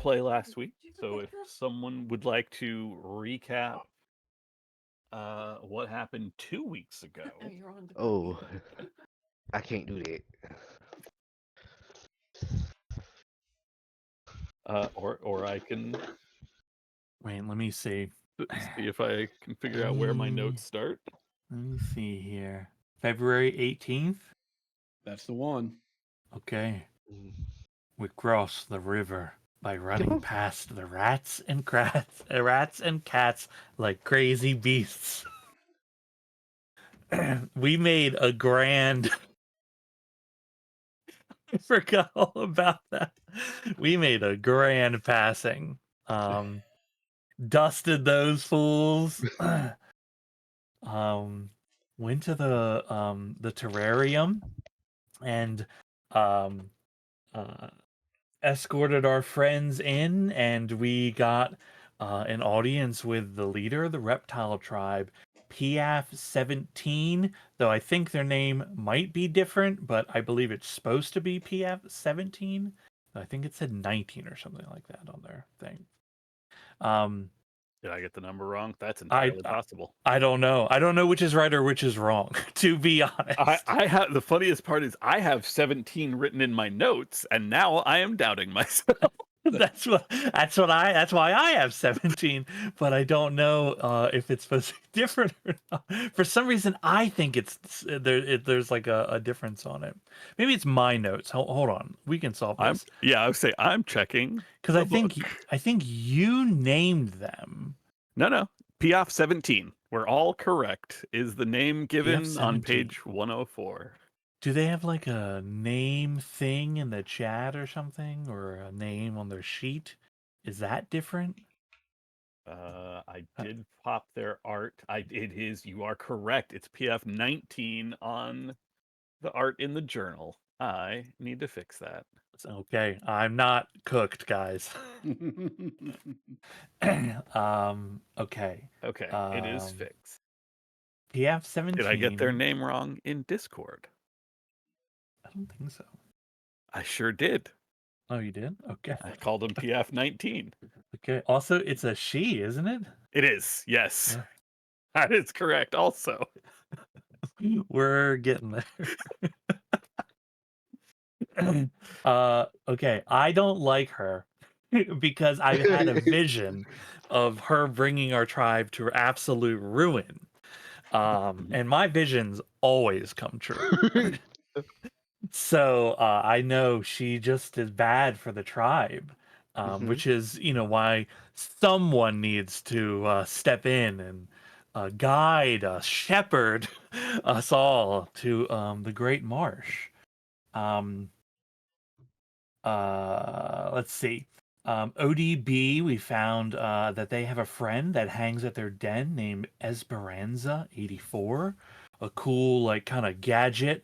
play last week, so if someone would like to recap what happened 2 weeks ago. Oh, I can't do that. Or I can Wait, let me see. see if I can figure out where my notes start. Let me see here. February 18th? That's the one. Okay. Mm. We crossed the river by running past the rats and cats like crazy beasts. We made a grand I forgot all about that. We made a grand passing. Dusted those fools. Went to the terrarium and um escorted our friends in, and we got an audience with the leader of the reptile tribe, Piaf 17, though I think their name might be different, but I believe it's supposed to be Piaf 17. I think it said 19 or something like that on their thing. Did I get the number wrong? That's I entirely possible. I don't know. I don't know which is right or which is wrong, to be honest. I have the funniest part is I have 17 written in my notes, and now I am doubting myself. That's why I have 17, but I don't know if it's supposed to be different or not. For some reason, I think there's like a difference on it. Maybe it's my notes. Hold on, we can solve this. I would say I'm checking because I think you named them. No, Piaf 17. We're all correct. Is the name given on page 104? Do they have like a name thing in the chat or something, or a name on their sheet? Is that different? I did pop their art. It is. You are correct. It's PF 19 on the art in the journal. I need to fix that. Okay, I'm not cooked, guys. Okay. Okay, it is fixed. PF 17. Did I get their name wrong in Discord? I don't think so. I sure did. Oh, you did? Okay. I called him PF 19. Okay. Also, it's a she, isn't it? It is. Yes. That is correct also. We're getting there. Okay. I don't like her because I've had a vision of her bringing our tribe to absolute ruin. And my visions always come true. So I know she just is bad for the tribe, which is, why someone needs to step in and guide us, shepherd us all to the Great Marsh. Let's see. ODB, we found that they have a friend that hangs at their den named Esperanza 84, a cool, like, kind of gadget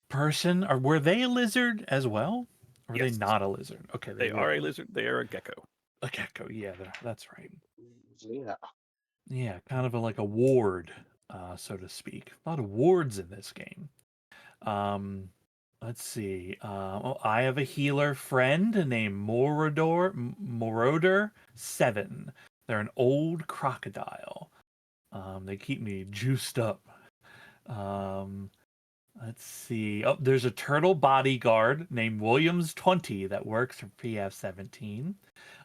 person. Or were they a lizard as well? Or were they not a lizard? Okay, they are a lizard. They are a gecko. A gecko, yeah, that's right. Yeah. Yeah, kind of like a ward, so to speak. A lot of wards in this game. Let's see. I have a healer friend named Moroder 7. They're an old crocodile. They keep me juiced up. Let's see. Oh, there's a turtle bodyguard named Williams 20 that works for PF 17.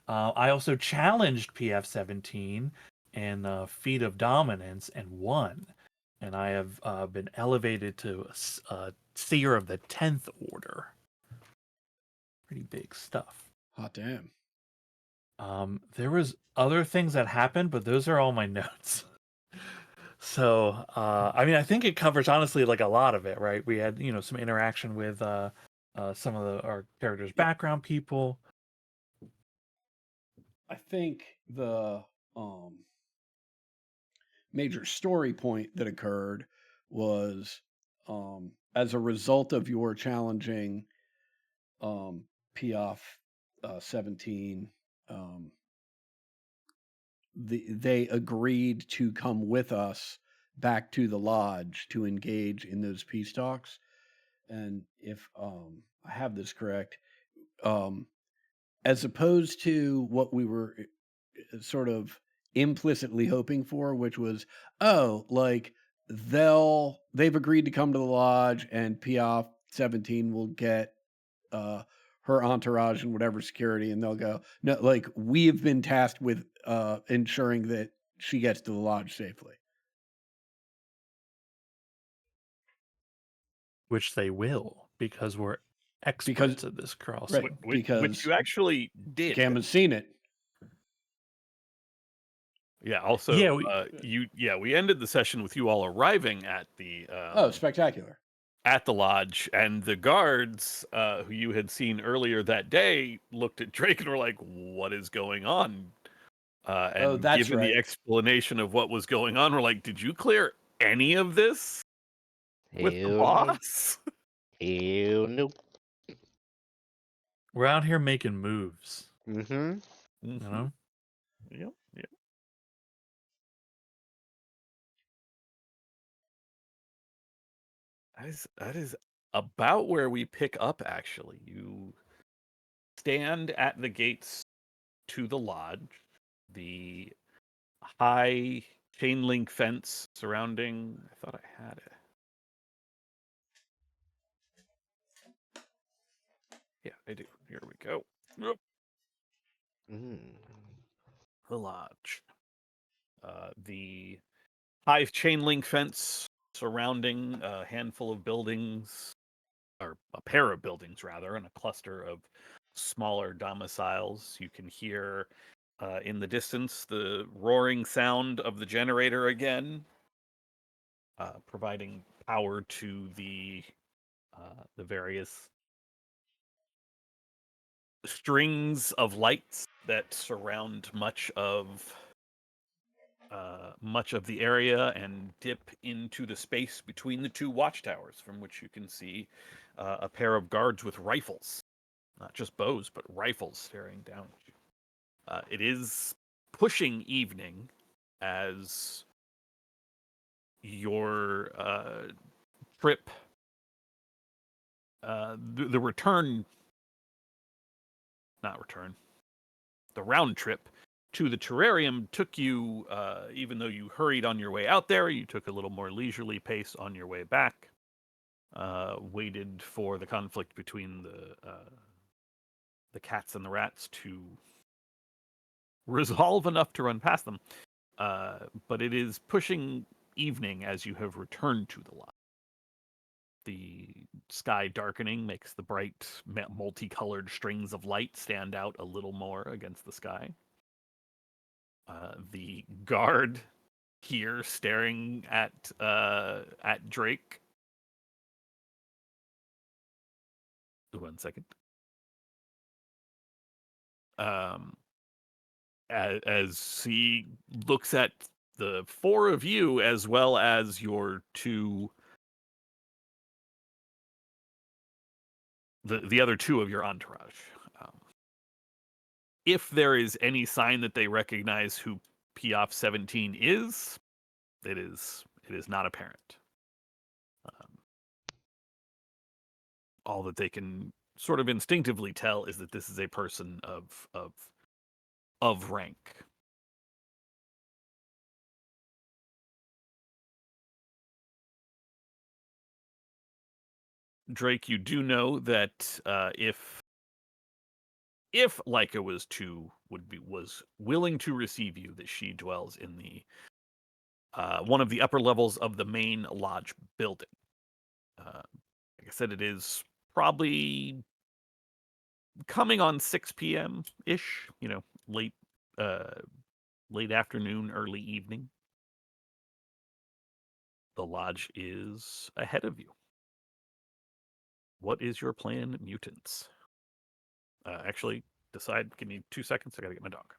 I also challenged PF 17 in Feat of Dominance and won. And I have been elevated to Seer of the 10th Order. Pretty big stuff. Hot damn. There was other things that happened, but those are all my notes. So, I think it covers, honestly, like a lot of it, right? We had, some interaction with some of our characters' background people. I think the major story point that occurred was as a result of your challenging Piaf 17, they agreed to come with us back to the lodge to engage in those peace talks. And if I have this correct, as opposed to what we were sort of implicitly hoping for, which was, oh, like they've agreed to come to the lodge and Piaf 17 will get uh her entourage and whatever security, and they'll go, no, like we have been tasked with ensuring that she gets to the lodge safely. Which they will, because we're Because experts at this crossing. right, Which because you actually did. Cam has seen it. Yeah. Also, Yeah, we ended the session with you all arriving at the Oh, spectacular. at the lodge, and the guards who you had seen earlier that day looked at Drake and were like, "What is going on?" Oh, And that's given the right. explanation of what was going on, we're like, "Did you clear any of this with the Hell no. boss?" Hell no. we're out here making moves. Mm-hmm. You know, Yep. Yep. That is about where we pick up. Actually, you stand at the gates to the lodge. The high chain link fence surrounding. I thought I had it. Yeah, I do. Here we go. Yep. Mm. The lodge. The high chain link fence surrounding a handful of buildings, or a pair of buildings rather, and a cluster of smaller domiciles. You can hear in the distance the roaring sound of the generator again, providing power to the various strings of lights that surround much of the area and dip into the space between the two watchtowers, from which you can see a pair of guards with rifles, not just bows, but rifles staring down at you. It is pushing evening as your trip, the return, not return, the round trip to the terrarium took you, even though you hurried on your way out there, you took a little more leisurely pace on your way back. Waited for the conflict between the cats and the rats to resolve enough to run past them. But it is pushing evening as you have returned to the lot. The sky darkening makes the bright, multicolored strings of light stand out a little more against the sky. The guard here staring at Drake. 1 second. As he looks at the four of you as well as your two, the other two of your entourage. If there is any sign that they recognize who Piaf 17 is, it is not apparent. All that they can sort of instinctively tell is that this is a person of rank. Drake, you do know that if Leica was willing to receive you, that she dwells in the one of the upper levels of the main lodge building. Like I said, it is probably coming on 6 p.m. ish. Late afternoon, early evening. The lodge is ahead of you. What is your plan, mutants? Actually, decide. Give me 2 seconds. I gotta get my dog.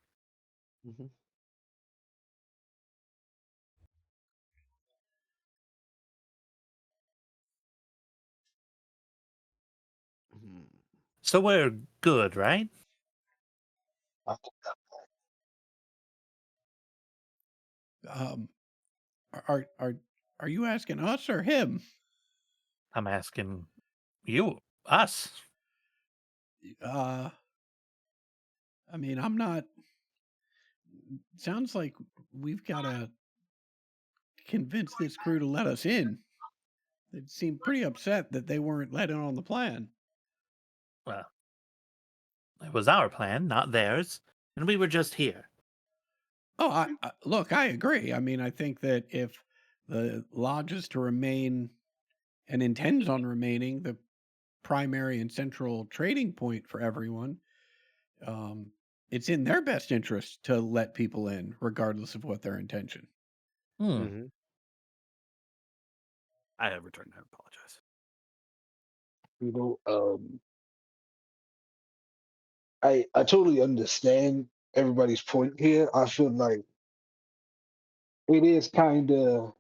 Mm-hmm. Mm-hmm. so we're good, right? Um, are are you asking us or him? I'm asking you, us. Uh, I mean, I'm not. Sounds like we've got to convince this crew to let us in. They seemed pretty upset that they weren't let in on the plan. Well, it was our plan, not theirs, and we were just here. Oh, look, I agree. I mean, I think that if the lodge is to remain and intends on remaining the primary and central trading point for everyone, um, it's in their best interest to let people in, regardless of what their intention. Hmm. Mm-hmm. I have returned. I apologize. You know, I totally understand everybody's point here. I feel like it is kind of,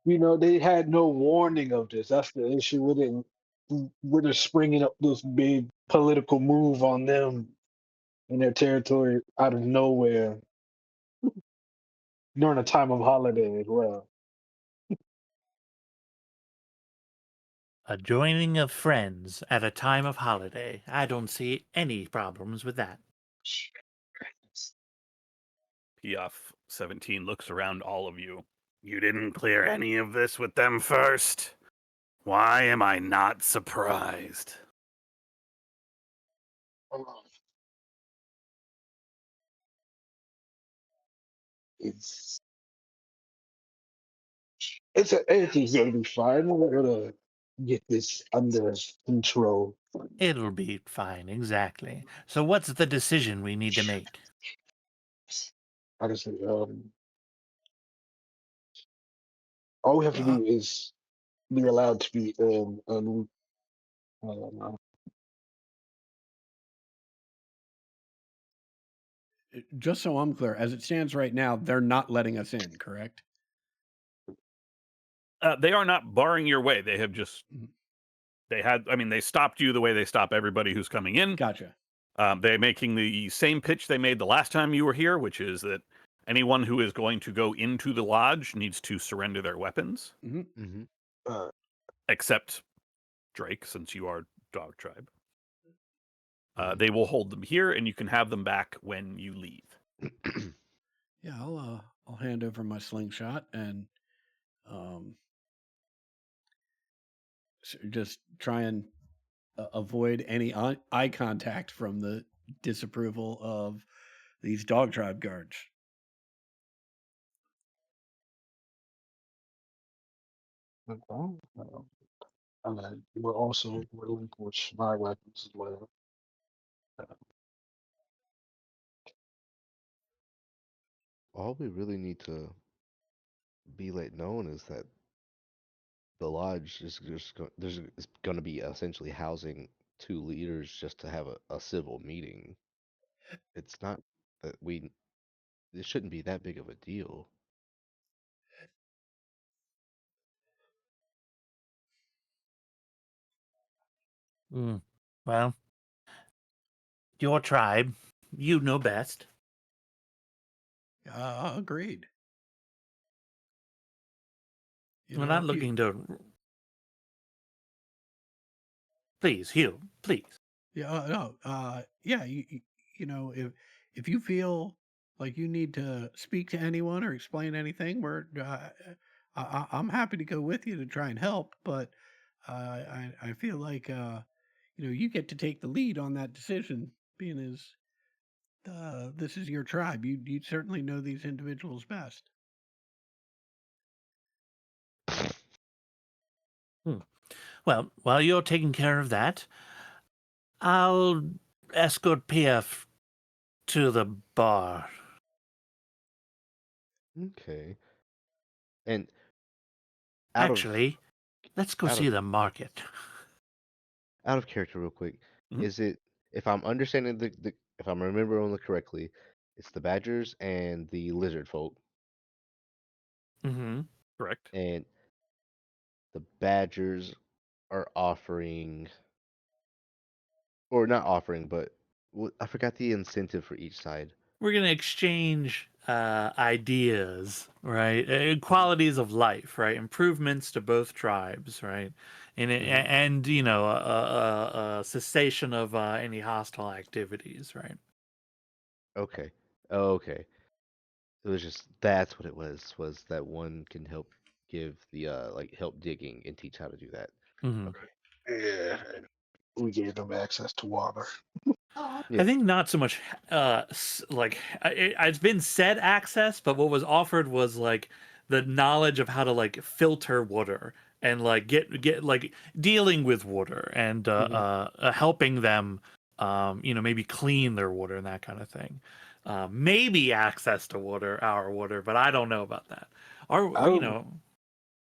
they had no warning of this. That's the issue with it. We're just springing up this big political move on them in their territory out of nowhere during a time of holiday as well. A joining of friends at a time of holiday. I don't see any problems with that. Piaf 17 looks around all of you. You didn't clear any of this with them first. Why am I not surprised? It's everything's gonna be fine. We're gonna get this under control. It'll be fine, exactly. So what's the decision we need to make? Honestly, all we have to Uh, do is be allowed to be in. Uh, just so I'm clear, as it stands right now, they're not letting us in, correct? They are not barring your way. They have just Mhm. they stopped you the way they stop everybody who's coming in. Gotcha. They're making the same pitch they made the last time you were here, which is that anyone who is going to go into the lodge needs to surrender their weapons, Hmm. Mm-hmm. uh, except Drake, since you are Dog Tribe. Mhm. They will hold them here, and you can have them back when you leave. Yeah, I'll hand over my slingshot and um, just try and avoid any eye contact from the disapproval of these dog tribe guards. we're also relinquish my weapons as well. All we really need to be let known is that the lodge is is going to be essentially housing two leaders just to have a civil meeting. It's not that it shouldn't be that big of a deal. Hmm. Well, your tribe, you know best. Agreed. You We're know, not looking to. Please, Hugh, please. yeah, no, yeah, you know, if you feel like you need to speak to anyone or explain anything, I'm happy to go with you to try and help. But I feel like you get to take the lead on that decision, being as this is your tribe. You certainly know these individuals best. Well, while you're taking care of that, I'll escort PF to the bar. Okay. And out of Actually, let's go out see of the market. out of character real quick, Mhm. is it, if I'm understanding if I'm remembering it correctly, it's the badgers and the lizard folk, Mm-hmm. Correct. and the badgers are offering, or not offering, but I forgot the incentive for each side. We're gonna exchange ideas, right? Qualities of life, right? Improvements to both tribes, right? And you know, a cessation of any hostile activities, right? Okay. Okay. It was just that's what it was that one can help give the like help digging and teach how to do that. Hmm. Okay. Yeah, we gave them access to water. Yeah. I think not so much like it's been said access, but what was offered was like the knowledge of how to like filter water and like get like dealing with water and helping them you know, maybe clean their water and that kind of thing. Maybe access to water, our water, but I don't know about that. Or you I, know,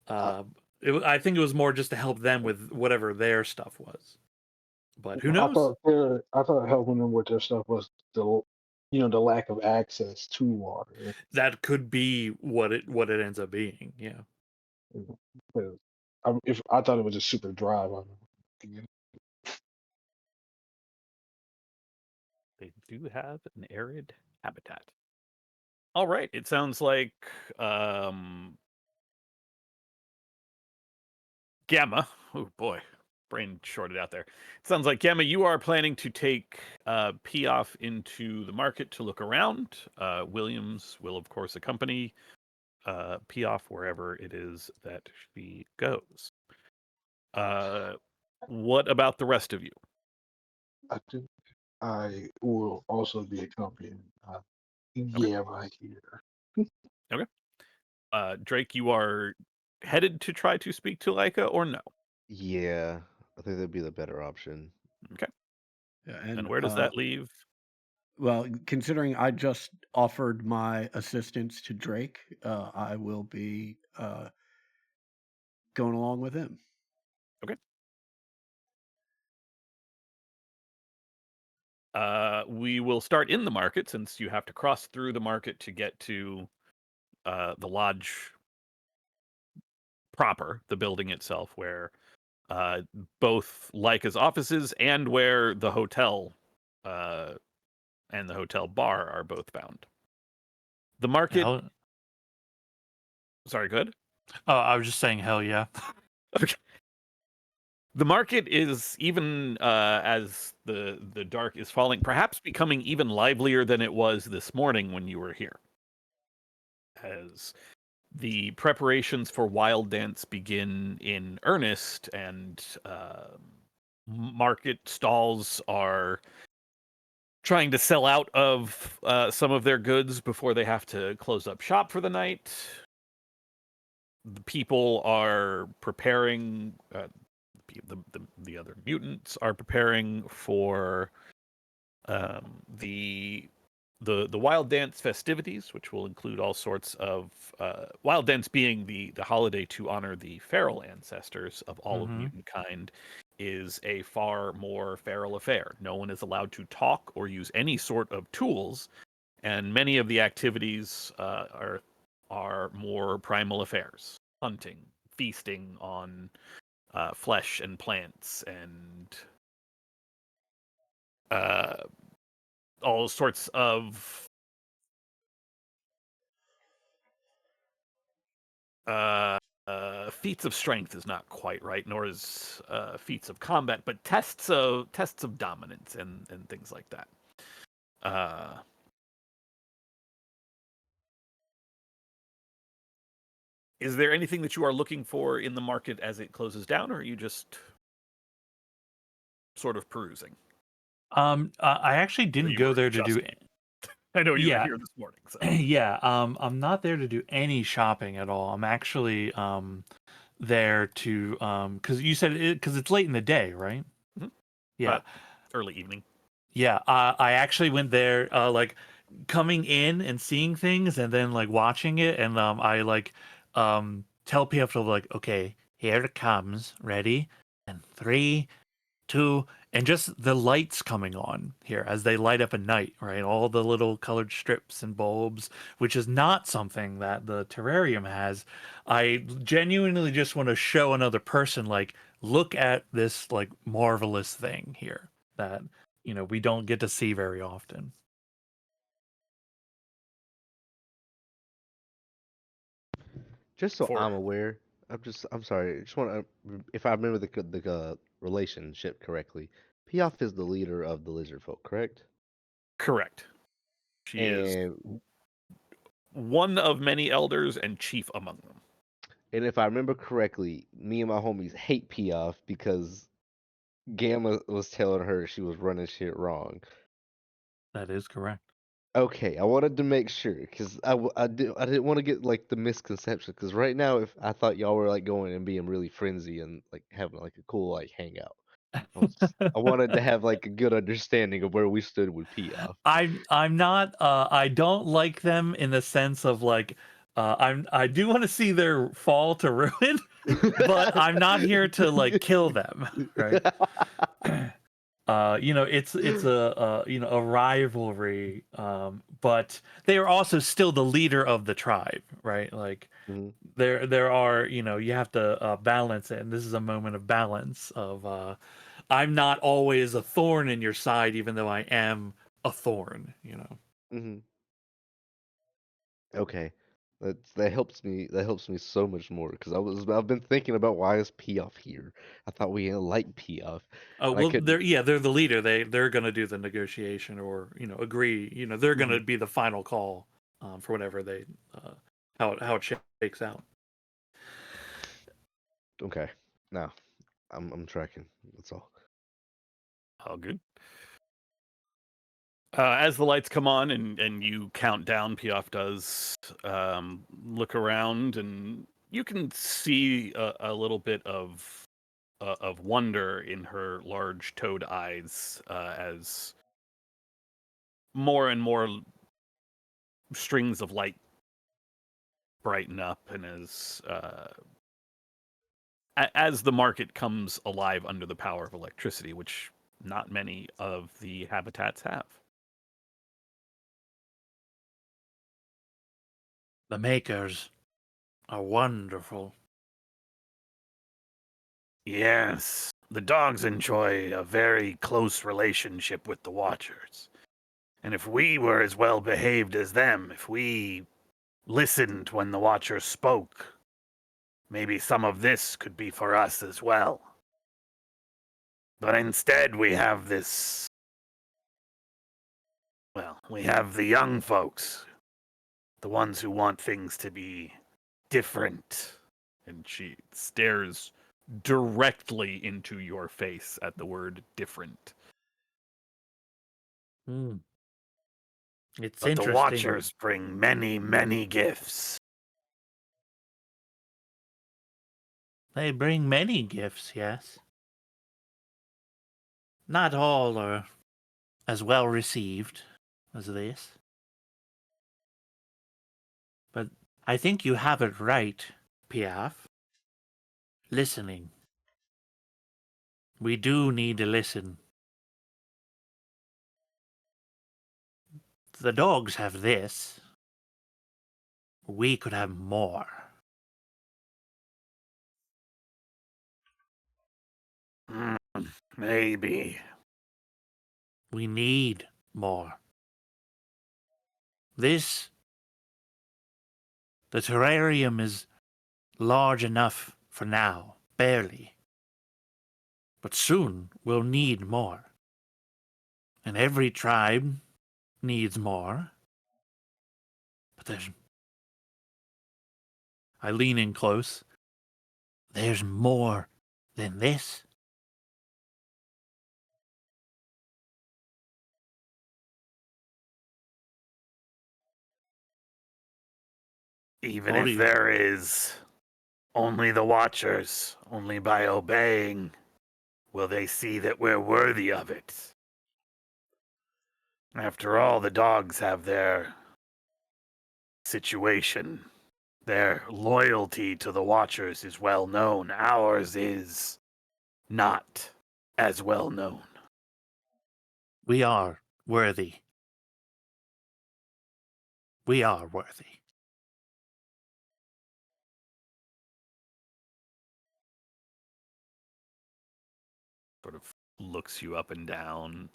I, I think it was more just to help them with whatever their stuff was. But who I knows? thought I thought helping them with their stuff was the lack of access to water. That could be what it ends up being. Yeah. Because if I thought it was just super dry. They do have an arid habitat. All right. It sounds like Gamma. Oh boy, brain shorted out there. It sounds like Gamma, you are planning to take Piaf into the market to look around. Williams will, of course, accompany Piaf wherever it is that she goes. What about the rest of you? I think I will also be accompanying. Okay. Yeah, right here. Okay. Drake, you are headed to try to speak to Leica or no? Yeah. I think that'd be the better option. Okay. Yeah, And where does that leave? well, considering I just offered my assistance to Drake, I will be going along with him. Okay. We will start in the market since you have to cross through the market to get to the lodge proper, the building itself, where both Leica's offices and where the hotel uh, and the hotel bar are both found. The market. Hell, Sorry, good. oh, I was just saying, hell yeah. Okay. The market is even as the dark is falling, perhaps becoming even livelier than it was this morning when you were here. As the preparations for Wild Dance begin in earnest, and market stalls are trying to sell out of some of their goods before they have to close up shop for the night. The people are preparing. The other mutants are preparing for the Wild Dance festivities, which will include all sorts of Wild Dance being the holiday to honor the feral ancestors of all of Mhm. mutant kind, is a far more feral affair. No one is allowed to talk or use any sort of tools, and many of the activities are more primal affairs: hunting, feasting on flesh and plants, and uh, all sorts of feats of strength is not quite right, nor is feats of combat, but tests of dominance and things like that. Uh, is there anything that you are looking for in the market as it closes down, or are you just sort of perusing? I actually Or didn't you go were there to just. do. I know you were Yeah, here this morning, so yeah. I'm not there to do any shopping at all. I'm actually there to because you said it because it's late in the day, right? Mhm. Yeah, Early evening. yeah. I actually went there like coming in and seeing things and then like watching it and I like tell people to like, okay, here it comes, ready, and 3, 2, and just the lights coming on here as they light up at night, right? All the little colored strips and bulbs, which is not something that the terrarium has. I genuinely just want to show another person, like, look at this like marvelous thing here that, you know, we don't get to see very often. Just so For I'm aware, I'm sorry. I just want to, if I remember the relationship correctly, Piaf is the leader of the lizard folk, correct? correct. She is And one of many elders and chief among them. and if I remember correctly, me and my homies hate Piaf because Gamma was telling her she was running shit wrong. That is correct. Okay, I wanted to make sure because I didn't want to get like the misconception because right now if I thought y'all were like going and being really frenzy and like having like a cool like hangout. I wanted to have like a good understanding of where we stood with Piaf. I'm not I don't like them in the sense of like I do want to see their fall to ruin, but I'm not here to like kill them, right? It's a rivalry, but they are also still the leader of the tribe, right? Like Mhm. there are, you have to balance it, and this is a moment of balance of I'm not always a thorn in your side, even though I am a thorn, Mhm. Okay. That helps me. That helps me so much more because I've been thinking about why is Piaf here? I thought we didn't like Piaf, Oh and I well, couldn't. they're the leader. They're gonna do the negotiation or agree. They're gonna Mhm. be the final call for whatever they how it shakes out. Okay. Now I'm tracking. That's all. All good. As the lights come on and you count down, Piaf does look around, and you can see a little bit of wonder in her large toad eyes as more and more strings of light brighten up, and as the market comes alive under the power of electricity, which not many of the habitats have. The makers are wonderful. Yes, the dogs enjoy a very close relationship with the Watchers. And if we were as well behaved as them, if we listened when the Watchers spoke, maybe some of this could be for us as well. But instead, we have this. Well, we have the young folks, the ones who want things to be different. And she stares directly into your face at the word different. Hmm. It's But the interesting. Watchers bring many, many gifts. They bring many gifts, yes. Not all are as well received as this. But I think you have it right, Piaf. Listening. We do need to listen. The dogs have this. We could have more. Maybe. We need more. The terrarium is large enough for now, barely. But soon we'll need more. And every tribe needs more. But I lean in close. There's more than this. Even What do if you- there is, only the Watchers, only by obeying, will they see that we're worthy of it. After all, the dogs have their situation. Their loyalty to the Watchers is well known. Ours is not as well known. We are worthy. We are worthy. Sort of looks you up and down,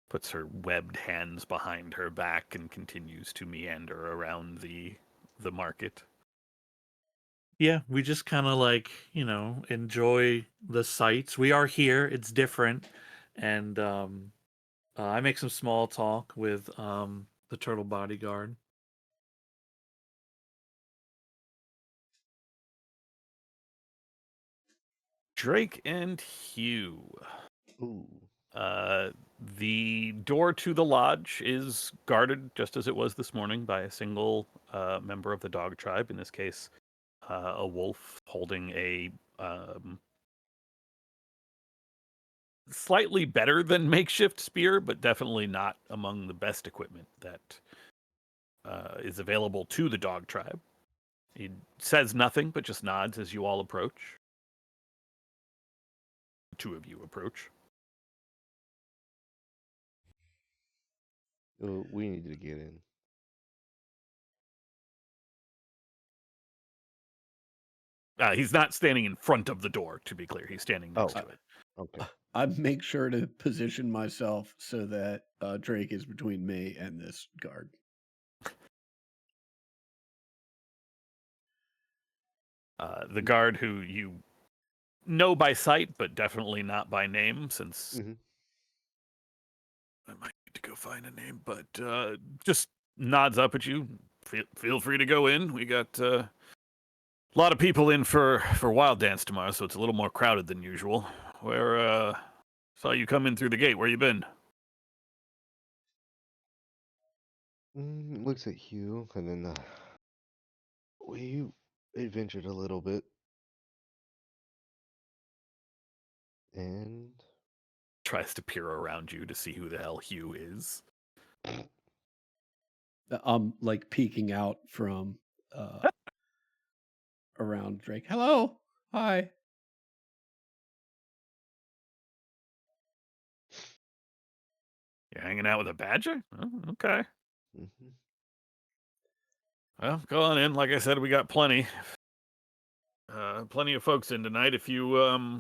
puts her webbed hands behind her back, and continues to meander around the market. yeah, we just kind of like, enjoy the sights. We are here, it's different. And I make some small talk with the turtle bodyguard. Drake and Hugh. Ooh. The door to the lodge is guarded just as it was this morning by a single member of the dog tribe. In this case, a wolf holding a slightly better than makeshift spear, but definitely not among the best equipment that is available to the dog tribe. He says nothing, but just nods as you all approach. The two of you approach. We need to get in. He's not standing in front of the door, to be clear. He's standing next Oh. to it. Okay. I make sure to position myself so that Drake is between me and this guard. The guard who you know by sight, but definitely not by name, since Mhm. I might need to go find a name, but just nods up at you. Feel free to go in. We got a lot of people in for Wild Dance tomorrow, so it's a little more crowded than usual. Where saw you come in through the gate. Where you been? Looks at Hugh, and then we adventured a little bit, and Tries to peer around you to see who the hell Hugh is. I'm like peeking out from around Drake. Hello. Hi. You're hanging out with a badger? Oh, okay. mhm. Well, go on in. Like I said, we got plenty. Plenty of folks in tonight. If you're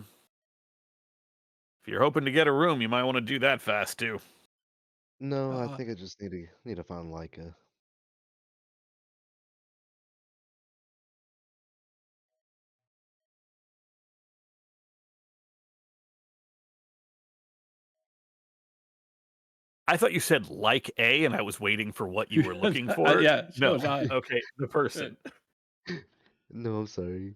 hoping to get a room, you might want to do that fast too. No, I Uh, think I just need to find Leica. I thought you said like a, and I was waiting for what you were looking for. Yeah, so No. was I. Okay, the person. No, I'm sorry.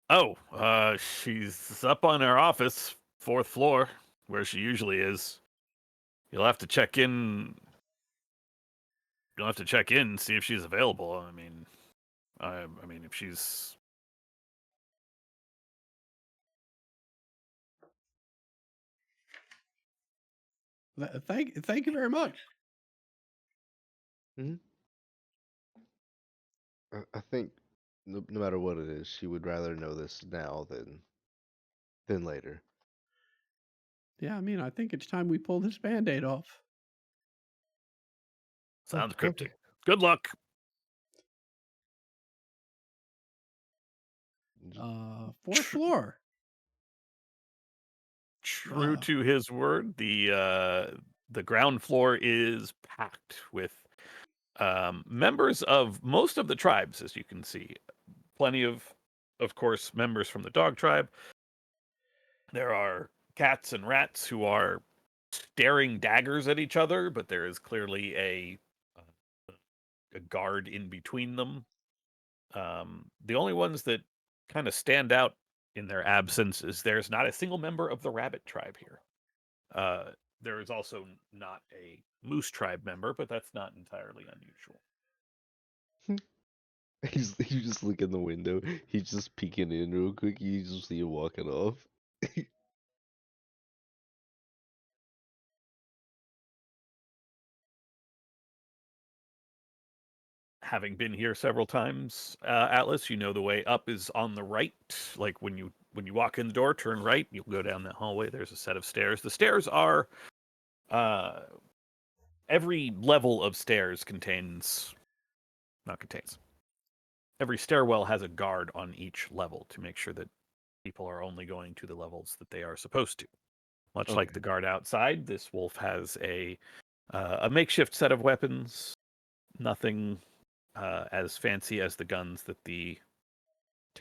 Oh, she's up on her office, 4th floor, where she usually is. You'll have to check in. You'll have to check in, see if she's available. I mean, if she's. Thank you very much. I think no matter what it is, she would rather know this now than later. Yeah, I mean, I think it's time we pull this Band-Aid off. Sounds Okay. cryptic. Good luck. J- 4th floor. True Wow. to his word, the ground floor is packed with members of most of the tribes, as you can see. Plenty of course, members from the dog tribe. There are cats and rats who are staring daggers at each other, but there is clearly a guard in between them. The only ones that kind of stand out in their absence is there's not a single member of the rabbit tribe here. There is also not a moose tribe member, but that's not entirely unusual. You just look in the window. He's just peeking in real quick. You just see him walking off. Having been here several times, Atlas, you know the way up is on the right. Like when you walk in the door, turn right. You'll go down that hallway. There's a set of stairs. The stairs are every level of stairs every stairwell has a guard on each level to make sure that people are only going to the levels that they are supposed to. Much like Okay. the guard outside, this wolf has a makeshift set of weapons. Nothing as fancy as the guns that the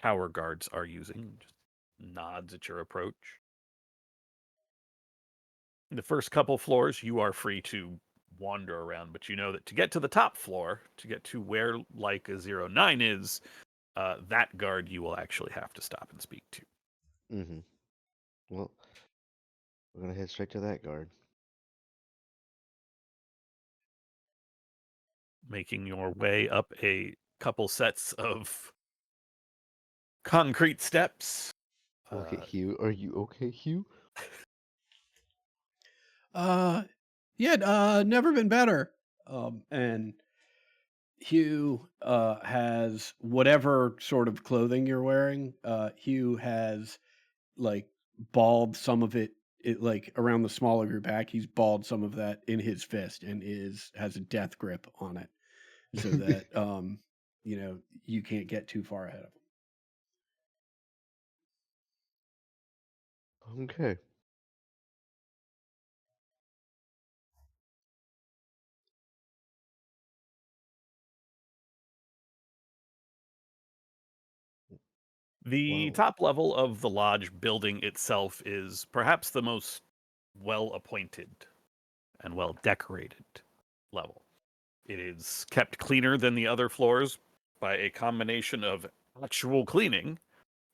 tower guards are using. Just nods at your approach. The first couple floors, you are free to wander around, but you know that to get to the top floor, to get to where Leica 09 is, that guard you will actually have to stop and speak to. Mm-hmm. Well, we're gonna head straight to that guard. Making your way up a couple sets of concrete steps. Okay, Hugh. Are you okay, Hugh? Yeah, never been better. And Hugh has whatever sort of clothing you're wearing. Hugh has like balled some of it like around the small of your back. He's balled some of that in his fist and has a death grip on it, so that you can't get too far ahead of him. Okay. The Wow. top level of the lodge building itself is perhaps the most well appointed and well decorated level. It is kept cleaner than the other floors by a combination of actual cleaning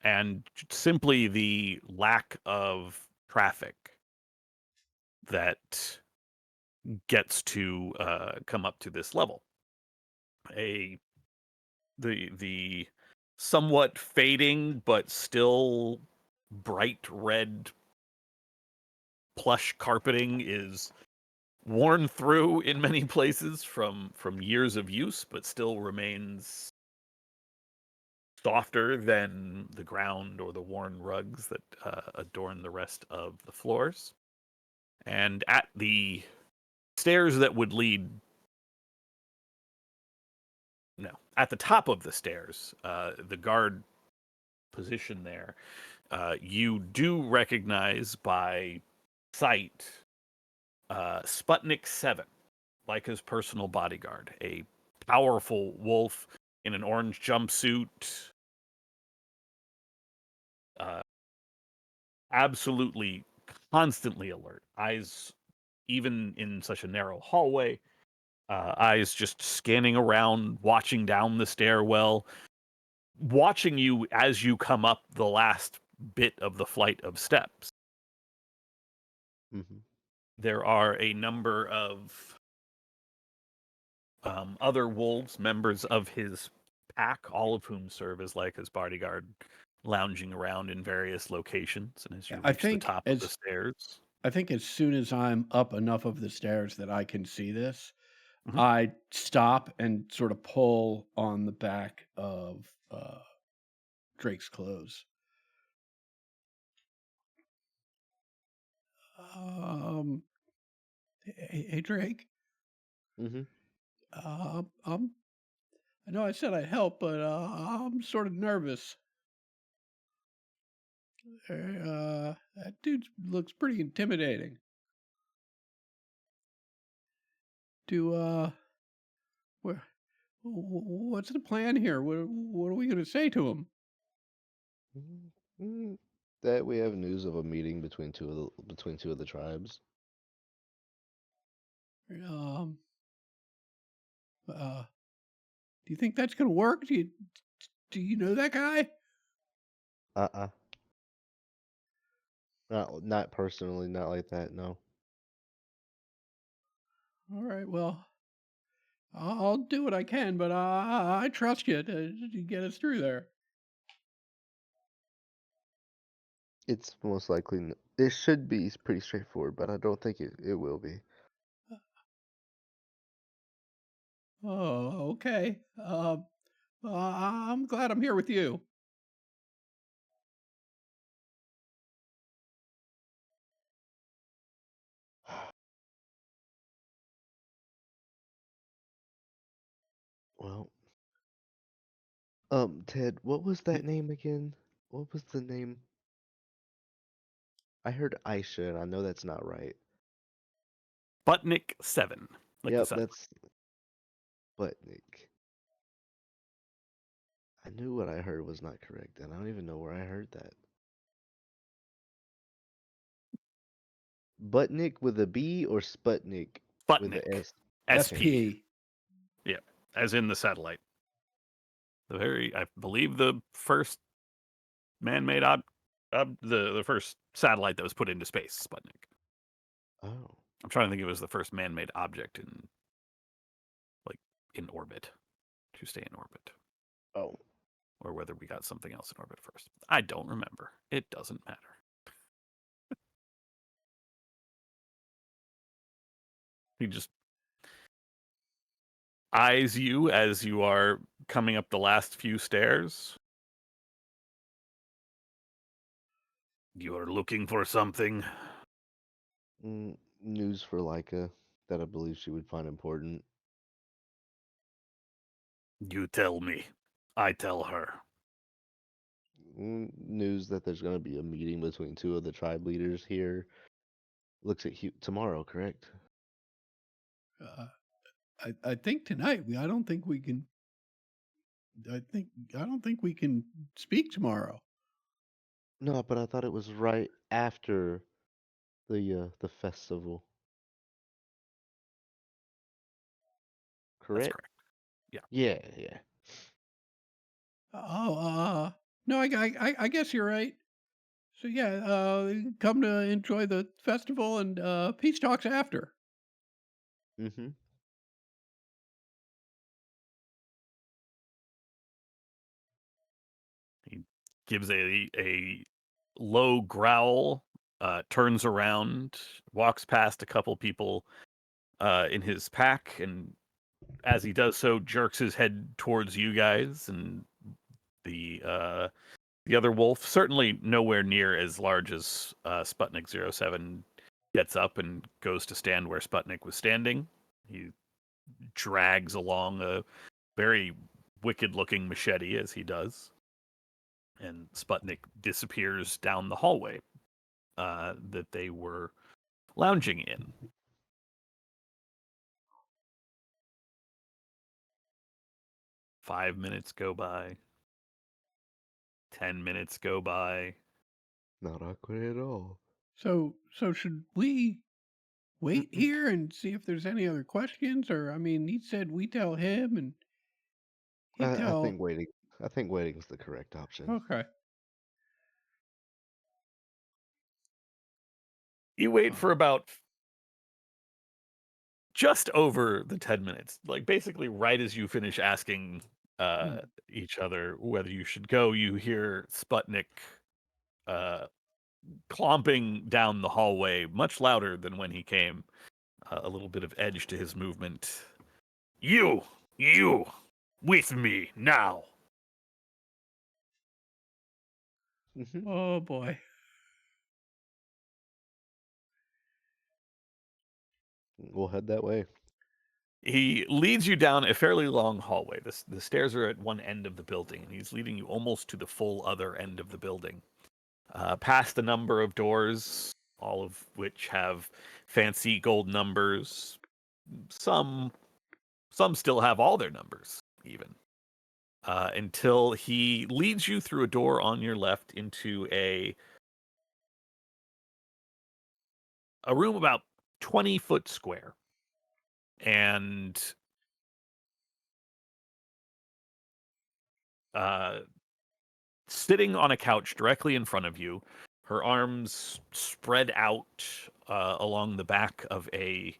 and simply the lack of traffic that gets to come up to this level. The somewhat fading but still bright red plush carpeting is worn through in many places from years of use, but still remains softer than the ground or the worn rugs that adorn the rest of the floors. And at the stairs that would lead, no, at the top of the stairs, the guard position there, you do recognize by sight Sputnik 7, Leica's personal bodyguard, a powerful wolf in an orange jumpsuit, absolutely constantly alert, eyes even in such a narrow hallway, eyes just scanning around, watching down the stairwell, watching you as you come up the last bit of the flight of steps. Mm-hmm. There are a number of other wolves, members of his pack, all of whom serve as Leica's bodyguard, lounging around in various locations. And as you I reach the think top of the stairs, I think as soon as I'm up enough of the stairs that I can see this, Mhm. I stop and sort of pull on the back of Drake's clothes. Um, hey Drake. Mm-hmm. I know I said I'd help, but I'm sort of nervous. That dude looks pretty intimidating. Do where, what's the plan here? What are we going to say to him? Mm-hmm. That we have news of a meeting between two of the tribes. Um, do you think that's going to work? Do you know that guy? Uh-uh. Not personally, not like that, no. All right, well, I'll do what I can, but I trust you to get us through there. It's most likely it should be pretty straightforward, but I don't think it will be. Oh, okay. I'm glad I'm here with you. Well, Ted, what was that name again? What was the name? I heard Aisha, and I know that's not right. Sputnik 7, like the Yep, sun. that's Sputnik. I knew what I heard was not correct, and I don't even know where I heard that. Butnik with a B or Sputnik with Sputnik. a S? SP. SP. Yeah, as in the satellite. I believe the first man-made the first satellite that was put into space, Sputnik. Oh. I'm trying to think if it was the first man-made object in orbit to stay in orbit, Oh. or whether we got something else in orbit first. I don't remember. It doesn't matter. He just eyes you as you are coming up the last few stairs. You are looking for something. News for Leica that I believe she would find important. You tell me. I tell her. News that there's going to be a meeting between two of the tribe leaders here. Looks at tomorrow, correct? I think tonight. I don't think we can. I don't think we can speak tomorrow. No, but I thought it was right after the festival. That's Correct? correct. Yeah. Yeah. Oh, no, I guess you're right. So yeah, come to enjoy the festival and peace talks after. Mm-hmm. He gives a low growl, turns around, walks past a couple people in his pack, and as he does so, jerks his head towards you guys, and the other wolf, certainly nowhere near as large as Sputnik 07, gets up and goes to stand where Sputnik was standing. He drags along a very wicked-looking machete as he does, and Sputnik disappears down the hallway that they were lounging in. Five minutes go by. 10 minutes go by. Not awkward at all. So should we wait here and see if there's any other questions? Or I mean, he said we tell him and he I tell. think waiting. I think waiting is the correct option. Okay. You wait for about just over the 10 minutes. Like basically right as you finish asking each other whether you should go, you hear Sputnik clomping down the hallway much louder than when he came. A little bit of edge to his movement. You, with me now. Mm-hmm. Oh boy. We'll head that way. He leads you down a fairly long hallway. The stairs are at one end of the building, and he's leading you almost to the full other end of the building. Past a number of doors, all of which have fancy gold numbers. Some still have all their numbers, even. Until he leads you through a door on your left into a room about 20 foot square. And sitting on a couch directly in front of you, her arms spread out along the back of a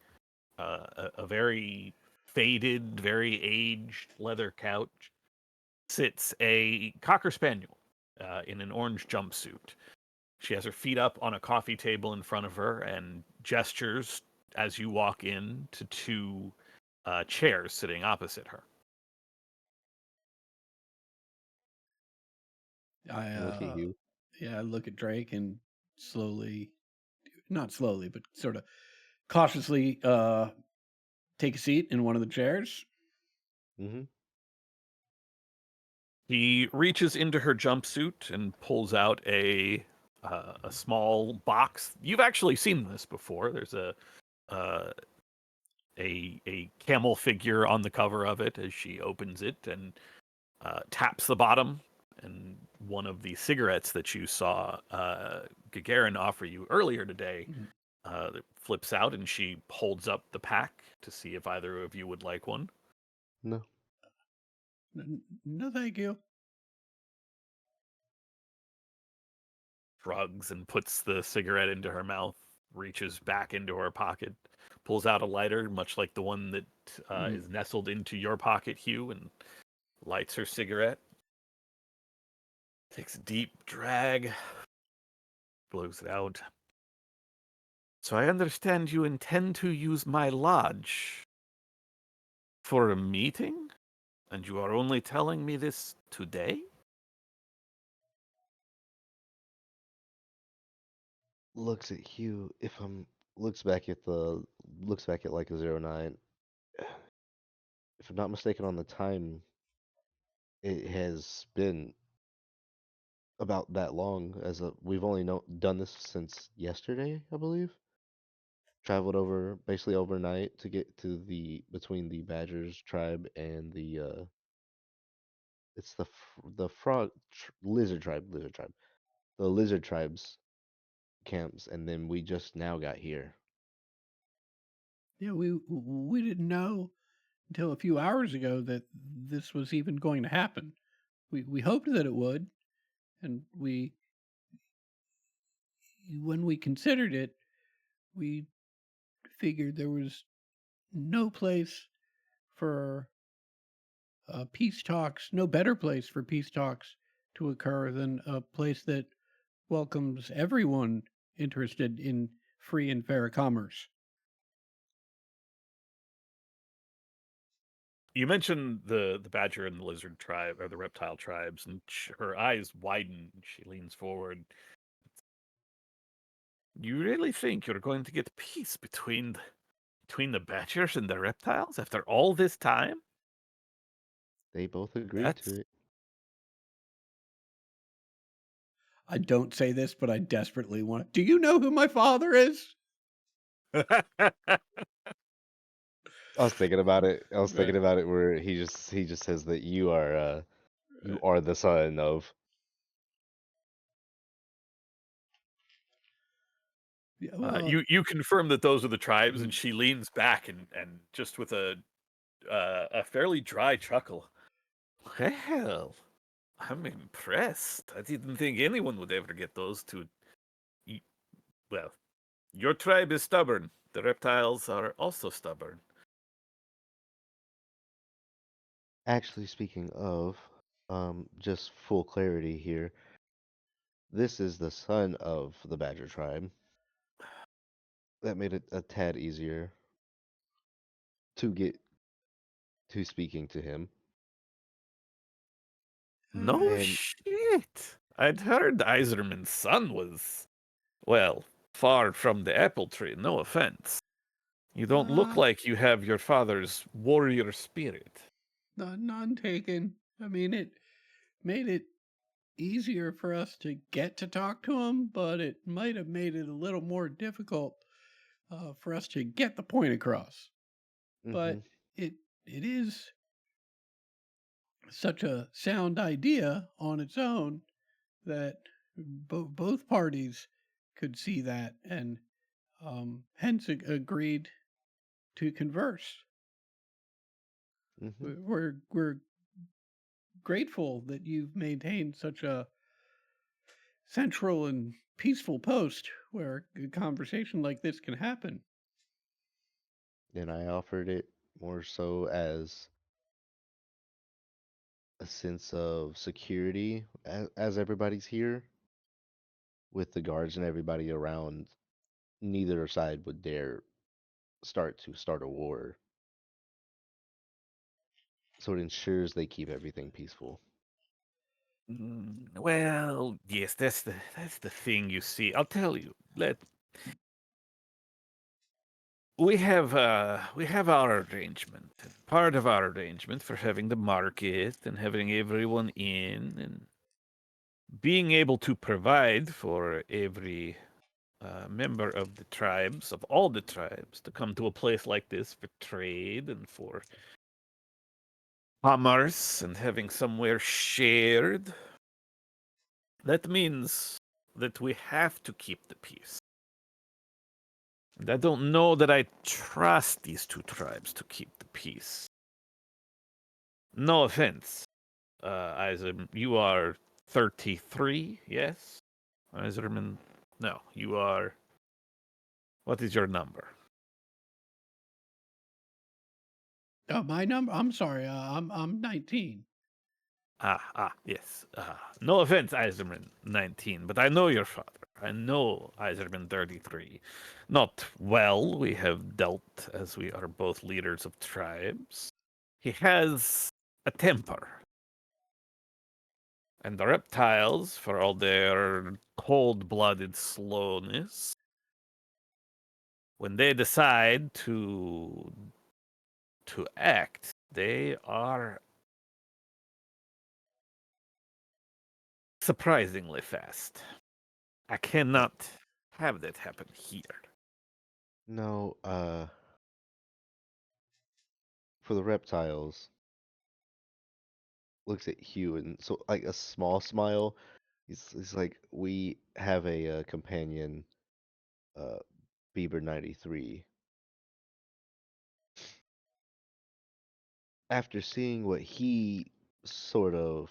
very faded, very aged leather couch, sits a Cocker Spaniel in an orange jumpsuit. She has her feet up on a coffee table in front of her and gestures as you walk in to two chairs sitting opposite her. Look at you. I look at Drake and slowly, not slowly, but sort of cautiously take a seat in one of the chairs. Mm-hmm. He reaches into her jumpsuit and pulls out a small box. You've actually seen this before. There's a camel figure on the cover of it as she opens it, and taps the bottom, and one of the cigarettes that you saw Gagarin offer you earlier today Mhm. that flips out, and she holds up the pack to see if either of you would like one. No. No, thank you. Shrugs and puts the cigarette into her mouth, reaches back into her pocket, pulls out a lighter, much like the one that Mhm. is nestled into your pocket, Hugh, and lights her cigarette. Takes a deep drag, blows it out. So I understand you intend to use my lodge for a meeting? And you are only telling me this today? Looks at Hugh. If I'm looks back at like a 09. If I'm not mistaken on the time, it has been about that long we've only done this since yesterday, I believe. Traveled over basically overnight to get to between the Badgers tribe and it's the lizard tribe, the lizard tribes camps, and then we just now got here. Yeah, we didn't know until a few hours ago that this was even going to happen. We hoped that it would, and when we considered it, we figured there was no place for peace talks, no better place for peace talks to occur than a place that welcomes everyone interested in free and fair commerce. You mentioned the badger and the lizard tribe, or the reptile tribes, and her eyes widen. She leans forward. You really think you're going to get peace between the badgers and the reptiles after all this time? They both agreed That's to it. I don't say this, but I desperately want. Do you know who my father is? I was thinking about it. I was Uh, thinking about it where he just says that you are the son of. Yeah, well, you confirm that those are the tribes, and mm, she leans back and just with a fairly dry chuckle. Well, I'm impressed. I didn't think anyone would ever get those two. Well, your tribe is stubborn. The reptiles are also stubborn. Actually, speaking of, just full clarity here. This is the son of the Badger tribe. That made it a tad easier to get to speaking to him. No And shit. I'd heard Eiserman's son was, well, far from the apple tree. No offense. You don't look uh, like you have your father's warrior spirit. none taken. I mean, it made it easier for us to get to talk to him, but it might have made it a little more difficult for us to get the point across. hmm But it it is such a sound idea on its own that both parties could see that and hence agreed to converse. hmm We're grateful that you've maintained such a central and peaceful post where a conversation like this can happen. and I offered it more so as a sense of security as everybody's here with the guards and everybody around. Neither side would dare start a war, so it ensures they keep everything peaceful. Well, yes, that's the thing. You see, I'll tell you. We have our arrangement. And part of our arrangement for having the market and having everyone in and being able to provide for every member of the tribes, of all the tribes, to come to a place like this for trade and for commerce and having somewhere shared, that means that we have to keep the peace. And I don't know that I trust these two tribes to keep the peace. No offense, Isaac. You are 33, yes? Iserman? No, you are. What is your number? Oh, my number. I'm sorry. I'm 19. Yes. No offense, Iserman 19, but I know your father. I know Iserman 33. Not well, we have dealt as we are both leaders of tribes. He has a temper. And the reptiles, for all their cold-blooded slowness, when they decide to act, they are surprisingly fast. I cannot have that happen here. No, for the reptiles, looks at Hugh and so like a small smile. He's like, we have a companion, uh, Bieber 93. After seeing what he sort of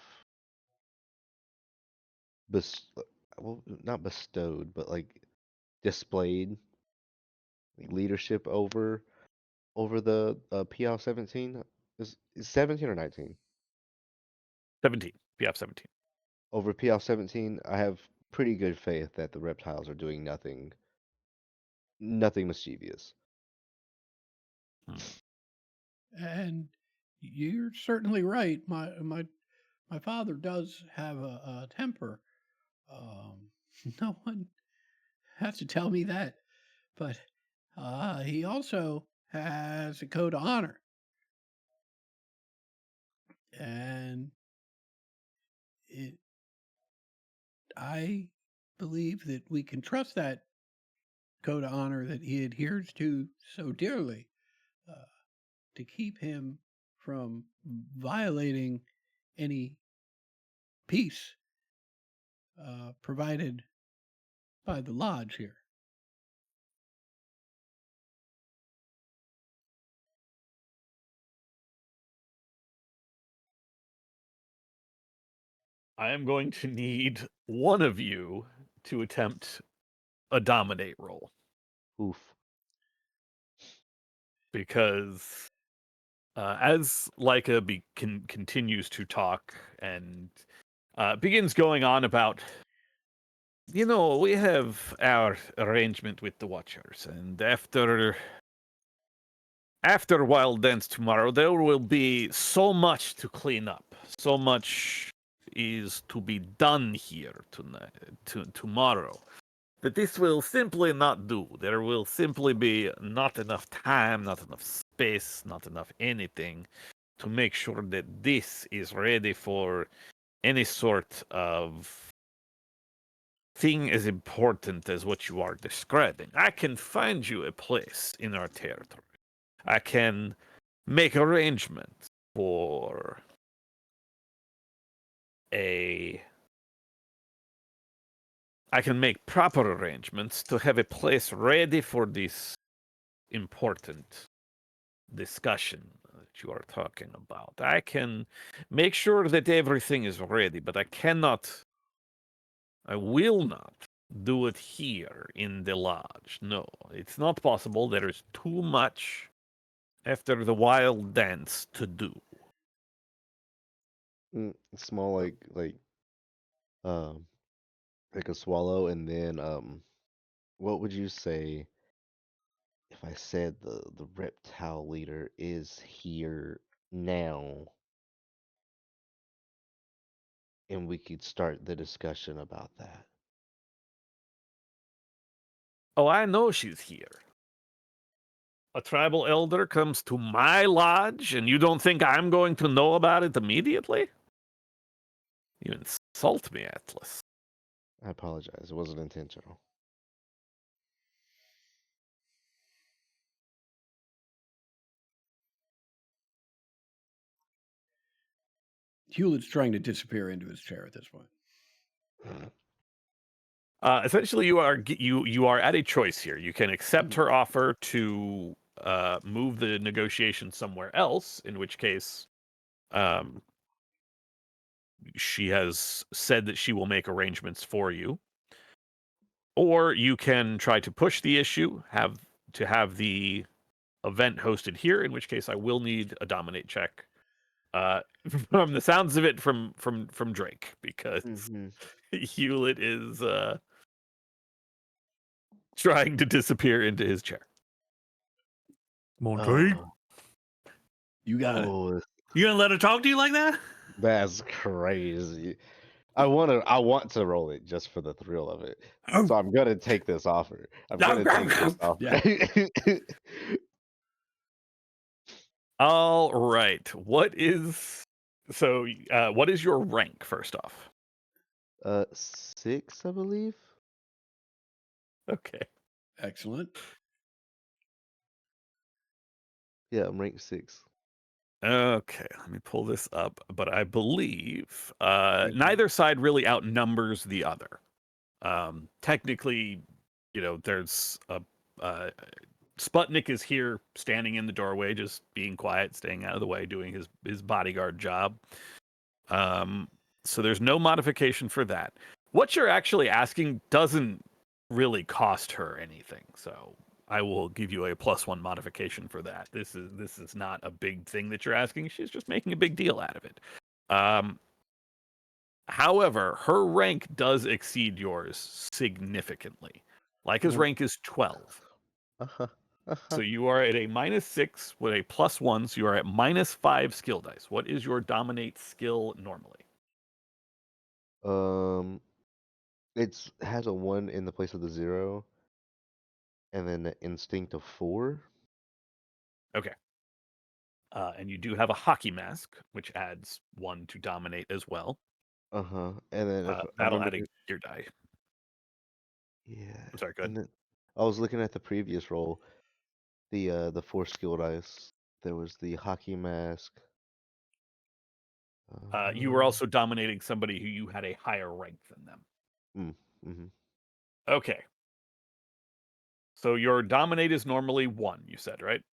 well, not bestowed, but like displayed like, leadership over the PL 17 is 17 or 19 17. PF 17. over PL 17. I have pretty good faith that the reptiles are doing nothing mischievous. And you're certainly right. My father does have a temper. Um, no one has to tell me that, but he also has a code of honor, and it, I believe that we can trust that code of honor that he adheres to so dearly uh, to keep him from violating any peace provided by the lodge here. I am going to need one of you to attempt a dominate roll Oof. because as Leica continues to talk and begins going on about, we have our arrangement with the Watchers, and after Wild Dance tomorrow, there will be so much to clean up, so much is to be done here tomorrow, that this will simply not do. There will simply be not enough time, not enough space, not enough anything to make sure that this is ready for any sort of thing as important as what you are describing. I can find you a place in our territory. I can make arrangements for I can make proper arrangements to have a place ready for this important discussion that you are talking about. I can make sure that everything is ready, but I will not do it here in the lodge. No, it's not possible. There is too much after the Wild Dance to do. Small um like a swallow, and then what would you say if I said the reptile leader is here now and we could start the discussion about that? Oh, I know she's here. A tribal elder comes to my lodge, and you don't think I'm going to know about it immediately? You insult me, Atlas. I apologize. It wasn't intentional. Hewlett's trying to disappear into his chair at this point. Essentially, you are at a choice here. You can accept her offer to move the negotiation somewhere else, in which case, she has said that she will make arrangements for you. Or you can try to push the issue, have the event hosted here, in which case I will need a dominate check. From the sounds of it, from Drake, because Hewlett is trying to disappear into his chair. Monty, You got it. Oh, you gonna let her talk to you like that? that's crazy. I want to roll it just for the thrill of it. So I'm gonna take this offer. I'm gonna take this offer. All right. What is your rank, first off? 6, I believe. Okay. Excellent. Yeah, I'm ranked 6. Okay, let me pull this up. But I believe neither side really outnumbers the other. Technically, there's a Sputnik is here standing in the doorway, just being quiet, staying out of the way, doing his bodyguard job. So there's no modification for that. What you're actually asking doesn't really cost her anything. So I will give you a +1 modification for that. This is not a big thing that you're asking. She's just making a big deal out of it. However, her rank does exceed yours significantly. Laika's rank is 12. So you are at a -6 with a +1, so you are at -5 skill dice. What is your dominate skill normally? It has a 1 in the place of the 0, and then an instinct of 4. Okay. And you do have a hockey mask, which adds 1 to dominate as well. And then if I That'll remember add a gear die. yeah. I'm sorry, go ahead. And then I was looking at the previous roll, the 4 skill dice. There was the hockey mask. You were also dominating somebody who you had a higher rank than them. Okay. So your dominate is normally 1, you said, right?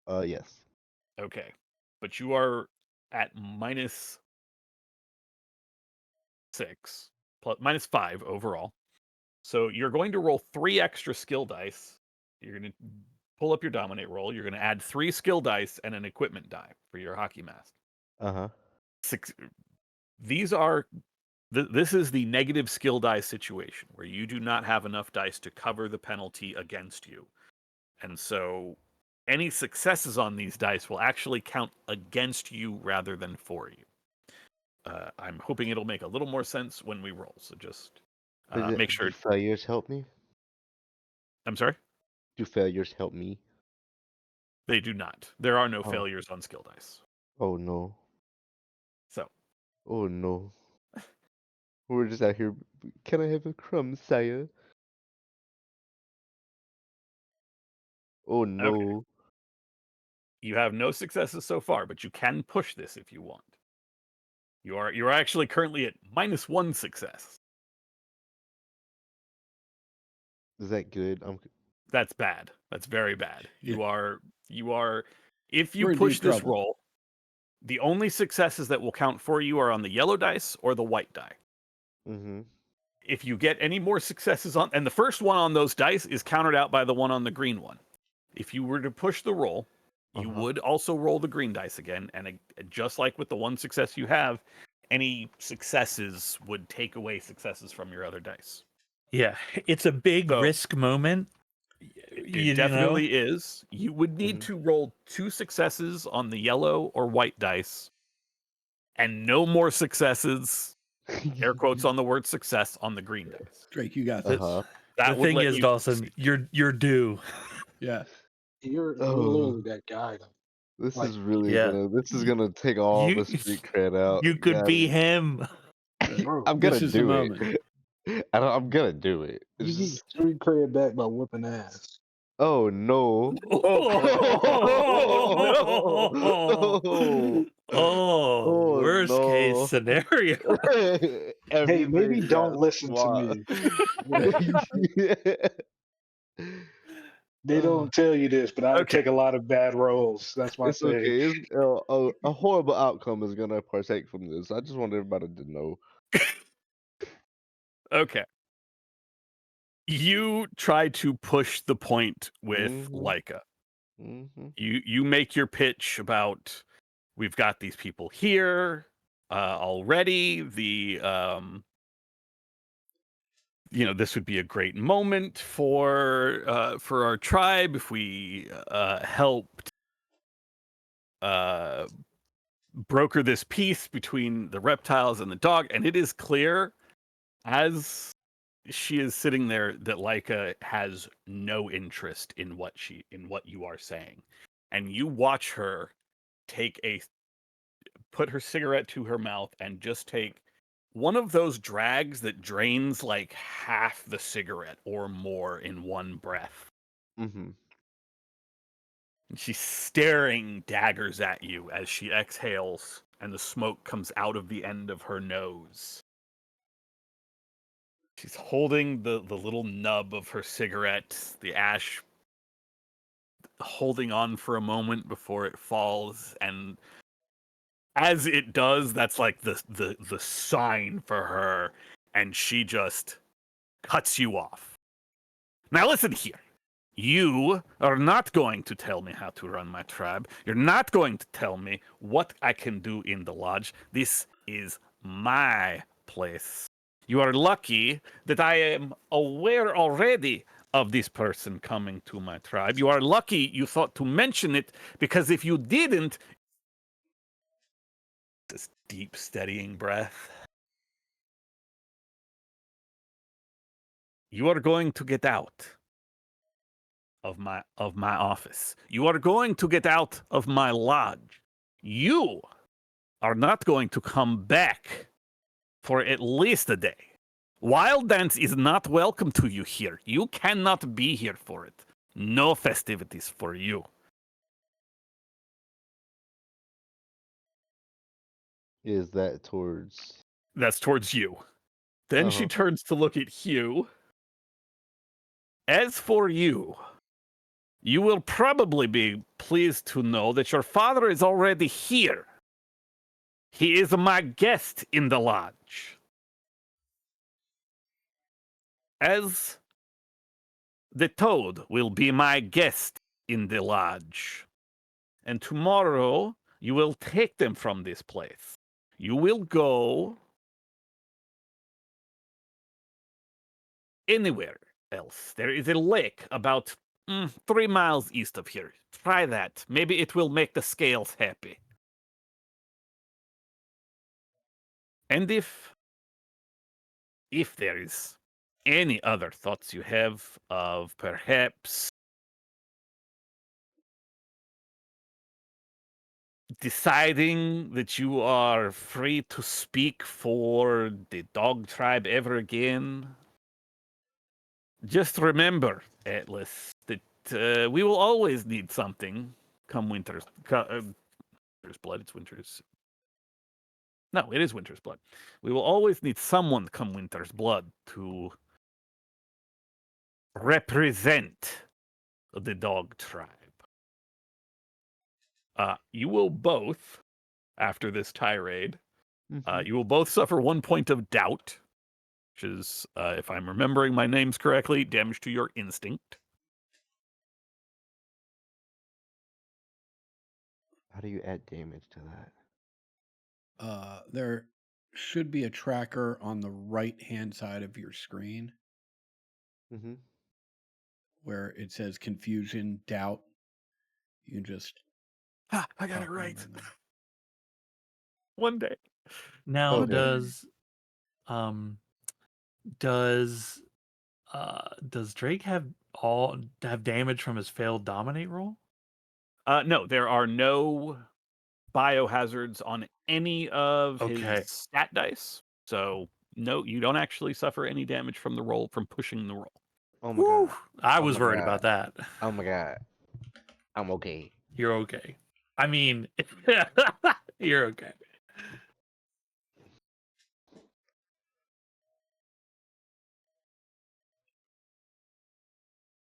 Yes. Okay. But you are at -6, -5 overall. So you're going to roll 3 extra skill dice. You're going to pull up your dominate roll. You're going to add 3 skill dice and an equipment die for your hockey mask. This is the negative skill die situation where you do not have enough dice to cover the penalty against you. And so any successes on these dice will actually count against you rather than for you. I'm hoping it'll make a little more sense when we roll. So just make sure. Do failures help me? I'm sorry? Do failures help me? They do not. There are no failures on skill dice. Oh no. So. Oh no. We're just out here. Can I have a crumb, sire? Oh no. Okay. You have no successes so far, but you can push this if you want. You're actually currently at -1 success. Is that good? That's bad. That's very bad. Yeah. You are if you We're in push deep this trouble. roll, the only successes that will count for you are on the yellow dice or the white die. If you get any more successes and the first one on those dice is countered out by the one on the green one. If you were to push the roll, you would also roll the green dice again, and just like with the 1 success you have, any successes would take away successes from your other dice. Yeah, it's a big risk moment. It definitely is. You would need to roll 2 successes on the yellow or white dice, and no more successes, air quotes on the word success, on the green dice. Drake, you got this. The thing is, Dawson, you're due. Yeah. You're literally that guy, though. This Like, is really yeah. this is gonna take all the street cred out. You could be him. bro, I'm gonna This is the do moment. it. I'm gonna do it. you It's get just, street cred back by whipping ass. Oh no. Oh, Oh worst case no. scenario. Hey, maybe Everything don't got listen to swapped. me. They don't tell you this, but I Okay. take a lot of bad roles. That's my It's thing. okay. A horrible outcome is gonna partake from this. I just want everybody to know. Okay. You try to push the point with Mhm. Leica. Mhm. You make your pitch about we've got these people here already. This would be a great moment for our tribe if we helped broker this peace between the reptiles and the dog. And it is clear as she is sitting there that Leica has no interest in what you are saying. And you watch her put her cigarette to her mouth and just take one of those drags that drains like half the cigarette or more in one breath. Mhm. And she's staring daggers at you as she exhales and the smoke comes out of the end of her nose. She's holding the little nub of her cigarette, the ash, holding on for a moment before it falls. And as it does, that's like the sign for her. And she just cuts you off. Now listen here. You are not going to tell me how to run my tribe. You're not going to tell me what I can do in the lodge. This is my place. You are lucky that I am aware already of this person coming to my tribe. You are lucky you thought to mention it, because if you didn't, this deep, steadying breath, you are going to get out of my office. You are going to get out of my lodge. You are not going to come back for at least a day. Wild Dance is not welcome to you here. You cannot be here for it. No festivities for you. Is that towards? That's towards you. Then she Uh-huh. turns to look at Hugh. As for you, you will probably be pleased to know that your father is already here. He is my guest in the lodge. As the toad will be my guest in the lodge. And tomorrow you will take them from this place. You will go anywhere else. There is a lake about 3 miles east of here. Try that. Maybe it will make the scales happy. And if there is any other thoughts you have of perhaps deciding that you are free to speak for the dog tribe ever again, just remember, Atlas, that we will always need something come winter's blood. It's winter's. No, it is winter's blood. We will always need someone come winter's blood to represent the dog tribe. You will both, after this tirade, Mhm. you will both suffer 1 point of doubt, which is, if I'm remembering my names correctly, damage to your instinct. How do you add damage to that? There should be a tracker on the right-hand side of your screen Mm-hmm. where it says confusion, doubt. You can just I got pop it one right. in there. One day. Now, Okay. does Drake have damage from his failed dominate roll? No, there are no biohazards on any of Okay. his stat dice. So, no, you don't actually suffer any damage from the roll, from pushing the roll. Oh my Whew, god. I Oh was my worried god. about that. Oh my god. I'm okay. You're okay. I mean, you're okay.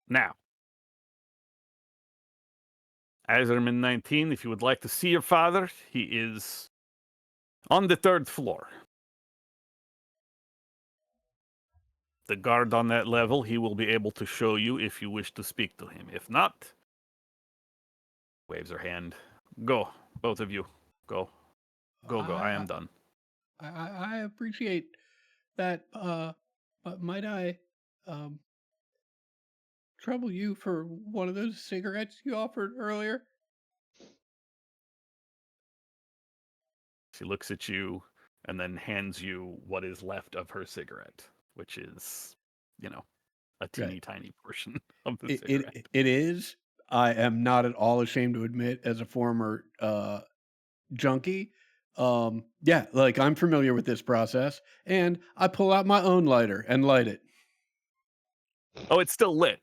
Now, Azerman 19, if you would like to see your father, he is on the 3rd floor. The guard on that level, he will be able to show you if you wish to speak to him. If not, waves her hand. Go, both of you. Go. Go. I am done. I appreciate that, but might I trouble you for one of those cigarettes you offered earlier? She looks at you and then hands you what is left of her cigarette, which is, a teeny tiny portion of the cigarette. It is. I am not at all ashamed to admit, as a former junkie, yeah, like I'm familiar with this process, and I pull out my own lighter and light it. Oh, it's still lit.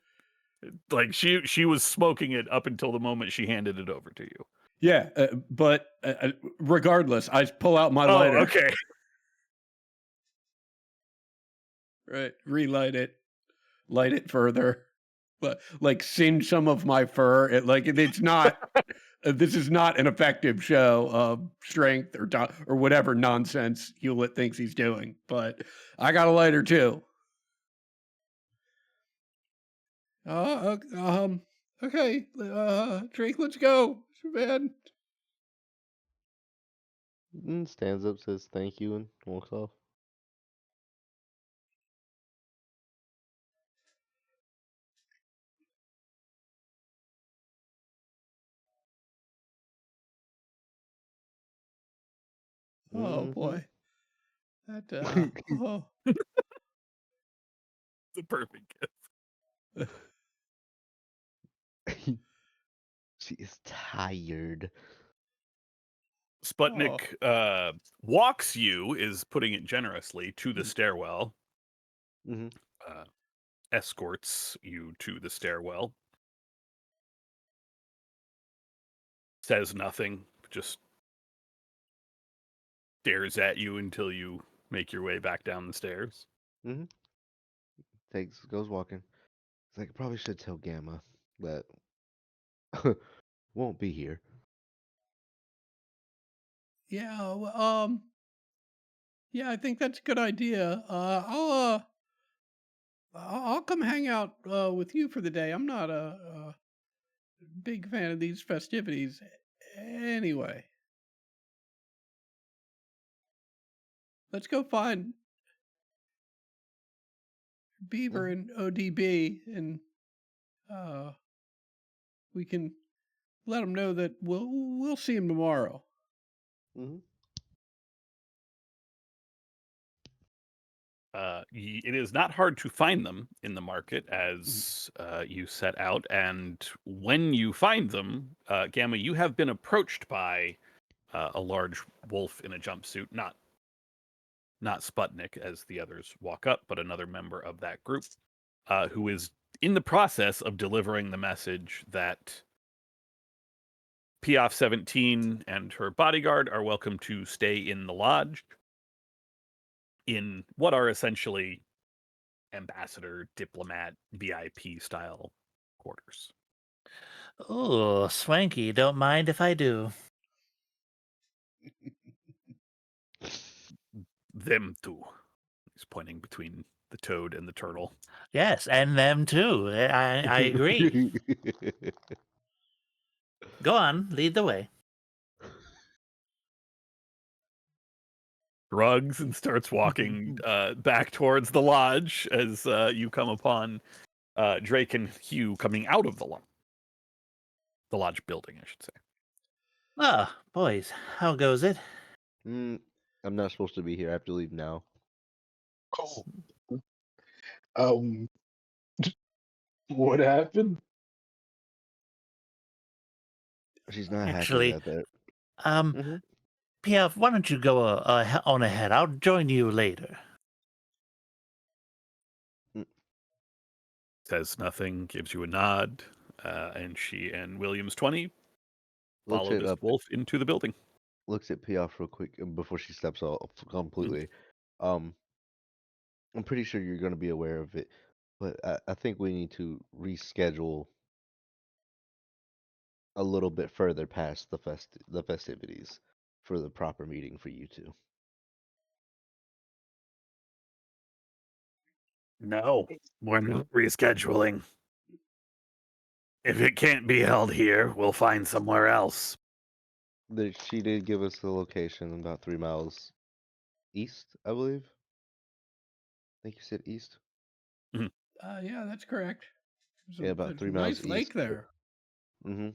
Like she was smoking it up until the moment she handed it over to you. Yeah, but regardless, I pull out my Oh, lighter. okay. Right, relight it, light it further, like singe some of my fur. It's not. This is not an effective show of strength or whatever nonsense Hewlett thinks he's doing. But I got a lighter too. Okay, Drake, let's go, man. Stands up, says thank you, and walks off. Oh Mhm. boy, that oh. It's a perfect gift. She is tired. Sputnik walks you, is putting it generously, to the stairwell. Hmm. Escorts you to the stairwell. Says nothing, just stares at you until you make your way back down the stairs. Hmm. Goes walking. It's like, I probably should tell Gamma that won't be here. Yeah, yeah, I think that's a good idea. I'll come hang out with you for the day. I'm not a big fan of these festivities anyway. Let's go find Beaver and ODB, and we can let them know that we'll see him tomorrow. Hmm. It is not hard to find them in the market as you set out, and when you find them, Gamma, you have been approached by a large wolf in a jumpsuit, not Sputnik as the others walk up, but another member of that group, who is in the process of delivering the message that Piaf 17 and her bodyguard are welcome to stay in the lodge in what are essentially ambassador, diplomat, VIP style quarters. Oh, swanky. Don't mind if I do. Them two. He's pointing between the toad and the turtle. Yes, and them too. I agree. Go on, lead the way. Shrugs and starts walking back towards the lodge as you come upon Drake and Hugh coming out of the lodge building, I should say. Ah, boys, how goes it? I'm not supposed to be here. I have to leave now. Oh. What happened? She's not Actually, happy that. um, Piaf, why don't you go on ahead? I'll join you later. says nothing, gives you a nod, and she and Williams 20 Looks follow at this wolf into the building. looks at Piaf real quick before she steps off completely. I'm pretty sure you're going to be aware of it, but I think we need to reschedule a little bit further past the festivities for the proper meeting for you two. No, we're not rescheduling. If it can't be held here, we'll find somewhere else. She did give us the location about 3 miles east, I believe. I think you said east. Yeah, that's correct. Yeah, about There's 3 miles nice lake east. there. Mm-hmm.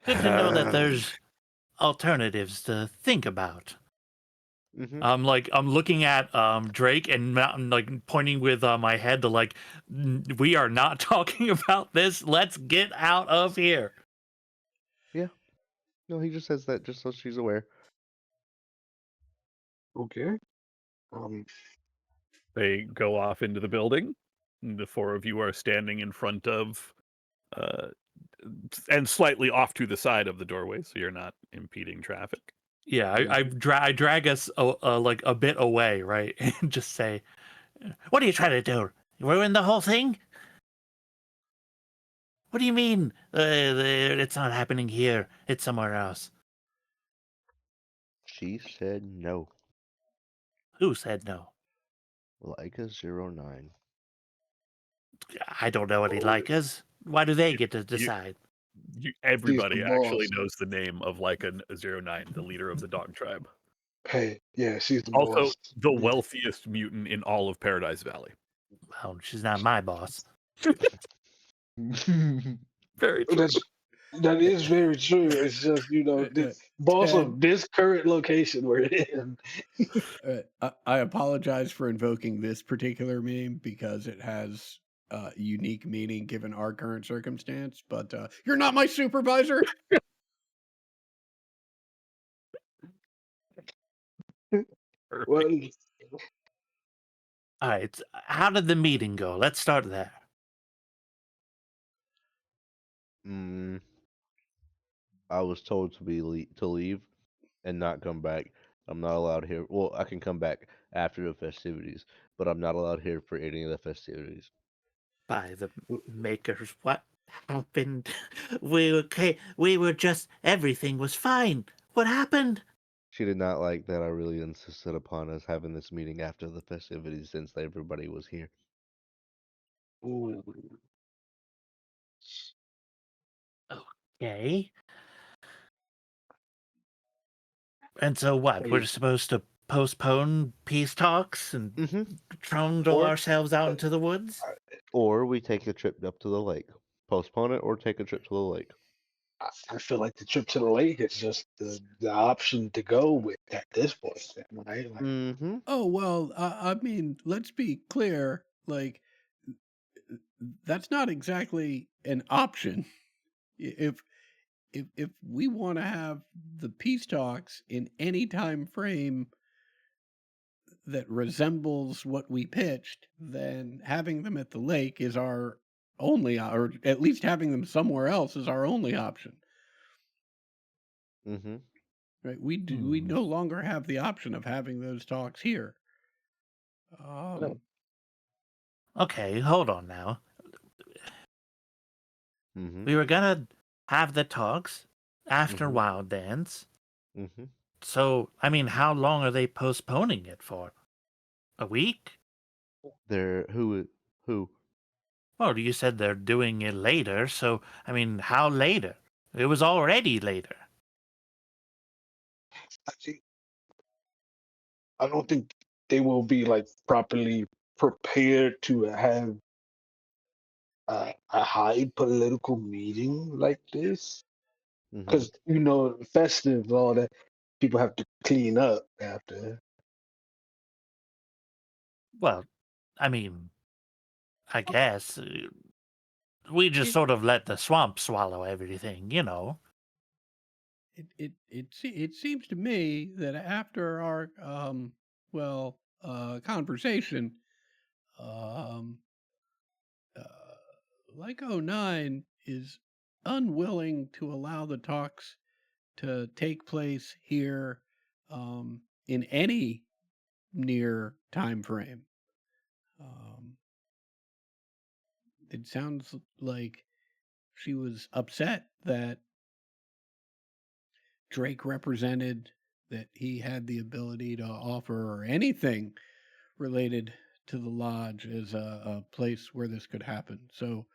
Good to know that there's alternatives to think about. Mm-hmm. I'm looking at Drake and like pointing with my head to like, we are not talking about this. Let's get out of here. No, he just says that just so she's aware. Okay. They go off into the building. And the four of you are standing in front of, and slightly off to the side of the doorway, so you're not impeding traffic. Yeah, I drag us like a bit away, right, and just say, "What are you trying to do? Ruin the whole thing? What do you mean? It's not happening here. It's somewhere else." She said no. Who said no? Leica09. I don't know any Lycas. Why do they get to decide? Everybody actually boss. knows the name of Leica 09, the leader of the dog tribe. Hey, yeah, she's the Also, boss. the wealthiest mutant in all of Paradise Valley. Well, she's not my boss. Very true. That is very true. It's just the boss Ted. of this current location we're in. I apologize for invoking this particular meme because it has unique meaning given our current circumstance. But you're not my supervisor. Well, All right, how did the meeting go? Let's start there. I was told to leave and not come back. I'm not allowed here. Well, I can come back after the festivities, but I'm not allowed here for any of the festivities. By the makers, what happened? We were okay. We were just, everything was fine. What happened? She did not like that I really insisted upon us having this meeting after the festivities since everybody was here. ooh, Okay. And so what? We're Hey. supposed to postpone peace talks and Mm-hmm. trundle Or- ourselves out into the woods? Or we take a trip up to the lake. Postpone it or take a trip to the lake. I feel like the trip to the lake is just the option to go with at this point, right? Like, Mm-hmm. Oh well, I mean, let's be clear. Like, that's not exactly an option. If we want to have the peace talks in any time frame that resembles what we pitched, then having them at the lake is our only, or at least having them somewhere else is our only option. Mm-hmm. Right? We no longer have the option of having those talks here. Okay, hold on now. Mm-hmm. We were gonna have the talks after Mhm. Wild Dance. Mm-hmm. So, I mean, how long are they postponing it for? A week? They're who? Well, you said they're doing it later, so, I mean, how later? It was already later. I don't think they will be like properly prepared to have a high political meeting like this Mm-hmm. because festive all that people have to clean up after. Well, I mean, I guess we just sort of let the swamp swallow everything, you know. It seems to me that after our conversation, Um, uh, like '09 is unwilling to allow the talks to take place here in any near time frame. Um, it sounds like she was upset that Drake represented that he had the ability to offer her anything related to the lodge as a place where this could happen. So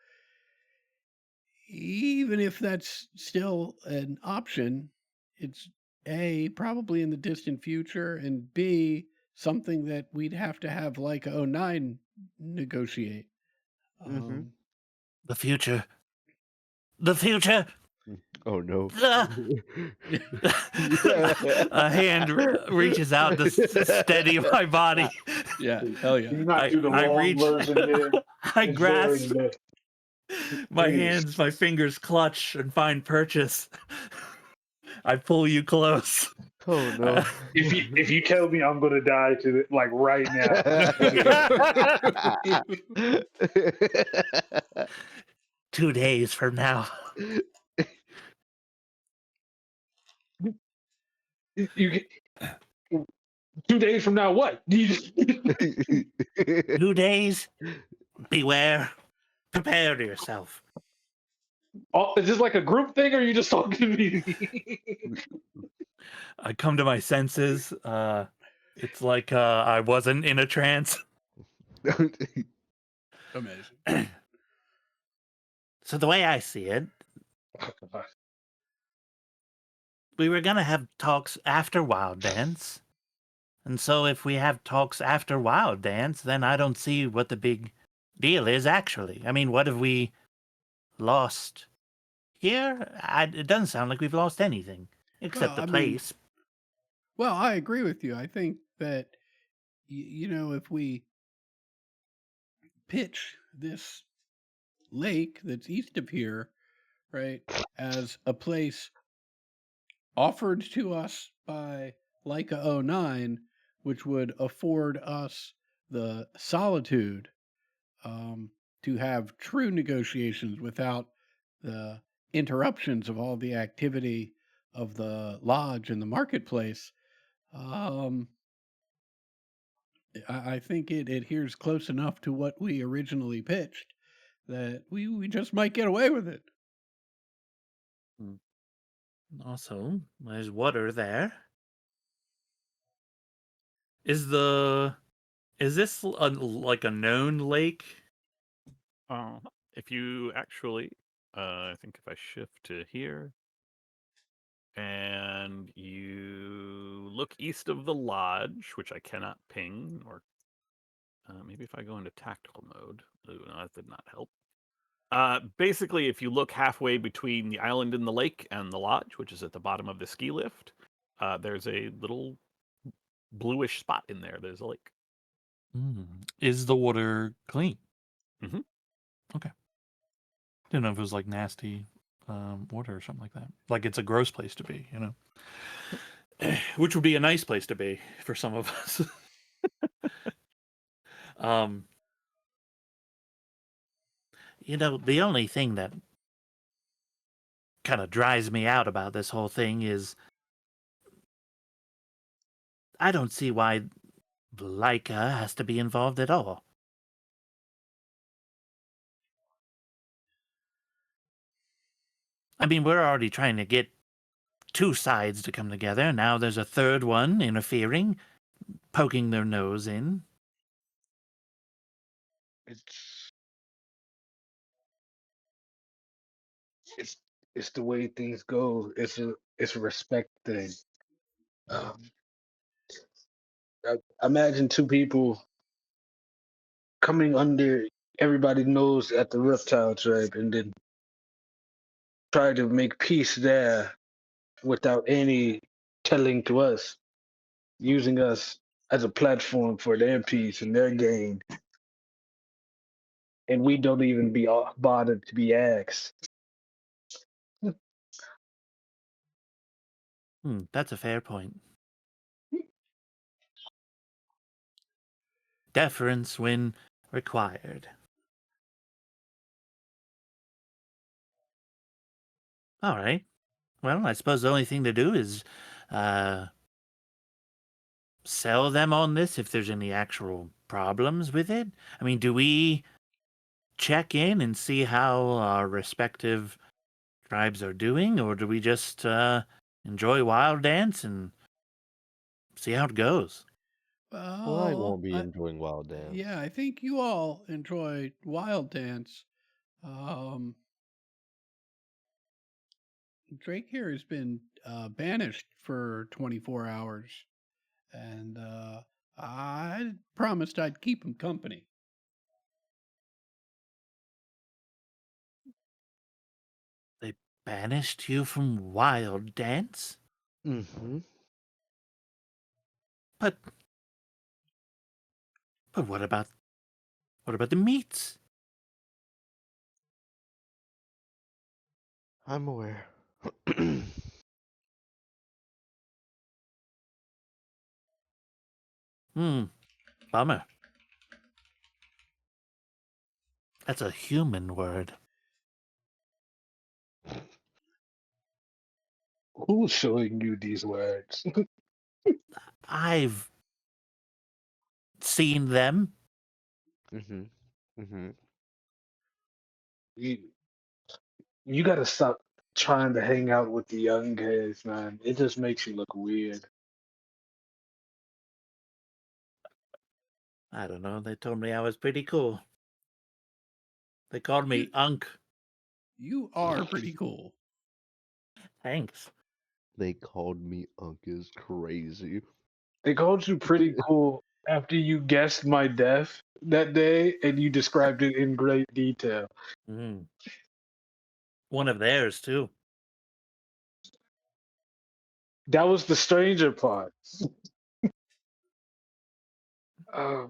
even if that's still an option, it's A, probably in the distant future, and B, something that we'd have to have like '09 negotiate. Mhm. The future. The future. Oh no. A hand reaches out to steady my body. Yeah, hell yeah. You not do the I long reach. version there. I It's grasp very my please. hands, my fingers clutch and find purchase. I pull you close. Oh no. If you tell me I'm gonna die to it, like right now, what is it? 2 days from now. You get 2 days from now. What? You just, 2 days. Beware. Prepare yourself. oh, is this like a group thing, or are you just talking to me? I come to my senses. It's like I wasn't in a trance. Amazing. So the way I see it, we were gonna have talks after Wild Dance. And so if we have talks after Wild Dance, then I don't see what the big deal is actually. I mean, what have we lost here? It doesn't sound like we've lost anything except Well, the I mean, place. well, I agree with you. I think that, if we pitch this lake that's east of here, right, as a place offered to us by Leica '09, which would afford us the solitude to have true negotiations without the interruptions of all the activity of the lodge and the marketplace. Um, I think it adheres close enough to what we originally pitched that we just might get away with it. Also, there's water there. Is this like a known lake? If you actually, I think if I shift to here and you look east of the lodge, which I cannot ping, or maybe if I go into tactical mode. Ooh, no, that did not help. Basically, if you look halfway between the island and the lake and the lodge, which is at the bottom of the ski lift, there's a little bluish spot in there. There's a lake. Is the water clean? Mhm. Okay. Didn't know if it was like nasty water or something like that. Like it's a gross place to be, which would be a nice place to be for some of us. The only thing that kind of drives me out about this whole thing is I don't see why Leica has to be involved at all. I mean, we're already trying to get two sides to come together. Now there's a third one interfering, poking their nose in. it's it's the way things go. It's a respect thing. Um, imagine two people coming under everybody knows at the reptile tribe, and then try to make peace there without any telling to us, using us as a platform for their peace and their gain, and we don't even be bothered to be asked. That's a fair point. Deference when required. All right. Well, I suppose the only thing to do is sell them on this if there's any actual problems with it. I mean, do we check in and see how our respective tribes are doing, or do we just enjoy Wild Dance and see how it goes? Well, I won't be I- enjoying Wild Dance. yeah, I think you all enjoy Wild Dance. Drake here has been banished for 24 hours, and I promised I'd keep him company. They banished you from Wild Dance? Mm-hmm. But what about the meats? I'm aware. Bummer. That's a human word. Who's showing you these words? I've seen them. Mm-hmm. Mm-hmm. you, you gotta stop trying to hang out with the young guys, man. It just makes you look weird. I don't know. They told me I was pretty cool. They called me Unk. You are pretty cool. Thanks. They called me Unk is crazy. They called you pretty cool after you guessed my death that day and you described it in great detail. Mm. One of theirs, too. That was the stranger part. Uh,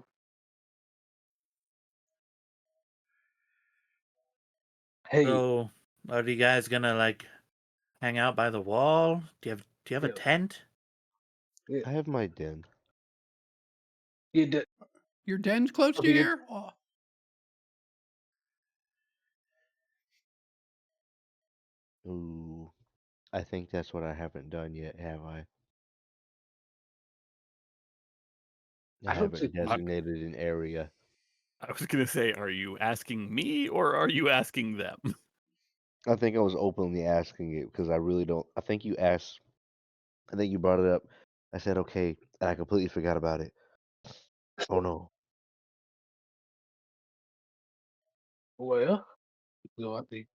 hey, So, are you guys gonna, like, hang out by the wall? Do you have a yeah, tent? yeah, I have my den. you did. Your den's close to Okay, here? Oh, Ooh. I think that's what I haven't done yet, have I? I I don't think haven't designated an area. I was gonna say, are you asking me or are you asking them? I think I was openly asking it because I really don't. I think you asked. I think you brought it up. I said okay, and I completely forgot about it. Oh no! well. So I think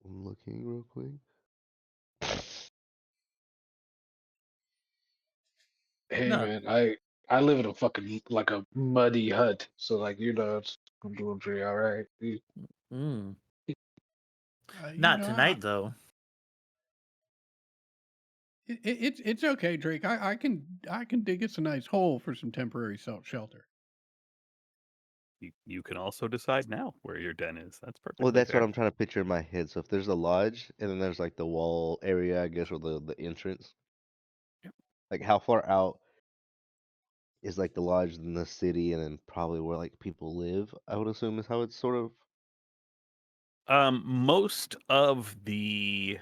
I'm looking real quick. hey No. man, I live in a fucking like a muddy hut, so like I'm doing pretty all right. Mm. you Not know, tonight, though. it's okay, Drake. I can dig us a nice hole for some temporary shelter. You can also decide now where your den is. That's Well, perfectly that's what fair. I'm trying to picture in my head. So if there's a lodge and then there's like the wall area, I guess, or the entrance, Yep. like how far out is like the lodge in the city, and then probably where like people live, I would assume is how it's sort of. Most of the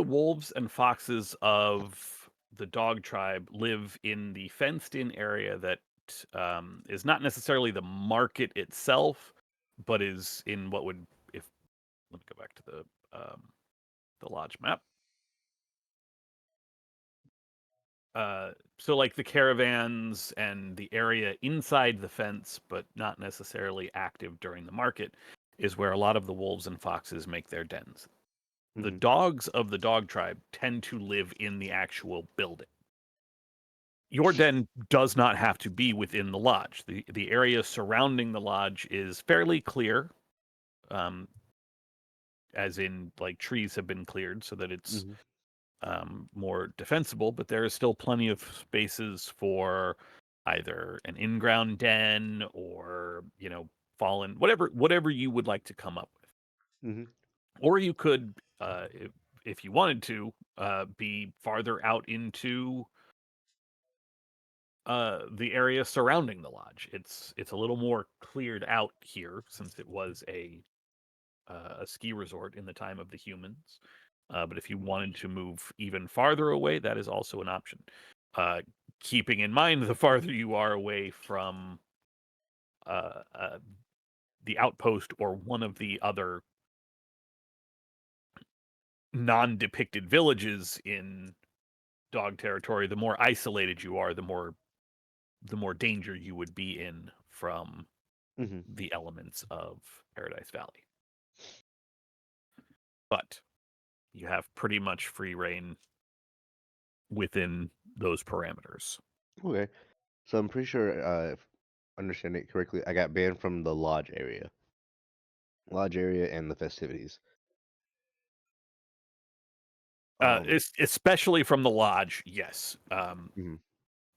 wolves and foxes of the dog tribe live in the fenced-in area that is not necessarily the market itself, but is in what would if let me go back to the lodge map. So like the caravans and the area inside the fence, but not necessarily active during the market, is where a lot of the wolves and foxes make their dens. The Mhm. dogs of the dog tribe tend to live in the actual building. Your den does not have to be within the lodge. The area surrounding the lodge is fairly clear, um, as in like trees have been cleared so that it's Mhm. more defensible, but there is still plenty of spaces for either an in-ground den or, fallen, whatever you would like to come up with. Mhm. Or you could, if you wanted to, be farther out into the area surrounding the lodge. It's a little more cleared out here since it was a ski resort in the time of the humans. But if you wanted to move even farther away, that is also an option. Keeping in mind, the farther you are away from the outpost or one of the other non-depicted villages in dog territory, the more isolated you are, the more danger you would be in from Hmm. the elements of Paradise Valley. But you have pretty much free reign within those parameters. Okay. So I'm pretty sure, if I understand it correctly, I got banned from the lodge area, and the festivities. Especially from the lodge, yes. Mhm.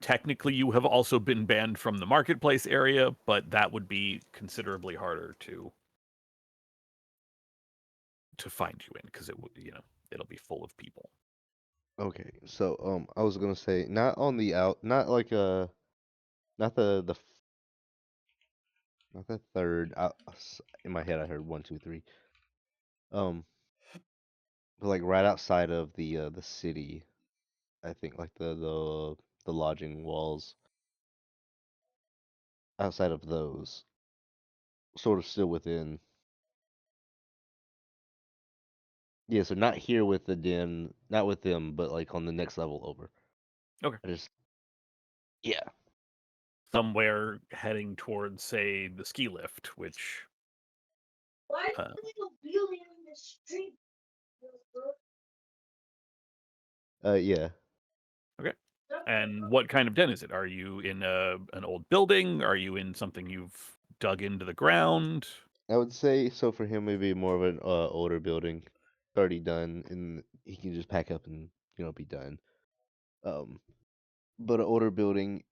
Technically, you have also been banned from the marketplace area, but that would be considerably harder to find you in because it would, it'll be full of people. Okay. So I was gonna say not on the not like not not the third. In my head, I heard 1, 2, 3. Um, but like right outside of the city, I think like the lodging walls outside of those, sort of still within. Yeah, so not here with the den, not with them, but like on the next level over. Okay. I just, yeah. Somewhere heading towards, say, the ski lift, which Why is uh, the little building in the street? Yeah. okay. And what kind of den is it? Are you in an old building? Are you in something you've dug into the ground? I would say so for him, maybe more of an older building, already done, and he can just pack up and be done. Um, but an older building,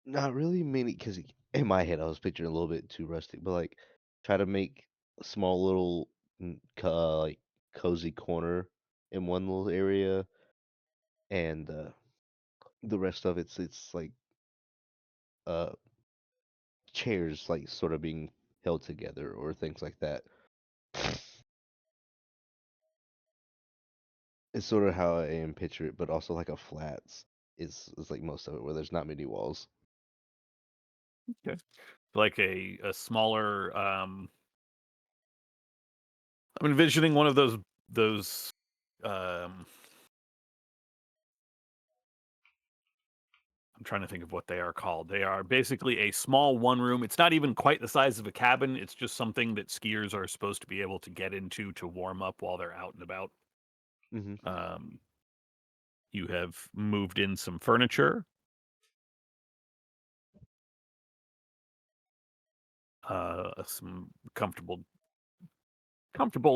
not really many, because in my head I was picturing a little bit too rustic, but like try to make a small little like cozy corner in one little area, and the rest of it's like uh chairs like sort of being held together or things like that. It's sort of how I am picture it, but also like a flats is like most of it where there's not many walls. Okay. Like a smaller. I'm envisioning one of those. Um, I'm trying to think of what they are called. They are basically a small one room. It's not even quite the size of a cabin. It's just something that skiers are supposed to be able to get into to warm up while they're out and about. Hmm. You have moved in some furniture. Some comfortable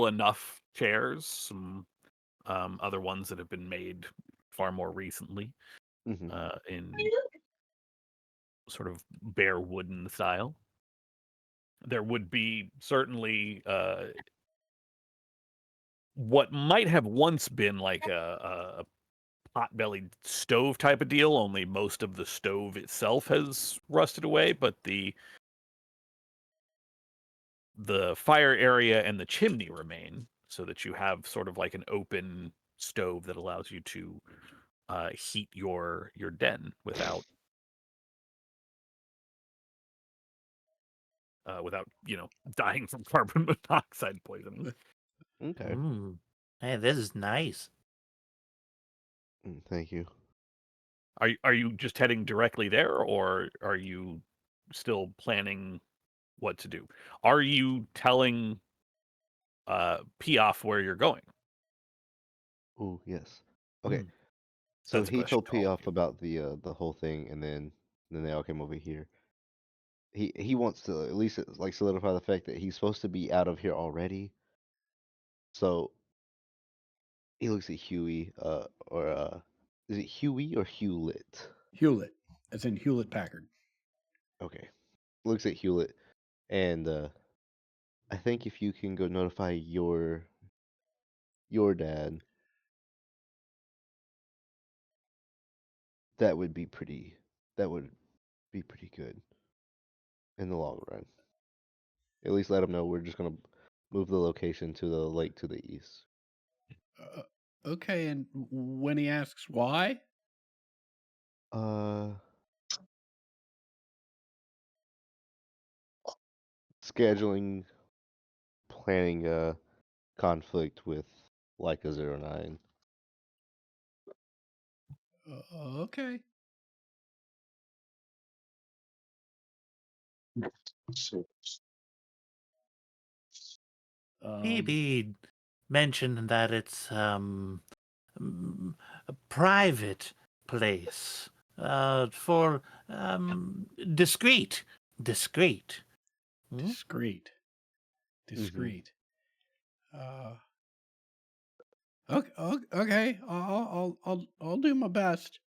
enough chairs. Some other ones that have been made far more recently Hmm. in sort of bare wooden style. There would be certainly what might have once been like a pot-bellied stove type of deal, only most of the stove itself has rusted away, but the fire area and the chimney remain, so that you have sort of like an open stove that allows you to heat your den without dying from carbon monoxide poisoning. Okay. Hey, this is nice. Thank you. Are you just heading directly there, or are you still planning what to do? Are you telling Piaf where you're going? Oh yes. Okay. Mm. So That's a he question told for all of Piaf you. about the whole thing, and then they all came over here. He wants to at least like solidify the fact that he's supposed to be out of here already. So he looks at Huey, or is it Huey or Hewlett? Hewlett, as in Hewlett Packard. Okay. Looks at Hewlett, and I think if you can go notify your your dad, that would be pretty. That would be pretty good in the long run. At least let him know we're just gonna move the location to the lake to the east. Uh, okay, and when he asks why, Uh, scheduling, planning a conflict with Leica 09. okay. So, Maybe mention that it's a private place for discreet. Discreet. Hmm? Discreet. Mm-hmm. Discreet. Okay. Okay. I'll do my best.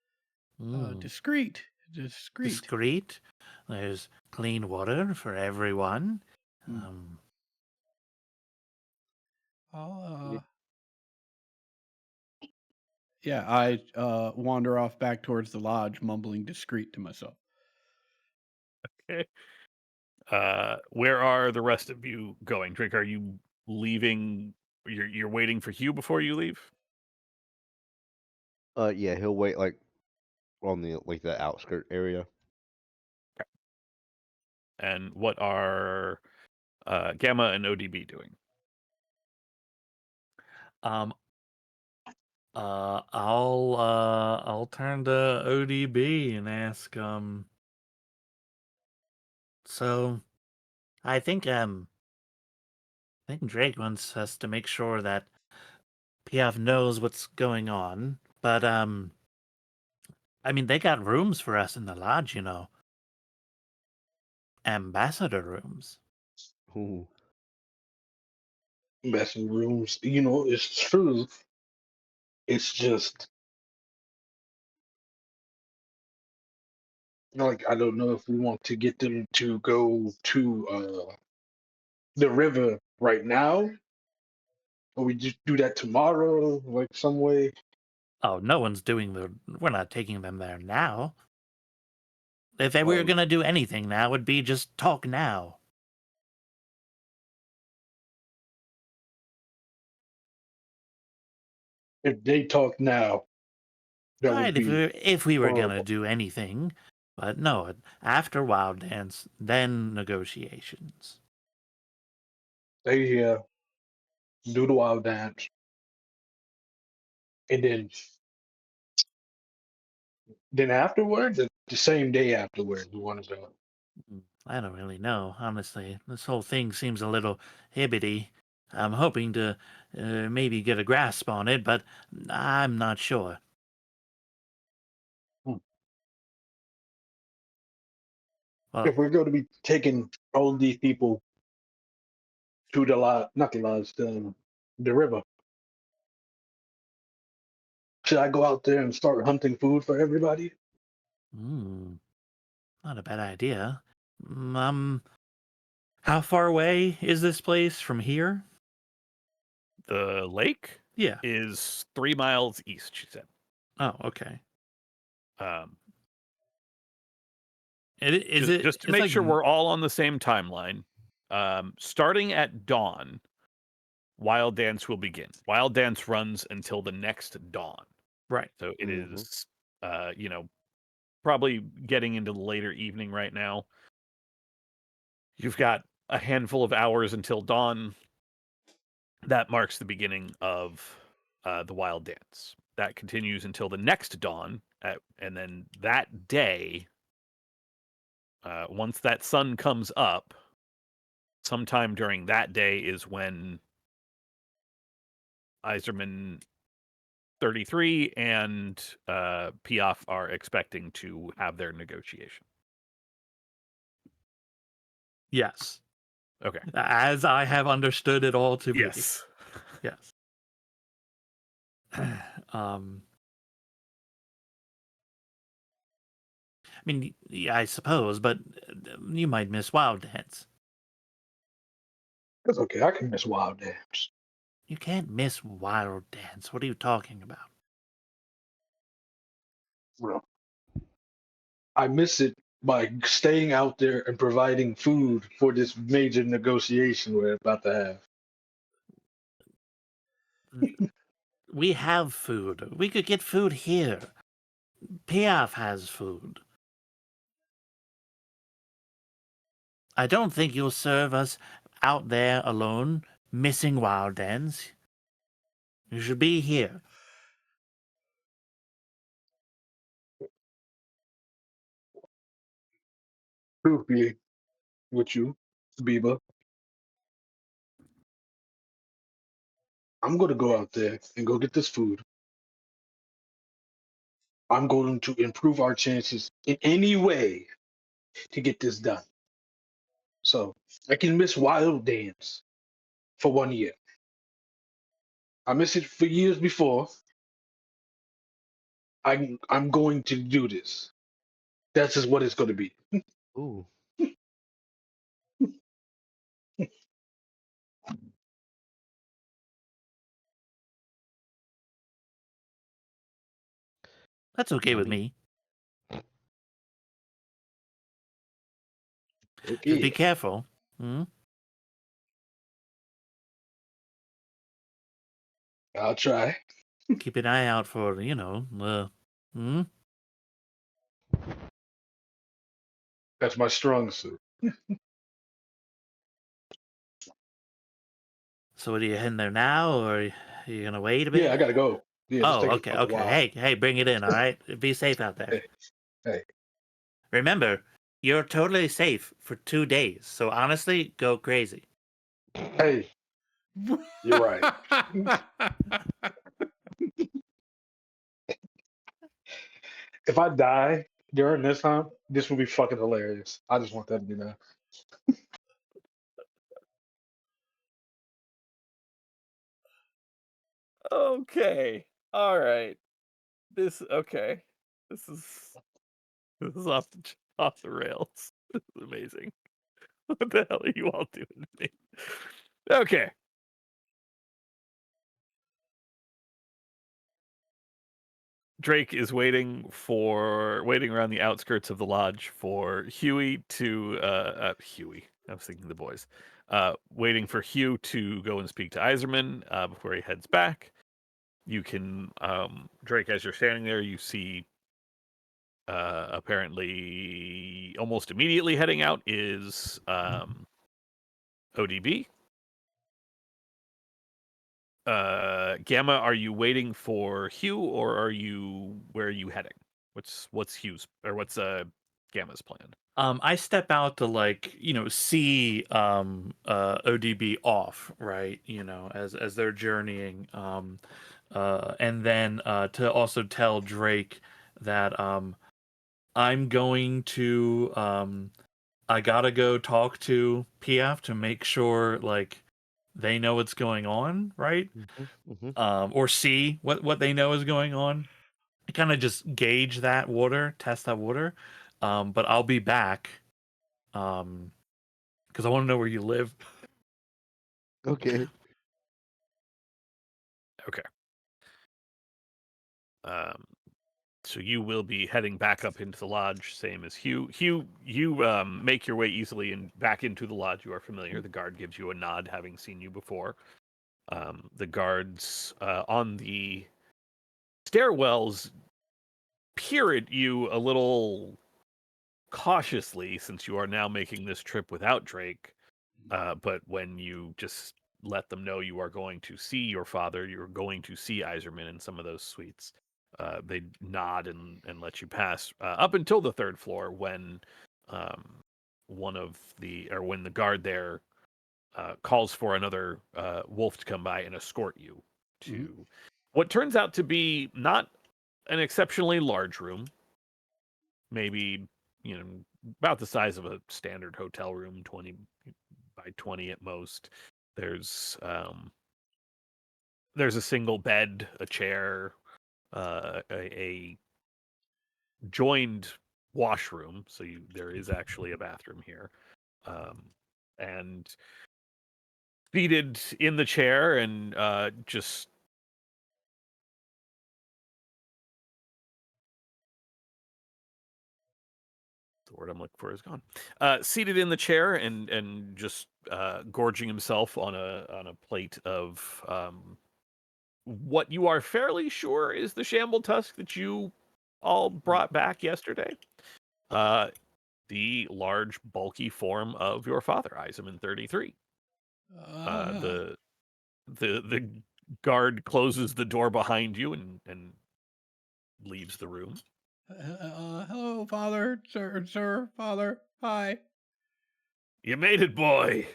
Mm. Discreet. Discreet. Discreet. There's clean water for everyone. Hmm. Um, I'll yeah. I wander off back towards the lodge, mumbling discreet to myself. Okay. Where are the rest of you going? Drake, are you leaving? You're waiting for Hugh before you leave? Yeah, he'll wait like on the outskirt area. And what are Gamma and ODB doing? um, I'll turn to ODB and ask so I think Drake wants us to make sure that Piaf knows what's going on, but I mean they got rooms for us in the lodge, you know. Ambassador rooms. Ooh. messing rooms, it's true. It's just like I don't know if we want to get them to go to the river right now, or we just do that tomorrow, like some way. Oh, no one's we're not taking them there now. If we were Well, gonna do anything now, it'd be just talk now. if they talk now, that would Right, be if we were gonna horrible. do anything. But no, after Wild Dance, then negotiations. They do the wild dance, and then afterwards, the same day afterwards, we want to go. I don't really know, honestly. This whole thing seems a little hibbity. I'm hoping to maybe get a grasp on it, but I'm not sure. Hmm. Well, If we're going to be taking all these people to the lodge, not the lodge, the river, should I go out there and start hunting food for everybody? not a bad idea. How far away is this place from here? The lake Yeah. is 3 miles east, she said. Oh, okay. Um, It's just to make like sure we're all on the same timeline. Starting at dawn, Wild Dance will begin. Wild Dance runs until the next dawn. right. So it Mhm. is, probably getting into the later evening right now. You've got a handful of hours until dawn. That marks the beginning of the Wild Dance. That continues until the next dawn, and then that day, once that sun comes up, sometime during that day is when Iserman 33 and Piaf are expecting to have their negotiation. Yes. Okay. As I have understood it all to be. Yes. Yes. I mean, yeah, I suppose, but you might miss Wild Dance. That's okay. I can miss wild dance. You can't miss Wild Dance. What are you talking about? Well, I miss it by staying out there and providing food for this major negotiation we're about to have. We have food. We could get food here. Piaf has food. I don't think you'll serve us out there alone, missing Wild Dance. You should be here. Proof be with you, Biba. I'm gonna go out there and go get this food. I'm going to improve our chances in any way to get this done. So I can miss Wild Dance for 1 year. I missed it for years before. I'm going to do this. That's just what it's going to be. Ooh. That's okay with Money. me. Just be Okay. careful. Hmm? I'll try. Keep an eye out for, hmm? That's my strong suit. So are you heading there now, or are you gonna wait a bit? Yeah, I gotta go. Yeah, this Oh, takes a okay, fucking okay. while. Hey, bring it in, all right? Be safe out there. Hey. Remember, you're totally safe for 2 days. So honestly, go crazy. Hey, you're right. If I die during this time, this will be fucking hilarious. I just want that to be known. Okay. All right. Okay. This is off the rails. This is amazing. What the hell are you all doing to me? Okay. Drake is waiting around the outskirts of the lodge for Huey to Huey. I was thinking the boys. Waiting for Hugh to go and speak to Iserman before he heads back. You can Drake, as you're standing there, you see apparently almost immediately heading out is ODB. Gamma, are you waiting for Hugh, or where are you heading? What's Gamma's plan? I step out to see ODB off, right? As they're journeying. And then to also tell Drake that I'm going to I gotta go talk to Piaf to make sure they know what's going on, right? Or see what they know is going on. Kind of just gauge that water, test that water. But I'll be back because I want to know where you live. Okay. Okay. So you will be heading back up into the lodge, same as Hugh. Hugh, you make your way easily back into the lodge. You are familiar. The guard gives you a nod, having seen you before. The guards on the stairwells peer at you a little cautiously, since you are now making this trip without Drake. But when you just let them know you are going to see your father, you're going to see Iserman in some of those suites, they nod and let you pass up until the third floor, when when the guard there calls for another wolf to come by and escort you to what turns out to be not an exceptionally large room, maybe about the size of a standard hotel room, 20 by 20 at most. There's a single bed, a chair, a joined washroom, so there is actually a bathroom here, and seated in the chair and just the word I'm looking for is gone. Seated in the chair and just gorging himself on a plate of what you are fairly sure is the shamble tusk that you all brought back yesterday. The large, bulky form of your father, Iseman 33. The guard closes the door behind you and leaves the room. Hello, father, sir, father. Hi. You made it, boy.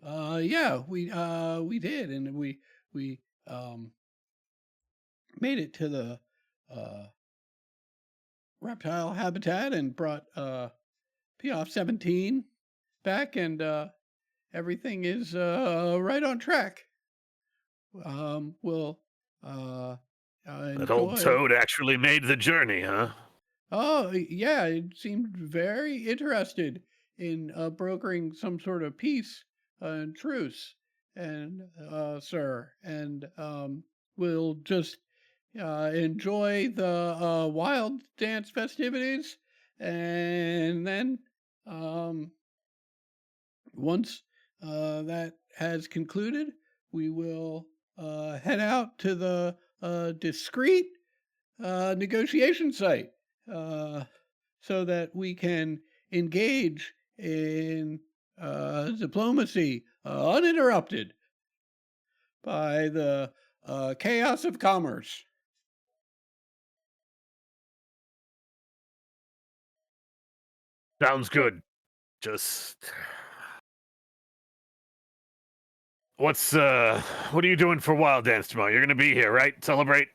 Yeah, we did, and we made it to the reptile habitat and brought Piaf 17 back, and everything is right on track. We'll That old enjoy. toad actually made the journey, huh? Oh, yeah, it seemed very interested in brokering some sort of peace and truce, and sir, and we'll just enjoy the wild dance festivities, and then once that has concluded, we will head out to the discreet negotiation site so that we can engage in diplomacy uninterrupted by the chaos of commerce. Sounds good. Just what are you doing for Wild Dance tomorrow? You're gonna be here, right? Celebrate.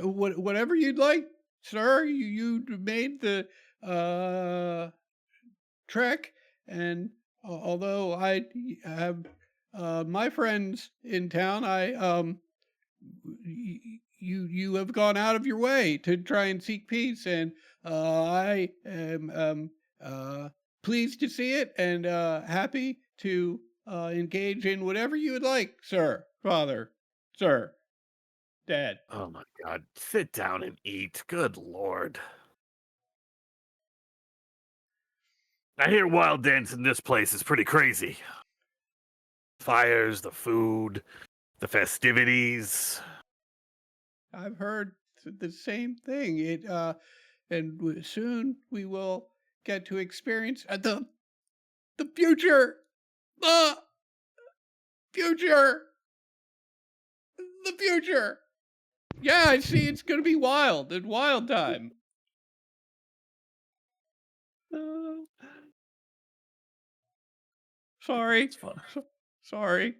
Whatever you'd like, sir. You made the trek, and although I have my friends in town, you have gone out of your way to try and seek peace, and I am pleased to see it and happy to engage in whatever you would like, sir, father, sir, dad. Oh my God! Sit down and eat. Good Lord. I hear Wild Dance in this place is pretty crazy. Fires, the food, the festivities. I've heard the same thing. Soon we will get to experience the future, the future, the future. Yeah, I see. It's gonna be wild and wild time. Sorry, It's fun. sorry.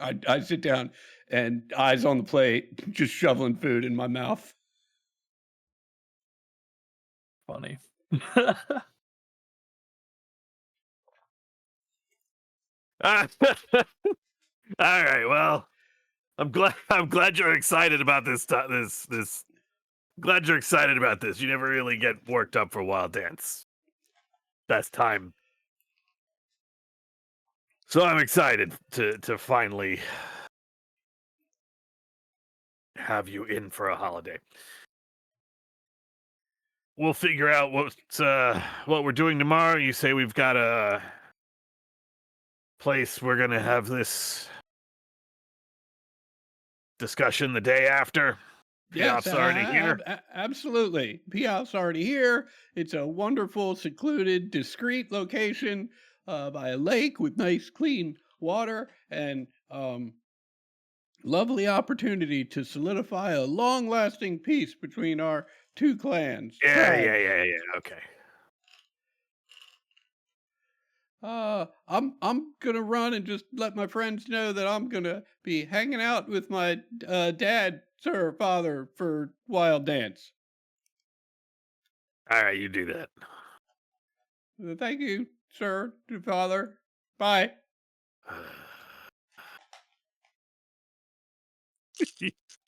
I sit down and eyes on the plate, just shoveling food in my mouth. Funny. All right. Well, I'm glad you're excited about this. Glad you're excited about this. You never really get worked up for Wild Dance. That's time. So I'm excited to finally have you in for a holiday. We'll figure out what we're doing tomorrow. You say we've got a place we're gonna have this discussion the day after. Yes, Piaf's already here. Absolutely. Piaf's already here. It's a wonderful, secluded, discreet location by a lake with nice, clean water and lovely opportunity to solidify a long-lasting peace between our two clans. Yeah. Okay. I'm gonna run and just let my friends know that I'm gonna be hanging out with my dad, sir, father, for Wild Dance. All right, you do that. Thank you, sir, father. Bye.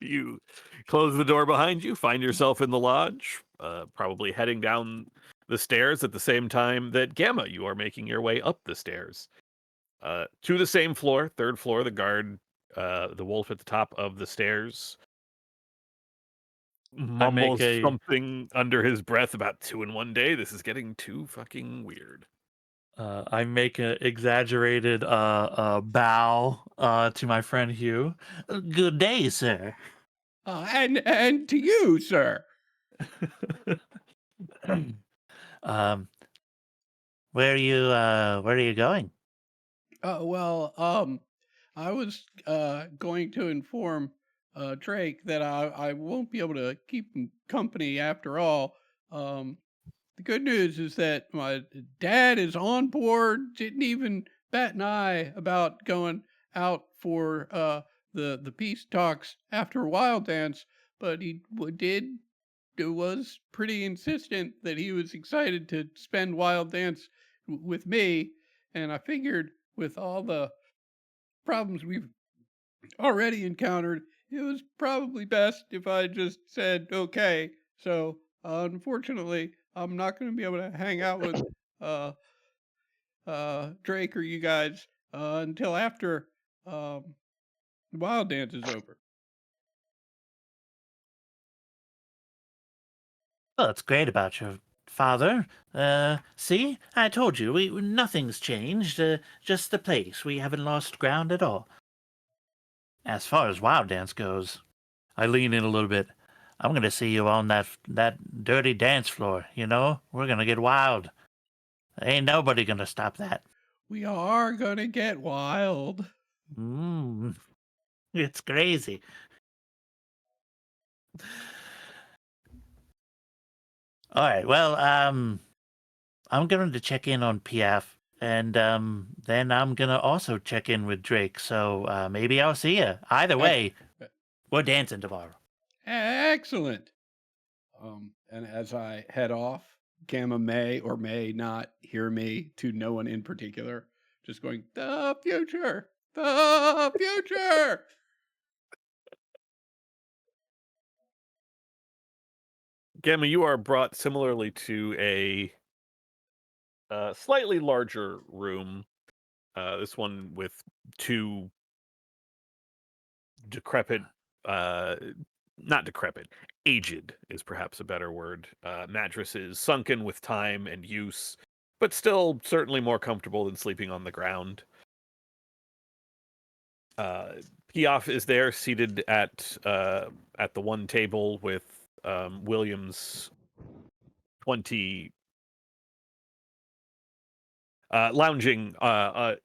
You close the door behind you, find yourself in the lodge, probably heading down the stairs at the same time that Gamma, you are making your way up the stairs. To the same floor, third floor, the guard, the wolf at the top of the stairs, I make mumbles a something under his breath about 2 in 1 day. This is getting too fucking weird. I make an exaggerated bow to my friend Hugh. Good day, sir. And to you, sir. um, where are you going? Well, I was going to inform Drake that I won't be able to keep him company after all. The good news is that my dad is on board. Didn't even bat an eye about going out for the peace talks after Wild Dance, but he was pretty insistent that he was excited to spend Wild Dance with me, and I figured with all the problems we've already encountered, it was probably best if I just said okay. So unfortunately, I'm not going to be able to hang out with uh Drake or you guys until after the Wild Dance is over. Well, that's great about your father. See, I told you, nothing's changed. Just the place. We haven't lost ground at all. As far as Wild Dance goes, I lean in a little bit. I'm gonna see you on that dirty dance floor. You know, we're gonna get wild. Ain't nobody gonna stop that. We are gonna get wild. It's crazy. All right. Well, I'm going to check in on Piaf, and then I'm gonna also check in with Drake. So maybe I'll see you. Either way, we're dancing tomorrow. Excellent. And as I head off, Gamma may or may not hear me, to no one in particular, just going, the future, the future. Gamma, you are brought similarly to a slightly larger room. This one with 2 decrepit, not decrepit, aged is perhaps a better word. Mattresses sunken with time and use, but still certainly more comfortable than sleeping on the ground. Piaf is there, seated at the one table with Williams 20 lounging on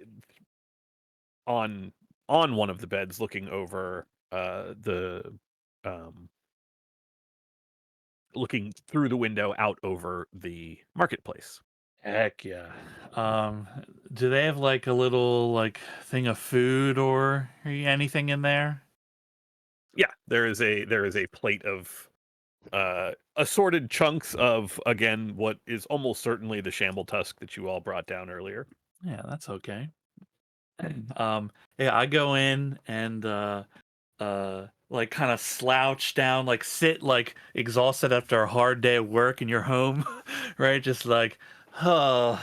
one of the beds, looking over looking through the window out over the marketplace. Heck yeah. Do they have like a little like thing of food or anything in there? Yeah, there is a plate of assorted chunks of, again, what is almost certainly the shamble tusk that you all brought down earlier. Yeah, that's okay. Yeah, I go in and like kind of slouch down, like sit like exhausted after a hard day of work in your home, right? Just like, grabs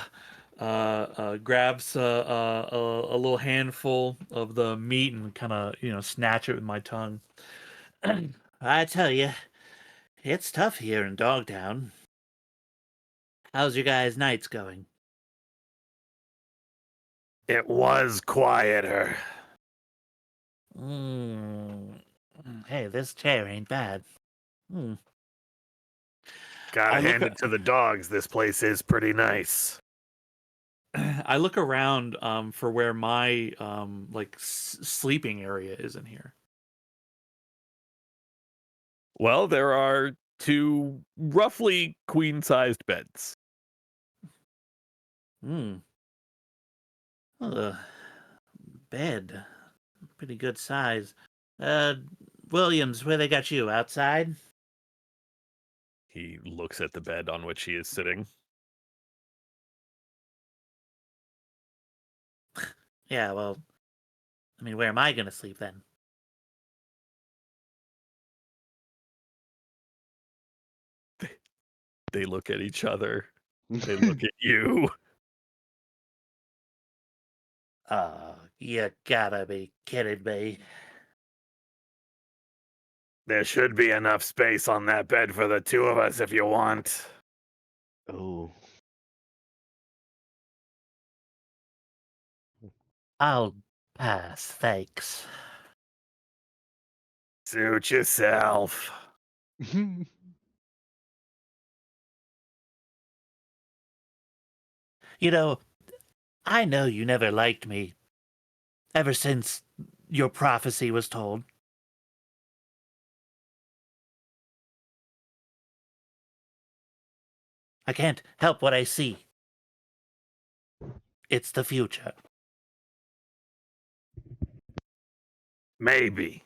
a little handful of the meat and kind of snatch it with my tongue. I tell you, it's tough here in Dogtown. How's your guys' nights going? It was quieter. Hey, this chair ain't bad. Gotta I look hand it to the dogs. This place is pretty nice. I look around for where my like sleeping area is in here. Well, there are 2 roughly queen-sized beds. Bed. Pretty good size. Williams, where they got you? Outside? He looks at the bed on which he is sitting. Yeah, well, I mean, where am I gonna sleep then? They look at each other. They look at you. You gotta be kidding me. There should be enough space on that bed for the two of us if you want. Oh, I'll pass, thanks. Suit yourself. You know, I know you never liked me. Ever since your prophecy was told. I can't help what I see. It's the future. Maybe.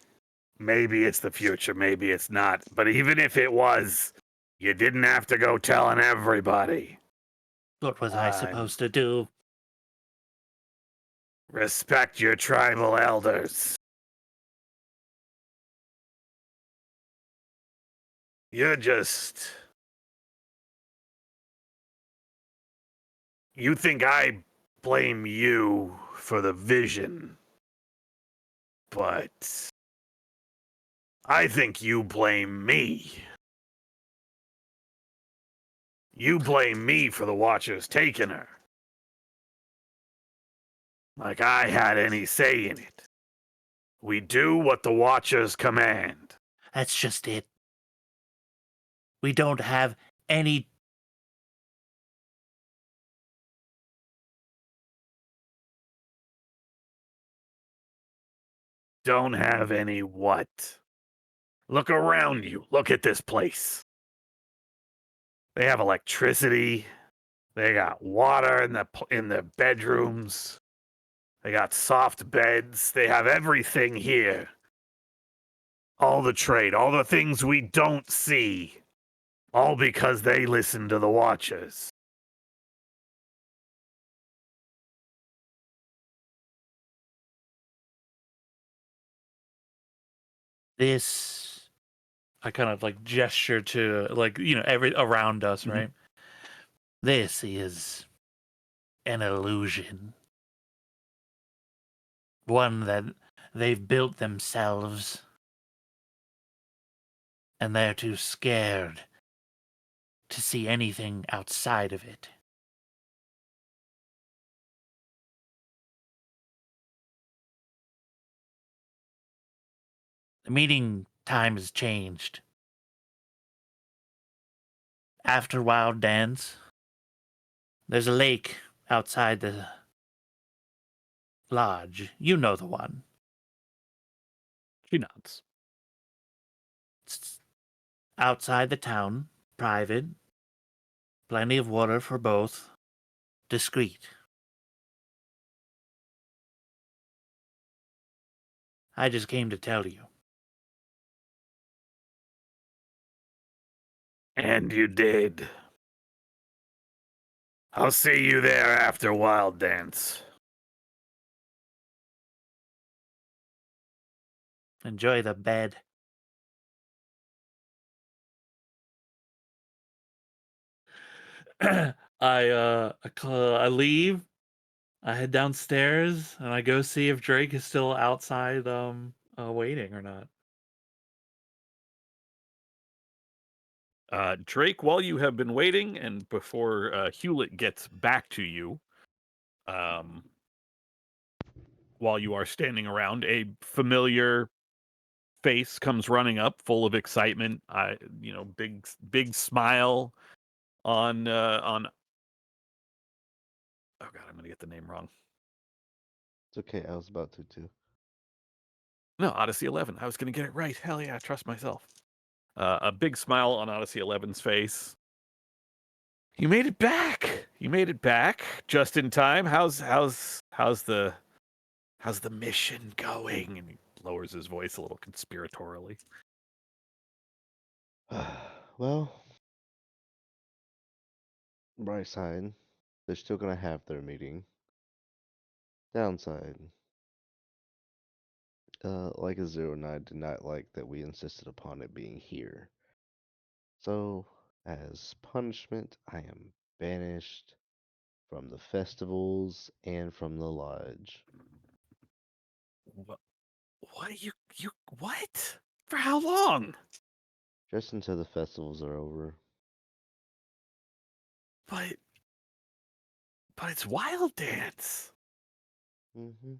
Maybe it's the future, maybe it's not. But even if it was, you didn't have to go telling everybody. What was I supposed to do? Respect your tribal elders. You're just. You think I blame you for the vision, but I think you blame me. You blame me for the Watchers taking her. Like I had any say in it. We do what the Watchers command. That's just it. We don't have any. Don't have any what? Look around you. Look at this place. They have electricity. They got water in the bedrooms. They got soft beds. They have everything here. All the trade, all the things we don't see. All because they listen to the Watchers. This. I kind of like gesture to, like, every around us, Mhm. right? This is an illusion. One that they've built themselves. And they're too scared to see anything outside of it. The meeting time has changed. After Wild Dance, there's a lake outside the lodge. You know the one. She nods. It's outside the town, private, plenty of water for both, discreet. I just came to tell you. And you did. I'll see you there after Wild Dance. Enjoy the bed. I leave. I head downstairs and I go see if Drake is still outside waiting or not. Drake, while you have been waiting and before Hewlett gets back to you, while you are standing around, a familiar face comes running up, full of excitement. Big smile on. Oh God, I'm gonna get the name wrong. it's okay. I was about to too. No, Odyssey 11. I was gonna get it right. Hell yeah, I trust myself. A big smile on Odyssey 11's face. You made it back. You made it back just in time. How's the mission going? And he lowers his voice a little conspiratorially. Well, bright side, they're still gonna have their meeting. Downside, like a 09 did not like that we insisted upon it being here. So, as punishment, I am banished from the festivals and from the lodge. What? What you what? For how long? Just until the festivals are over. But it's Wild Dance. Mm-hmm.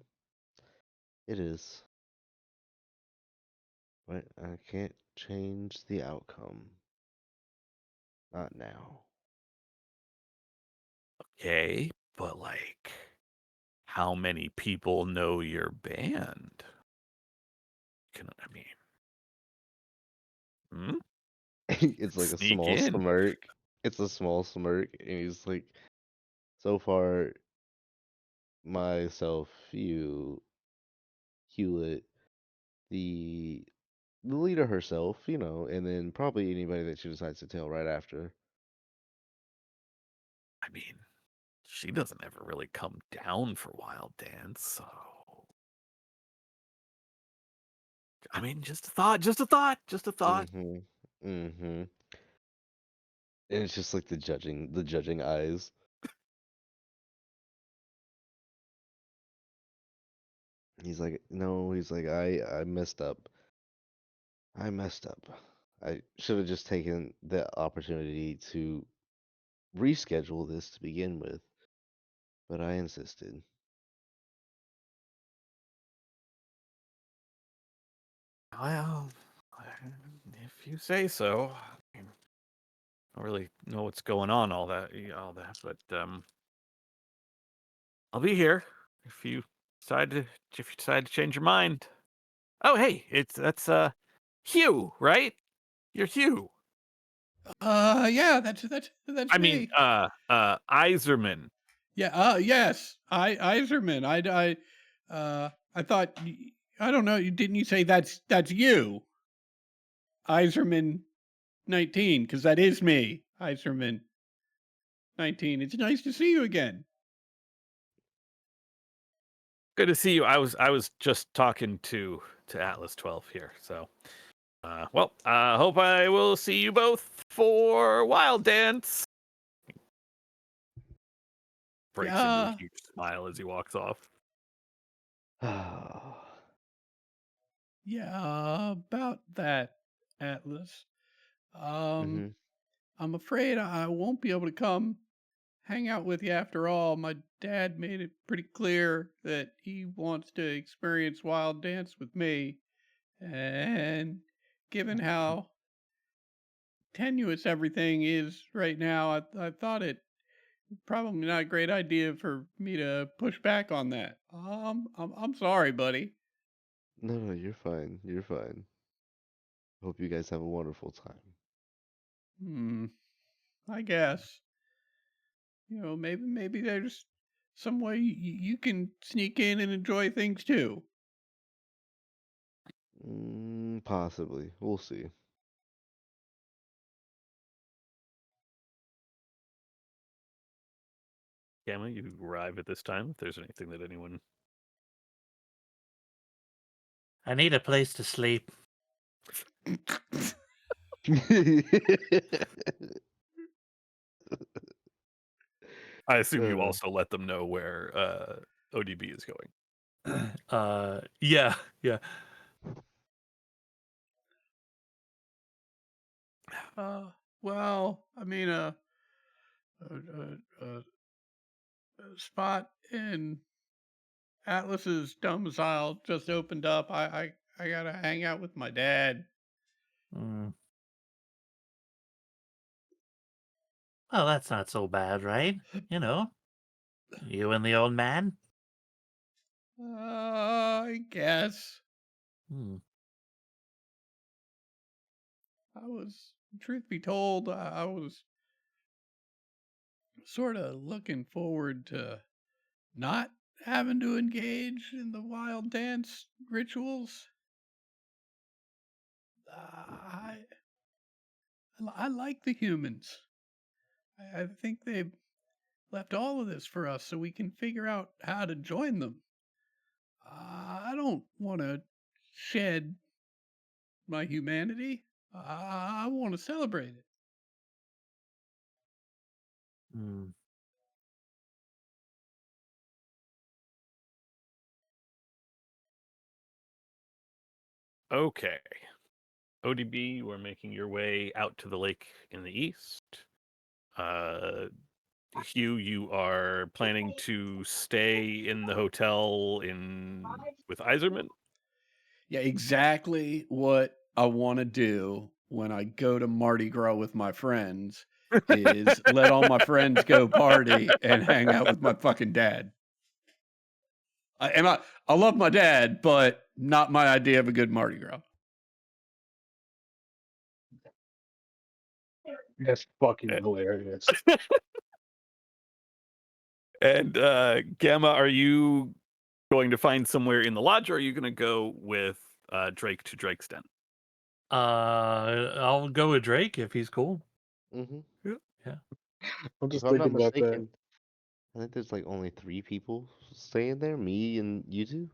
It is. But I can't change the outcome. Not now. Okay, but like, how many people know your band? I mean, hmm? It's like a Sneak small in. smirk. It's a small smirk, and he's like, so far, myself, you, Hewlett, the leader herself, and then probably anybody that she decides to tell right after. I mean, she doesn't ever really come down for Wild Dance, so I mean, just a thought, just a thought, just a thought. Mm-hmm. Mm-hmm. And it's just like the judging eyes. He's like, no, he's like, I messed up. I messed up. I should have just taken the opportunity to reschedule this to begin with, but I insisted. Well, if you say so. I mean, I don't really know what's going on, all that, but I'll be here if you decide to change your mind. Oh, hey, that's Hugh, right? You're Hugh. Yeah, that's I mean, me. Iserman. Yeah, yes, Iserman. I thought I don't know. Didn't you say that's you, Iserman 19? Because that is me, Iserman 19. It's nice to see you again. Good to see you. I was just talking to Atlas 12 here, so hope I will see you both for Wild Dance. Breaks into a Yeah, huge smile as he walks off. yeah, about that, Atlas. Um, Mm-hmm. I'm afraid I won't be able to come hang out with you after all. My dad made it pretty clear that he wants to experience Wild Dance with me. And given how tenuous everything is right now, I thought it probably not a great idea for me to push back on that. I'm sorry, buddy. No, no, you're fine. You're fine. Hope you guys have a wonderful time. Hmm, I guess. Maybe there's some way you can sneak in and enjoy things too. Possibly. We'll see. Gamma, you arrive at this time. If there's anything that anyone I need a place to sleep. I assume you Uh, also let them know where ODB is going. Yeah, yeah. Uh, well, I mean, a spot in Atlas's domicile just opened up. I gotta hang out with my dad. Mm. Well, that's not so bad, right? You know, you and the old man. I guess Hmm. truth be told, I was sort of looking forward to not having to engage in the wild dance rituals. I I like the humans. I think they've left all of this for us so we can figure out how to join them. I don't want to shed my humanity. I want to celebrate it. Mm. Okay. ODB, we're making your way out to the lake in the east. Hugh, you are planning to stay in the hotel with Iserman? Yeah, exactly what I want to do when I go to Mardi Gras with my friends is let all my friends go party and hang out with my fucking dad. I love my dad, but not my idea of a good Mardi Gras. That's fucking hilarious. And Gamma, are you going to find somewhere in the lodge, or are you going to go with Drake to Drake's Den? I'll go with Drake if he's cool. Mm-hmm. I'm If just I'm not thinking about that. mistaken, I think there's like only 3 people staying there. Me and you two.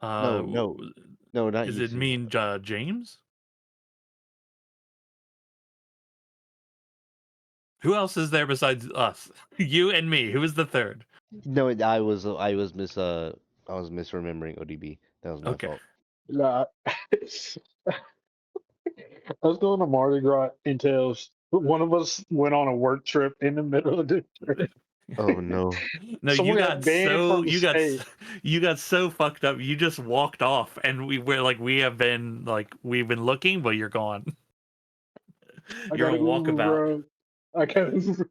No, not Is you it two. me and James? Who else is there besides us? You and me. Who is the third? No, I was misremembering ODB. That was my Okay. fault. Nah, us going to Mardi Gras entails one of us went on a work trip in the middle of the trip. Oh no. No, Someone got banned from the state. you got so fucked up. You just walked off, and we've been looking, but you're gone. I You're got on an Uber, walkabout. bro. I got an Uber.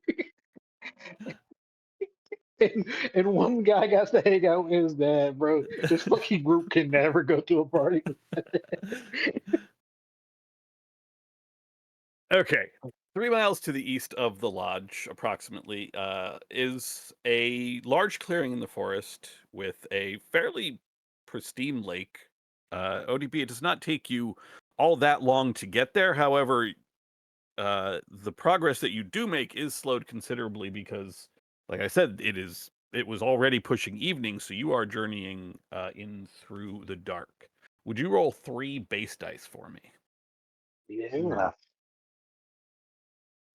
and one guy got to hang out with his dad, bro. This fucking group can never go to a party. Okay. 3 miles to the east of the lodge, approximately, is a large clearing in the forest with a fairly pristine lake. ODB, it does not take you all that long to get there. However, the progress that you do make is slowed considerably because, like I said, it was already pushing evening, so you are journeying in through the dark. Would you roll 3 base dice for me? Yeah.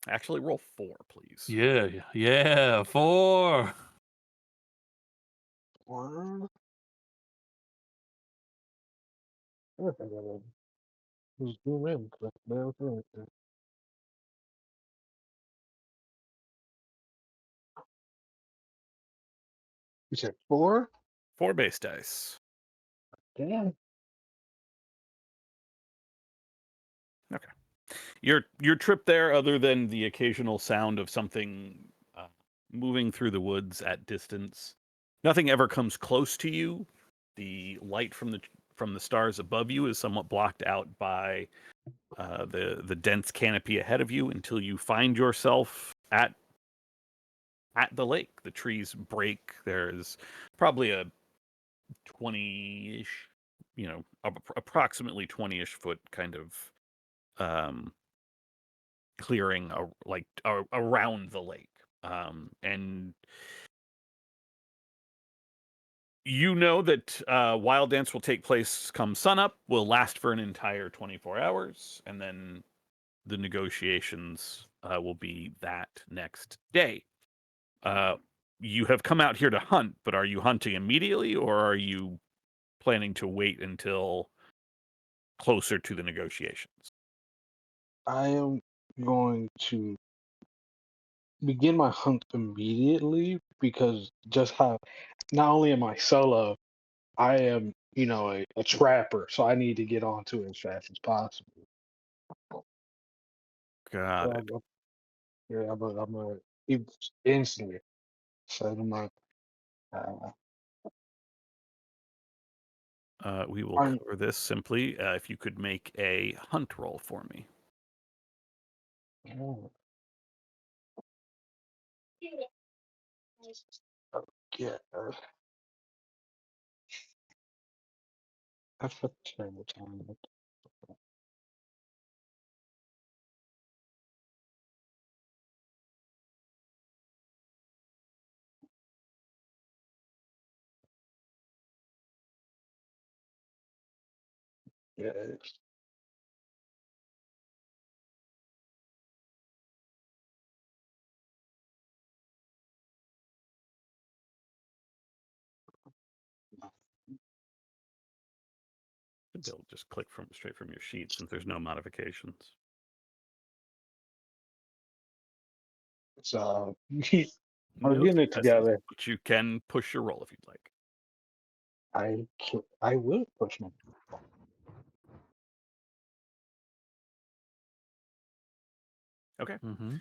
Actually, roll 4, please. Yeah, 4. What? Just zoom in. You said 4? 4 base dice. Damn. Okay. Your trip there, other than the occasional sound of something moving through the woods at distance, nothing ever comes close to you. The light from the stars above you is somewhat blocked out by the dense canopy ahead of you until you find yourself at the lake. The trees break. There's probably a 20-ish, approximately 20-ish foot kind of clearing around the lake. And you know that Wild Dance will take place come sunup, will last for an entire 24 hours, and then the negotiations will be that next day. You have come out here to hunt, but are you hunting immediately, or are you planning to wait until closer to the negotiations? I am going to begin my hunt immediately because just how not only am I solo, I am, a trapper, so I need to get onto it as fast as possible. Got So it. I'm gonna instantly set them up. We will I'm cover this simply. If you could make a hunt roll for me. oh, yeah, that's a terrible time. Yeah, Should be able to just click straight from your sheet since there's no modifications. So we're No getting it successes, together. but you can push your roll if you'd like. I will push my. Mm-hmm.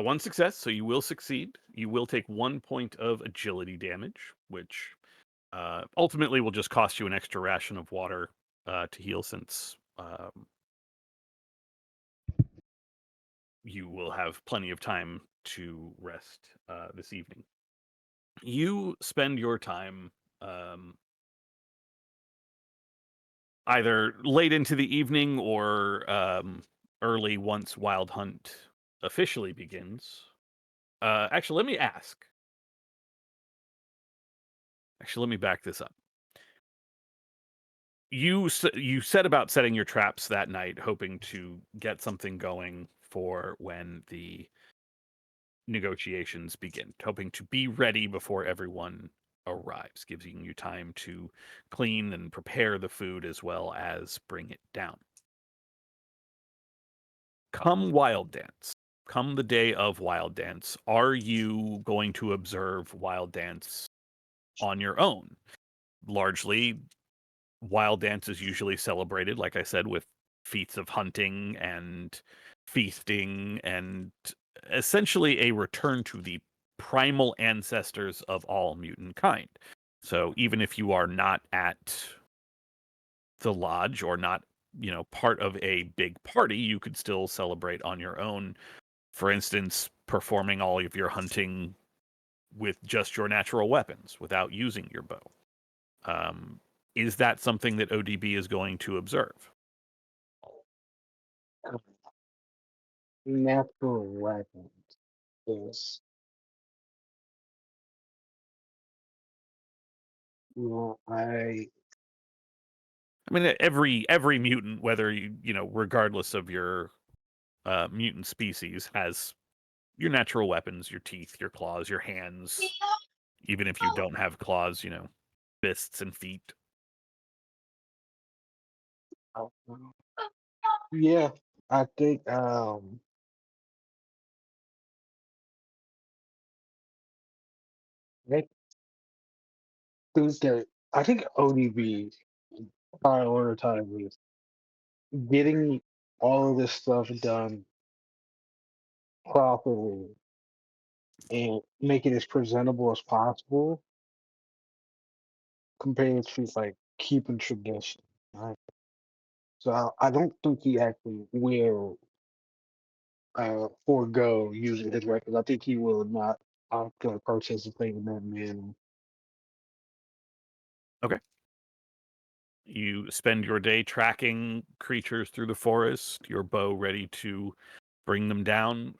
One success, so you will succeed. You will take 1 point of agility damage, which ultimately will just cost you an extra ration of water to heal, since you will have plenty of time to rest this evening. You spend your time either late into the evening or early once Wild Hunt officially begins. Actually, let me ask. Actually, let me back this up. You set about setting your traps that night, hoping to get something going for when the negotiations begin, hoping to be ready before everyone arrives, giving you time to clean and prepare the food as well as bring it down. Come Wild Dance, come the day of Wild Dance, are you going to observe Wild Dance on your own? Largely, Wild Dance is usually celebrated, like I said, with feats of hunting and feasting and essentially a return to the primal ancestors of all mutant kind. So even if you are not at the lodge or not, part of a big party, you could still celebrate on your own. For instance, performing all of your hunting with just your natural weapons without using your bow. Is that something that ODB is going to observe? Natural weapons is, I I mean, every mutant, whether regardless of your mutant species, has your natural weapons, your teeth, your claws, your hands. Even if you don't have claws, fists and feet. yeah, I think I I think ODB prioritizes getting all of this stuff done properly and make it as presentable as possible compared to like keeping tradition. Right? So I don't think he actually will forego using his weapons. I think he will not participate in that manner. Okay. You spend your day tracking creatures through the forest, your bow ready to bring them down.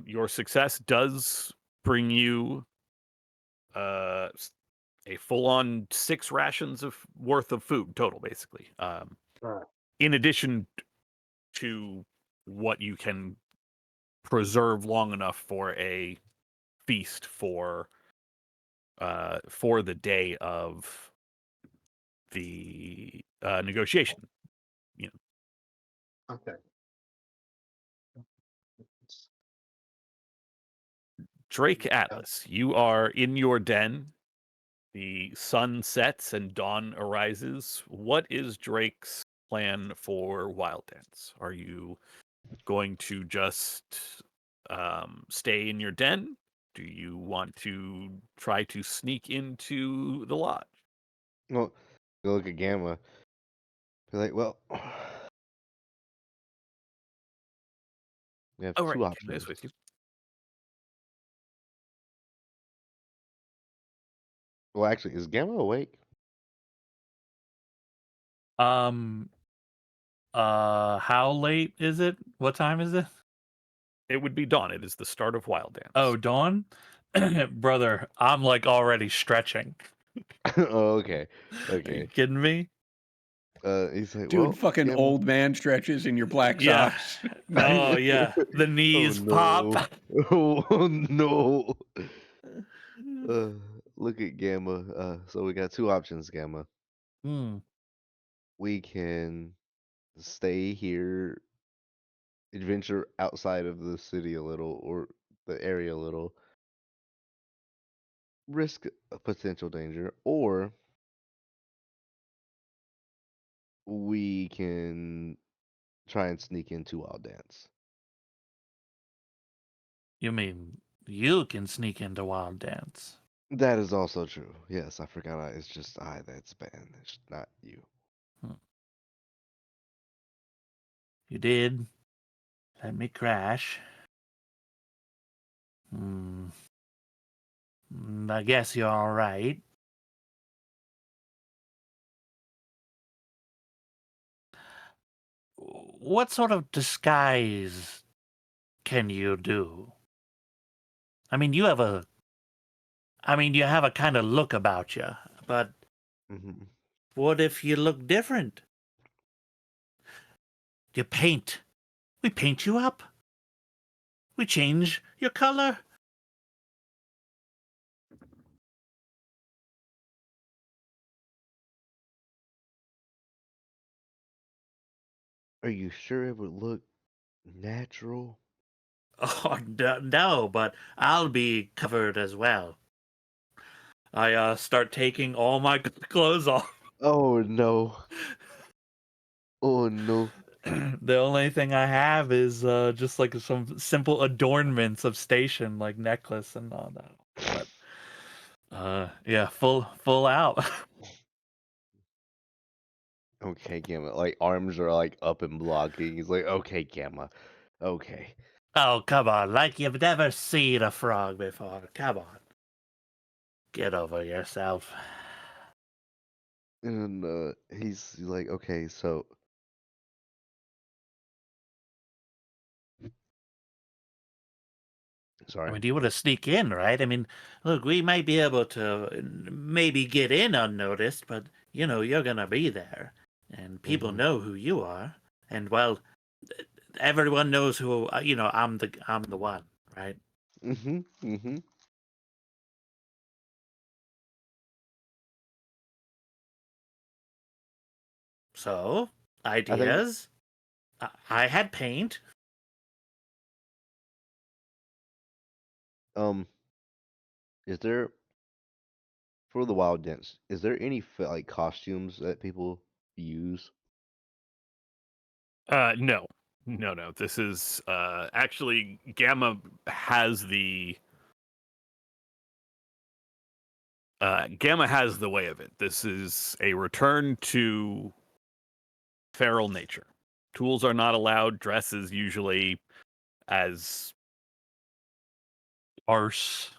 Your success does bring you a full-on 6 rations worth of food total, basically. Right. In addition to what you can preserve long enough for a feast for the day of the negotiation. Okay. Drake Atlas, you are in your den. The sun sets and dawn arises. What is Drake's plan for Wild Dance? Are you going to just stay in your den? Do you want to try to sneak into the lodge? Well, go look at Gamma. Be like, well, we have Oh, right. two Gamma options. is with you. Well, actually, is Gamma awake? How late is it? What time is it? It would be dawn. It is the start of Wild Dance. Oh, dawn? Brother, I'm like already stretching. Oh, okay. Are you Okay. kidding me? He's like, Doing well, fucking Gamma. old man stretches in your black Yeah. socks. Oh, yeah. The knees pop. Oh no. Uh, look at Gamma. So we got two options, Gamma. Hmm. we can stay here, adventure outside of the city a little or the area a little, risk a potential danger, or we can try and sneak into Wild Dance. You mean you can sneak into Wild Dance? That is also true. Yes, I forgot. It's just I that's Spanish, not you. Hmm. You did let me crash. Hmm. I guess you're all right. What sort of disguise can you do? I mean, you have a kind of look about you, but Hmm. what if you look different? You paint. We paint you up. We change your color. Are you sure it would look natural? Oh, no, but I'll be covered as well. I start taking all my clothes off. Oh no. Oh no. The only thing I have is just like some simple adornments of station, like necklace and all that. But yeah, full out. Okay, Gamma. Like arms are like up and blocking. He's like, okay, Gamma. Okay. Oh, come on, like you've never seen a frog before. Come on. Get over yourself. And he's like, okay, so I sorry. mean, do you want to sneak in, right? I mean, look, we might be able to maybe get in unnoticed, but you're gonna be there, and people Hmm. know who you are, and well, everyone knows who I'm the one, right? Hmm. Hmm. So, I think ideas. I had paint. um is there for the wild dance, is there any like costumes that people use? No, no. This is actually Gamma has the Gamma has the way of it. This is a return to feral nature. Tools are not allowed. Dresses usually as Arse.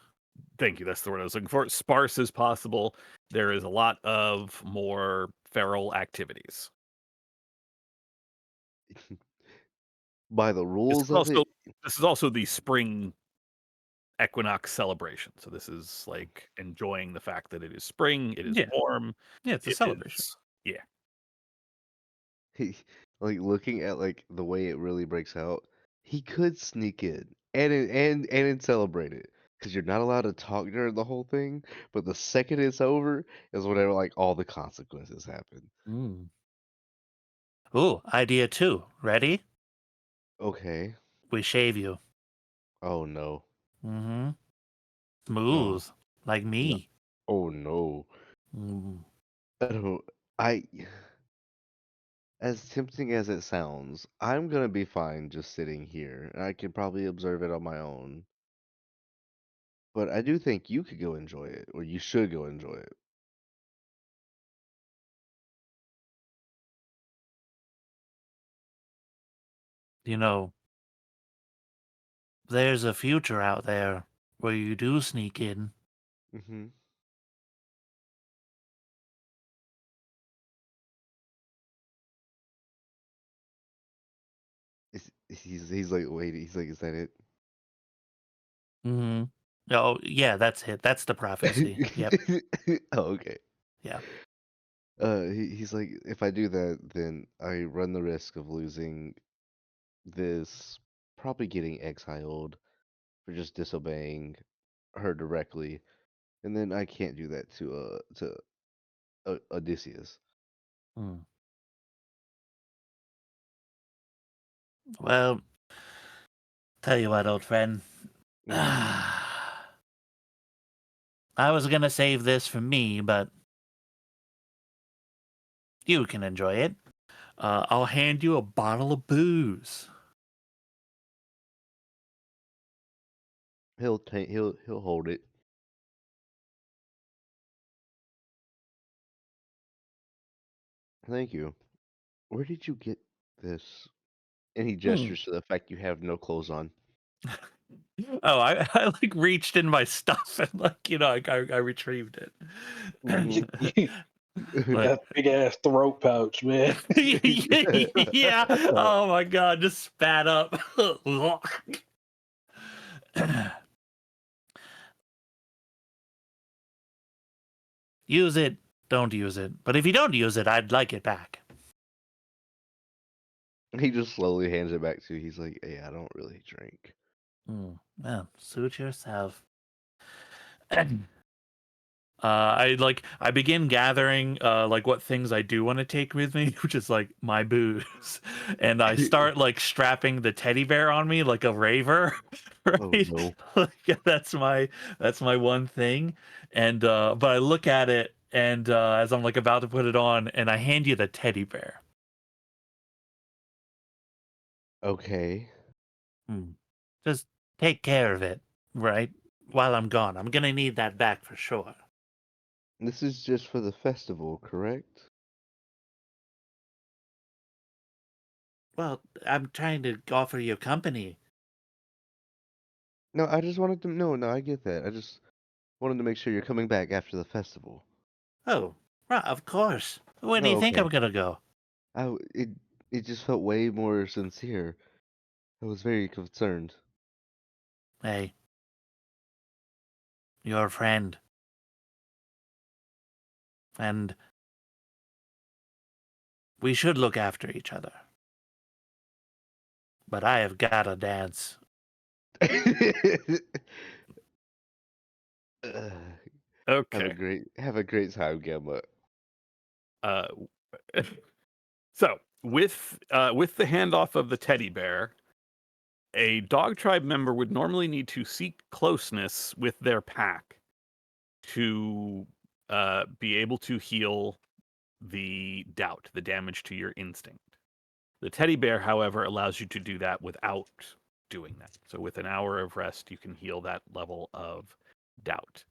thank you. That's the word I was looking for. Sparse as possible. There is a lot of more feral activities. By the This rules is of also it? this is also the spring equinox celebration. So this is like enjoying the fact that it is spring, it is Yeah, warm, yeah, it's a it celebration. is yeah. He, like looking at like the way it really breaks out, he could sneak in and celebrate it because you're not allowed to talk during the whole thing. But the second it's over is whenever like all the consequences happen. Mm. Ooh, idea two. Ready? Okay. We shave you. Oh no. Mm-hmm. No. Smooth, like No. me. Oh no. Mm. I don't. I. As tempting as it sounds, I'm gonna be fine just sitting here. I can probably observe it on my own. But I do think you could go enjoy it, or you should go enjoy it. You know, there's a future out there where you do sneak in. Hmm. He's like, wait, he's like, is that it? Mm-hmm. Oh, yeah, that's it. That's the prophecy. Yep. Oh, okay. Yeah. He's like, if I do that, then I run the risk of losing this, probably getting exiled for just disobeying her directly, and then I can't do that to Odysseus. Mm. Well, tell you what, old friend. Mhm. I was gonna save this for me, but you can enjoy it. I'll hand you a bottle of booze. He'll hold it. Thank you. Where did you get this? And he gestures to the fact you have no clothes on. Oh, I like reached in my stuff and like I retrieved it. You Like, got big ass throat pouch, man. yeah. Oh my god, just spat up. Use it, don't use it. But if you don't use it, I'd like it back. He just slowly hands it back to you. He's like, "Hey, I don't really drink." Well, suit yourself. I begin gathering like what things I do want to take with me, which is like my booze, and I start like strapping the teddy bear on me like a raver, Oh right? no. Like, that's my one thing, and but I look at it and as I'm like about to put it on, and I hand you the teddy bear. Okay. Just take care of it, right? While I'm gone, I'm gonna need that back for sure. This is just for the festival, correct? Well, I'm trying to offer you company. No, I just wanted to. No, I get that. I just wanted to make sure you're coming back after the festival. Oh, right, of course. When do Oh, you think okay. I'm gonna go? It just felt way more sincere. I was very concerned. Hey, you're a friend. And we should look after each other. But I have gotta dance. Ugh. Okay. Have a great time, Gamma. Uh, so with the handoff of the teddy bear, a dog tribe member would normally need to seek closeness with their pack to be able to heal the doubt, the damage to your instinct. The teddy bear, however, allows you to do that without doing that. So with an hour of rest, you can heal that level of doubt.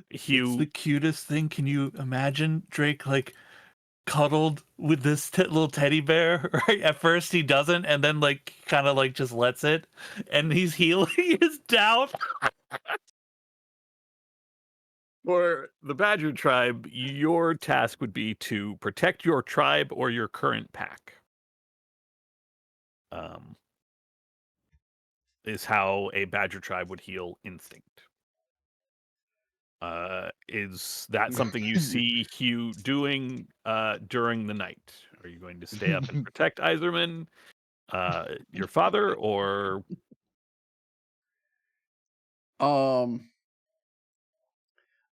It's Hugh, the cutest thing. Can you imagine Drake like cuddled with this little teddy bear? Right at first he doesn't, and then like kind of like just lets it, and he's healing his doubt. for the Badger tribe, your task would be to protect your tribe or your current pack. Is how a Badger tribe would heal instinct. Is that something you see Hugh doing during the night? Are you going to stay up and protect Iserman, your father, or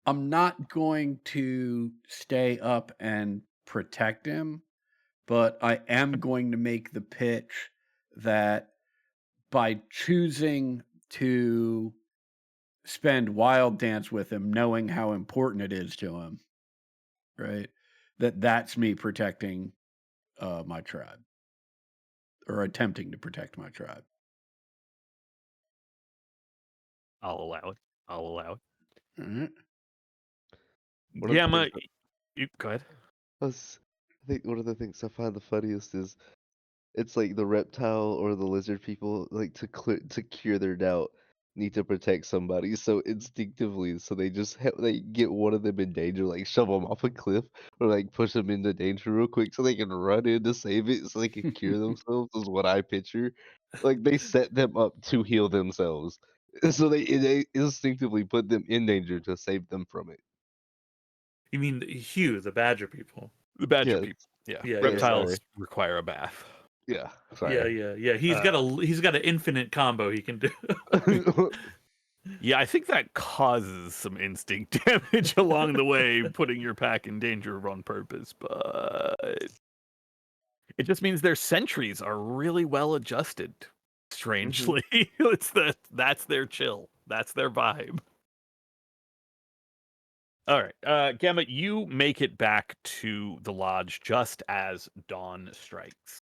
I'm not going to stay up and protect him, but I am going to make the pitch that by choosing to spend Wild Dance with him, knowing how important it is to him, right? That's me protecting my tribe or attempting to protect my tribe. I'll allow it. I'll allow it. Mhm. One of the Gamma, things that- you go ahead. I think one of the things I find the funniest is it's like the reptile or the lizard people like to cure their doubt need to protect somebody so instinctively so they just they get one of them in danger like shove them off a cliff or like push them into danger real quick so they can run in to save it so they can cure themselves is what I picture. Like they set them up to heal themselves. So they instinctively put them in danger to save them from it. You mean Hugh, the Badger people? The Badger Yeah, people. Yeah. Yeah, yeah, Reptiles sorry. require a bath. Yeah, Yeah, sorry. yeah. He's got an infinite combo he can do. Yeah, I think that causes some instinct damage along the way, putting your pack in danger on purpose. But It just means their sentries are really well adjusted. Strangely, that's their chill. That's their vibe. All right, Gamma, you make it back to the lodge just as dawn strikes.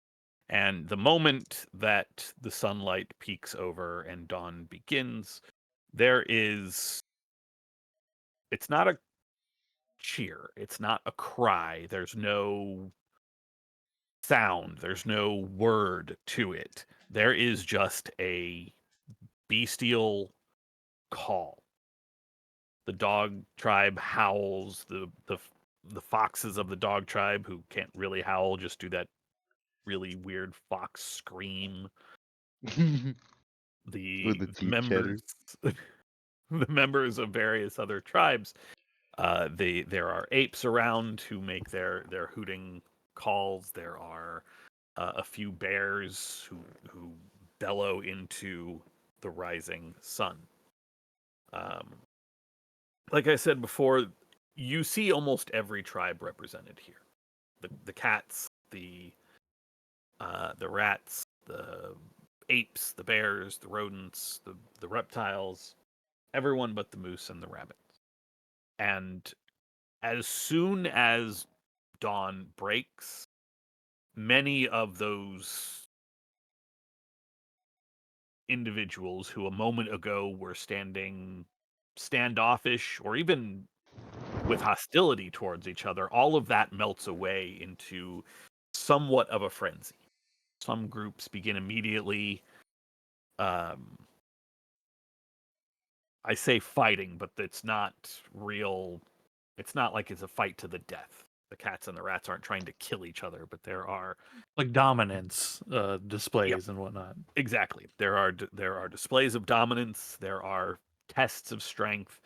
And the moment that the sunlight peeks over and dawn begins, it's not a cheer, it's not a cry, there's no sound, there's no word to it. There is just a bestial call. The dog tribe howls, the foxes of the dog tribe who can't really howl just do that really weird fox scream. With The the teeth members the members of various other tribes, there are apes around who make their hooting calls. There are a few bears who bellow into the rising sun. Like I said before, you see almost every tribe represented here. The cats, the rats, the apes, the bears, the rodents, the reptiles, everyone but the moose and the rabbits. And as soon as dawn breaks, many of those individuals who a moment ago were standing standoffish or even with hostility towards each other, all of that melts away into somewhat of a frenzy. Some groups begin immediately, I say fighting, but it's not real. It's not like it's a fight to the death. The cats and the rats aren't trying to kill each other, but there are Like dominance displays and whatnot. exactly there are displays of dominance. There are tests of strength.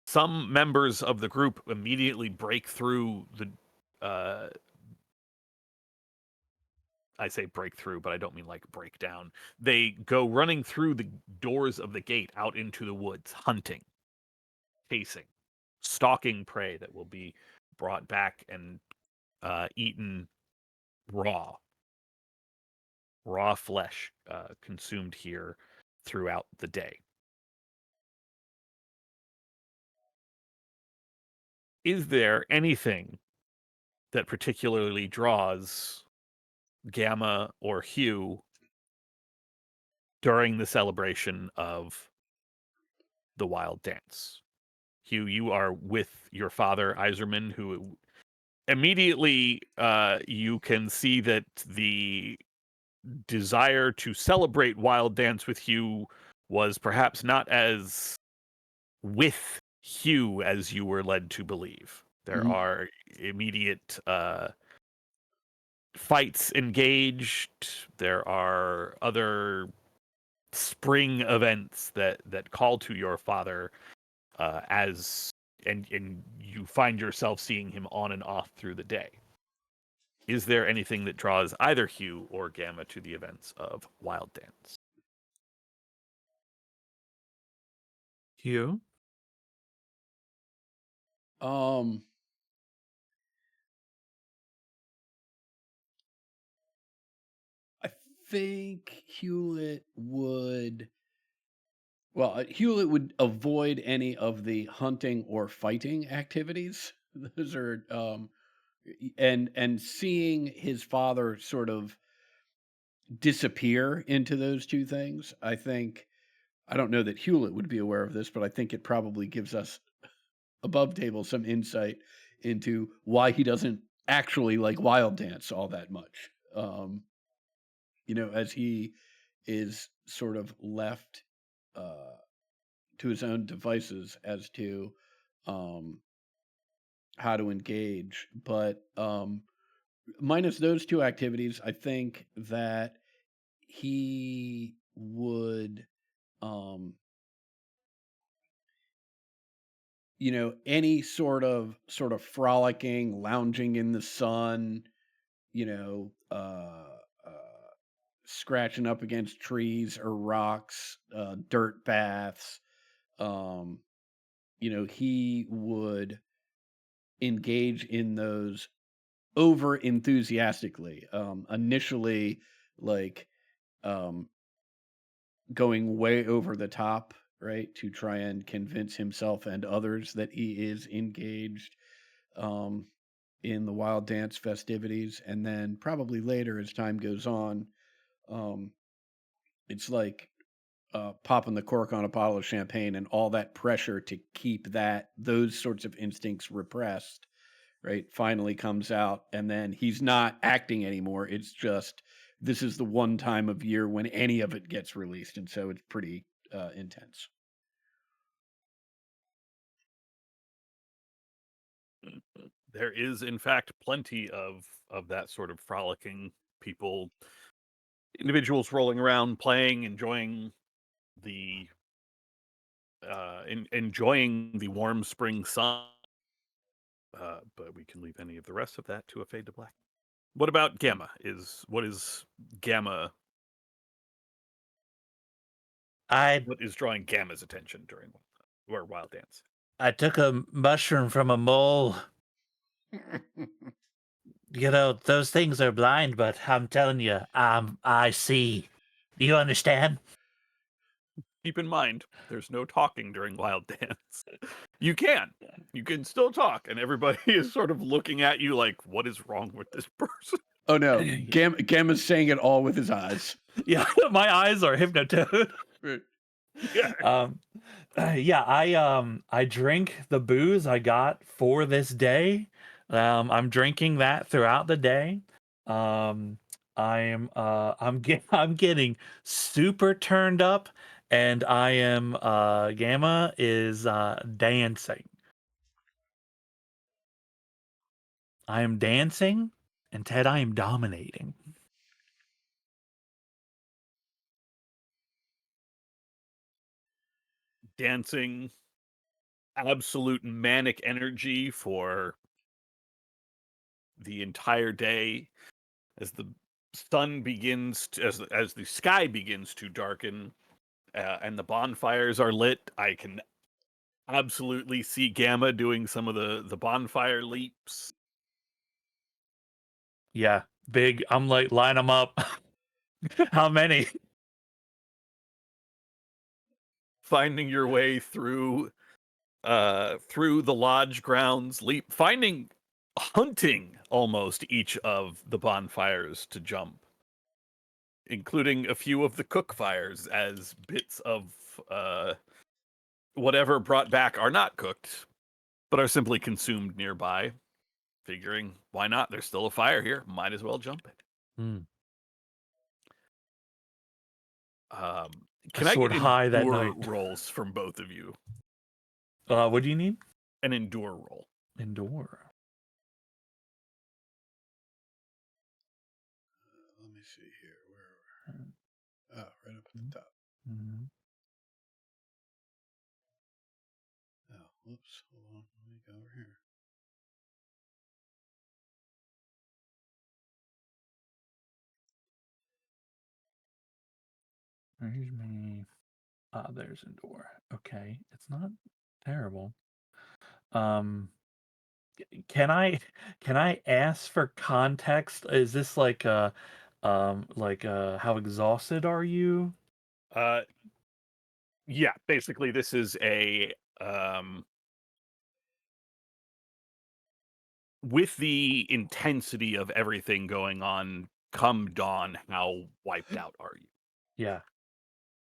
Some members of the group immediately break through the. I say break through, but I don't mean like break down. They go running through the doors of the gate out into the woods, hunting, chasing, stalking prey that will be brought back and eaten raw flesh consumed here throughout the day. Is there anything that particularly draws Gamma or Hugh during the celebration of the wild dance? Hugh, you are with your father, Iserman, who immediately you can see that the desire to celebrate wild dance with Hugh was perhaps not as with Hugh as you were led to believe. There Mhm. are immediate fights engaged. There are other spring events that call to your father and you find yourself seeing him on and off through the day. Is there anything that draws either Hugh or Gamma to the events of Wild Dance? Hugh? Um, I think Hewlett would. Well, Hewlett would avoid any of the hunting or fighting activities. Those are and seeing his father sort of disappear into those two things, I don't know that Hewlett would be aware of this, but I think it probably gives us above table some insight into why he doesn't actually like Wild Dance all that much. As he is sort of left uh, to his own devices as to um, how to engage. But minus those two activities, I think that he would, um, any sort of frolicking, lounging in the sun, you know, scratching up against trees or rocks, dirt baths. Um, he would engage in those over enthusiastically. Initially, like um, going way over the top, right, to try and convince himself and others that he is engaged um, in the wild dance festivities, and then probably later, as time goes on, um, it's like popping the cork on a bottle of champagne, and all that pressure to keep those sorts of instincts repressed, right, finally comes out, and then he's not acting anymore. It's just this is the one time of year when any of it gets released, and so it's pretty intense. There is, in fact, plenty of that sort of frolicking people, individuals rolling around, playing, enjoying the enjoying the warm spring sun. But we can leave any of the rest of that to a fade to black. What about Gamma? What is Gamma? I What is drawing Gamma's attention during or Wild Dance? I took a mushroom from a mole. You know, those things are blind, but I'm telling you, I see. Do you understand? Keep in mind, there's no talking during Wild Dance. You can still talk, and everybody is sort of looking at you like, "What is wrong with this person?" Oh no, Gamma's saying it all with his eyes. Yeah, my eyes are hypnotoad. Yeah. Yeah, I drink the booze I got for this day. I'm drinking that throughout the day. I'm I'm getting super turned up, and I am Gamma is dancing. I am dancing, and Ted, I am dominating. Dancing, absolute manic energy for the entire day as the sun begins to, as the sky begins to darken and the bonfires are lit. I can absolutely see Gamma doing some of the bonfire leaps. Yeah, big. I'm like, line them up. How many? Finding your way through the lodge grounds, hunting almost each of the bonfires to jump, including a few of the cook fires as bits of whatever brought back are not cooked but are simply consumed nearby, figuring why not, there's still a fire here, might as well jump it. Hmm. Can I soared get high that endure night. rolls from both of you? What do you need? An endure roll. Endure. Let me see here. Where? Oh, right up at the top. Mm-hmm. Oh, whoops. Hold on. Let me go over here. There's me. There's Endure. Okay, it's not terrible. Um, can I ask for context? Is this like how exhausted are you? Yeah, basically this is a with the intensity of everything going on come dawn, how wiped out are you? Yeah.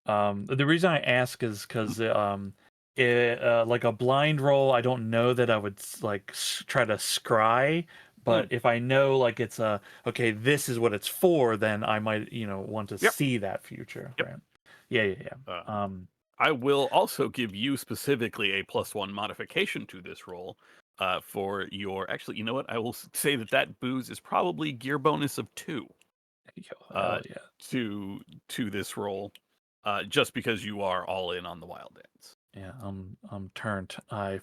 The reason I ask is because like a blind roll, I don't know that I would try to scry, but if I know like it's okay, this is what it's for, then I might want to Yep. see that future. Yep. Right? Yeah. I will also give you specifically a +1 modification to this roll for your. Actually, you know what? I will say that booze is probably gear bonus of 2 hell yeah. to this roll, just because you are all in on the wild dance. Yeah, I'm turned. I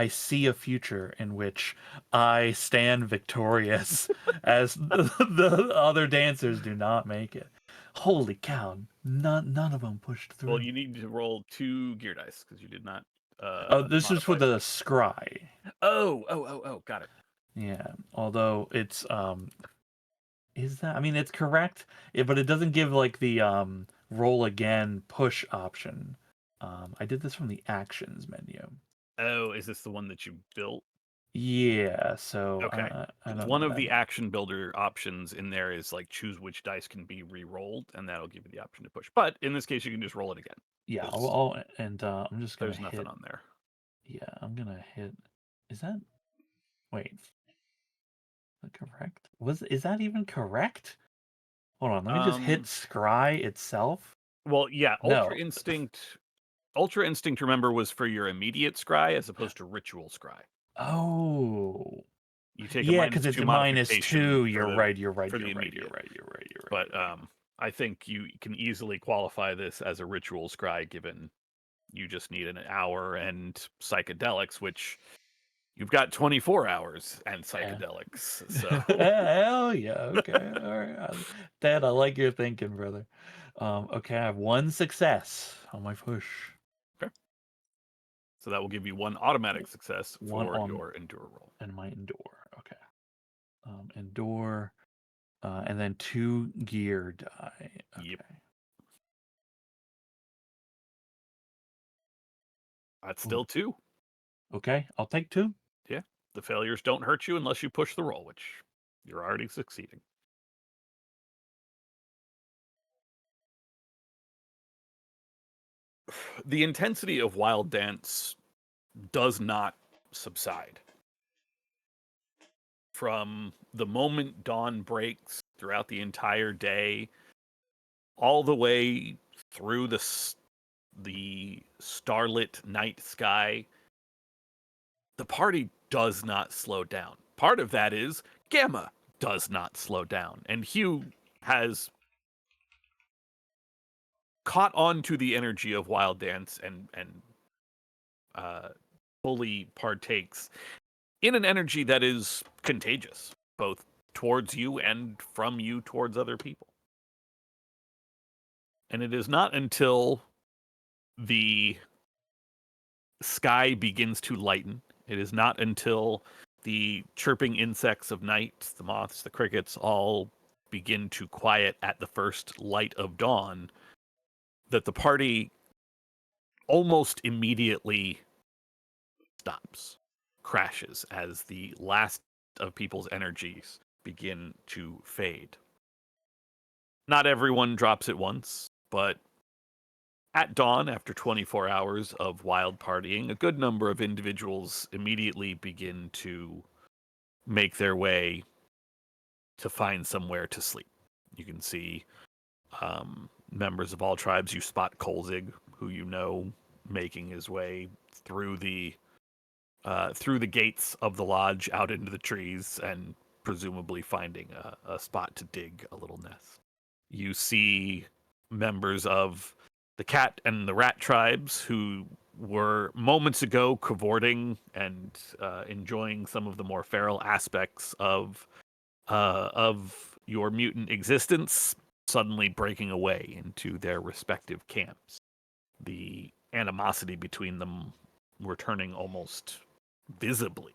see a future in which I stand victorious as the other dancers do not make it. Holy cow! None of them pushed through. Well, you need to roll 2 gear dice because you did not. This is for modify the scry. Oh, got it. Yeah. Although it's is that? I mean, it's correct, but it doesn't give like the roll again push option. I did this from the actions menu. Oh, is this the one that you built? Yeah. So Okay. I don't One know of that. the action builder options in there is like choose which dice can be re-rolled, and that'll give you the option to push. But in this case, you can just roll it again. Yeah. It's- I'm just gonna There's nothing hit. on there. Yeah, I'm gonna hit. Is that? Wait. Is that correct? Is that even correct? Hold on. Let me just hit scry itself. Well, yeah, No. Ultra Instinct. Ultra Instinct, remember, was for your immediate scry as opposed to ritual scry. Oh. You take Yeah, a because it's -2 -2. modification You're for right. You're right. for the You're right. immediate. You're right. You're right. You're right. But you're right. I think you can easily qualify this as a ritual scry, given you just need an hour and psychedelics, which you've got 24 hours and psychedelics. So Hell yeah. Okay. All right. Dad, I like your thinking, brother. Okay, I have one success on my push. so that will give you one automatic success One for on your endure roll. and my endure. Okay. Endure. And then 2 gear die. Okay. Yep. That's still 2. Okay, I'll take 2. The failures don't hurt you unless you push the roll, which you're already succeeding. The intensity of Wild Dance does not subside. From the moment dawn breaks throughout the entire day, all the way through the starlit night sky, the party does not slow down. Part of that is Gamma does not slow down, and Hugh has caught on to the energy of Wild Dance and fully partakes in an energy that is contagious, both towards you and from you towards other people. And it is not until the sky begins to lighten, it is not until the chirping insects of night, the moths, the crickets, all begin to quiet at the first light of dawn, that the party almost immediately stops, crashes as the last of people's energies begin to fade. Not everyone drops at once, but at dawn, after 24 hours of wild partying, a good number of individuals immediately begin to make their way to find somewhere to sleep. You can see members of all tribes. You spot Kolzig, who you know, making his way through the gates of the lodge out into the trees and presumably finding a spot to dig a little nest. You see members of the cat and the rat tribes who were moments ago cavorting and enjoying some of the more feral aspects of your mutant existence, suddenly breaking away into their respective camps. The animosity between them returning almost visibly.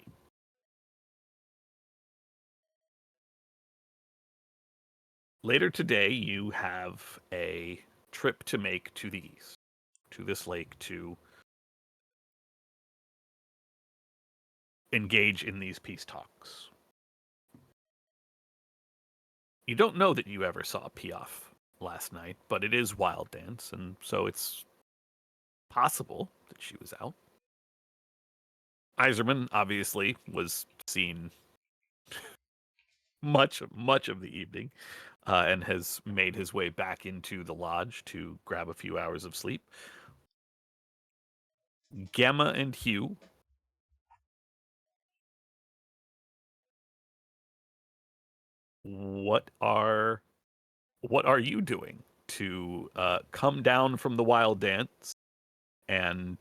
Later today, you have a trip to make to the east, to this lake, to engage in these peace talks. You don't know that you ever saw Piaf last night, but it is Wild Dance, and so it's possible that she was out. Iserman obviously was seen much of the evening, and has made his way back into the lodge to grab a few hours of sleep. Gamma and Hugh, what are you doing to come down from the Wild Dance and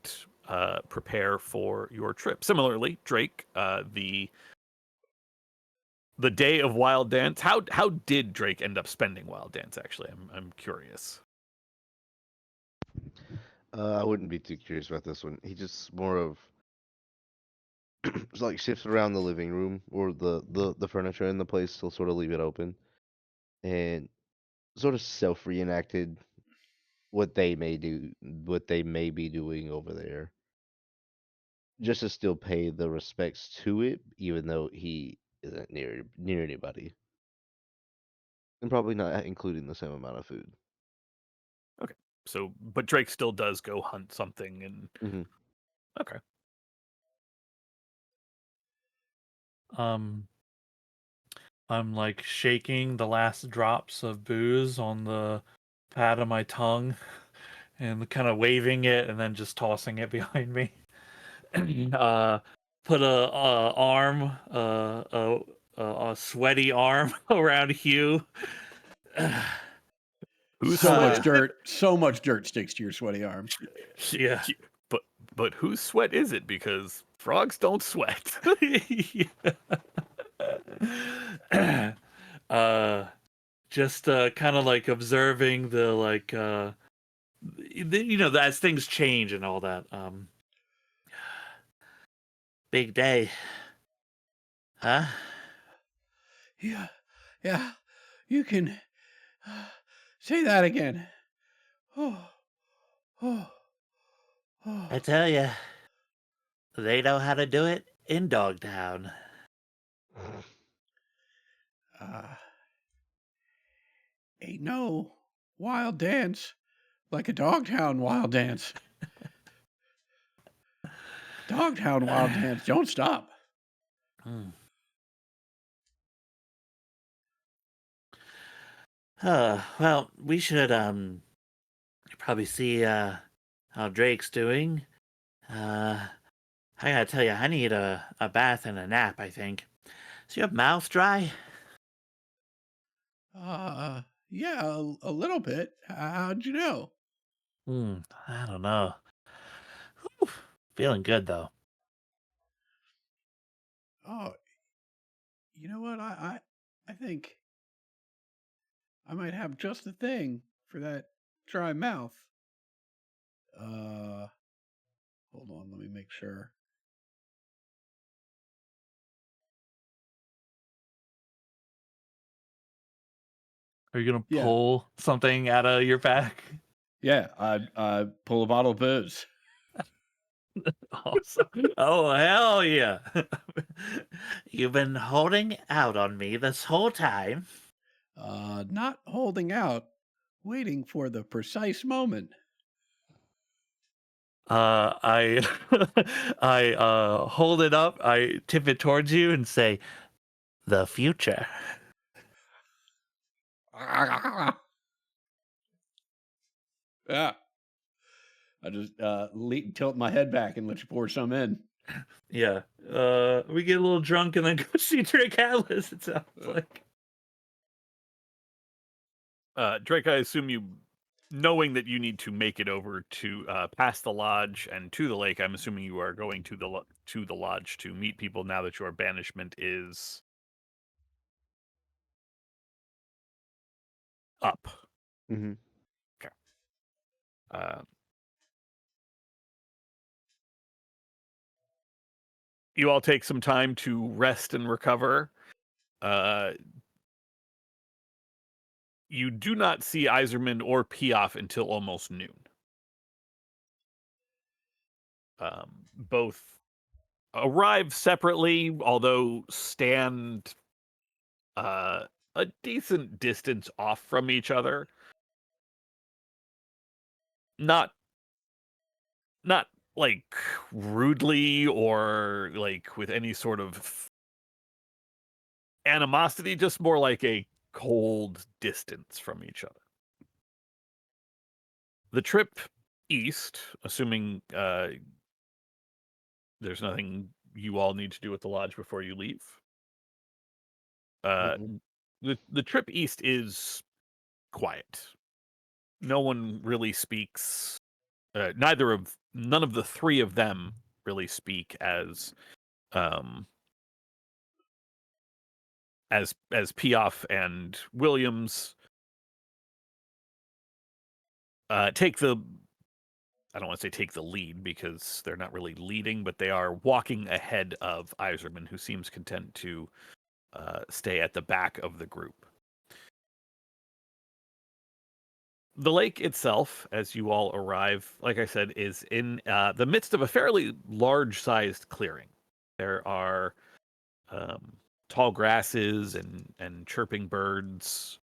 prepare for your trip? Similarly, Drake, the day of Wild Dance. How did Drake end up spending Wild Dance? Actually, I'm curious. I wouldn't be too curious about this one. He just more of it's like shifts around the living room or the furniture in the place. Still sort of leave it open and sort of self reenacted what they may be doing over there, just to still pay the respects to it, even though he isn't near anybody, and probably not including the same amount of food. So, but Drake still does go hunt something, and hmm okay. I'm like shaking the last drops of booze on the pad of my tongue and kind of waving it and then just tossing it behind me. Put a sweaty arm around Hugh. Who's So much sweat? dirt, so much dirt sticks to your sweaty arm. Yeah. But whose sweat is it? Because frogs don't sweat. Just kind of like observing the as things change and all that. Big day, huh? Yeah, yeah. You can say that again. Oh, oh, oh. I tell you, they know how to do it in Dogtown. Ain't no wild dance like a Dogtown wild dance. Dogtown wild dance don't stop. Hmm. Well, we should probably see how Drake's doing. I gotta tell you, I need a bath and a nap, I think. Is your mouth dry? Yeah, a little bit. How'd you know? I don't know. Whew, feeling good though. Oh, you know what? I think I might have just the thing for that dry mouth. Uh, hold on, let me make sure. Are you gonna Yeah. pull something out of your back? Yeah, I pull a bottle of booze. Awesome. Oh, hell yeah. You've been holding out on me this whole time. Not holding out, waiting for the precise moment. I I hold it up, I tip it towards you and say, the future. Yeah. I just tilt my head back and let you pour some in. Yeah. We get a little drunk and then go see Drake Atlas, it sounds like. Drake, I assume you, knowing that you need to make it over to past the lodge and to the lake, I'm assuming you are going to the lodge to meet people now that your banishment is up. hmm Uh, you all take some time to rest and recover. You do not see Iserman or Piaf until almost noon. Both arrive separately, although stand a decent distance off from each other. Not like rudely or like with any sort of animosity, just more like a cold distance from each other. The trip east, assuming there's nothing you all need to do at the lodge before you leave. The trip east is quiet. No one really speaks. None of the three of them really speak as Piaf and Williams take the I don't want to say take the lead because they're not really leading, but they are walking ahead of Iserman, who seems content to stay at the back of the group. The lake itself, as you all arrive, like I said, is in the midst of a fairly large-sized clearing. There are tall grasses and chirping birds.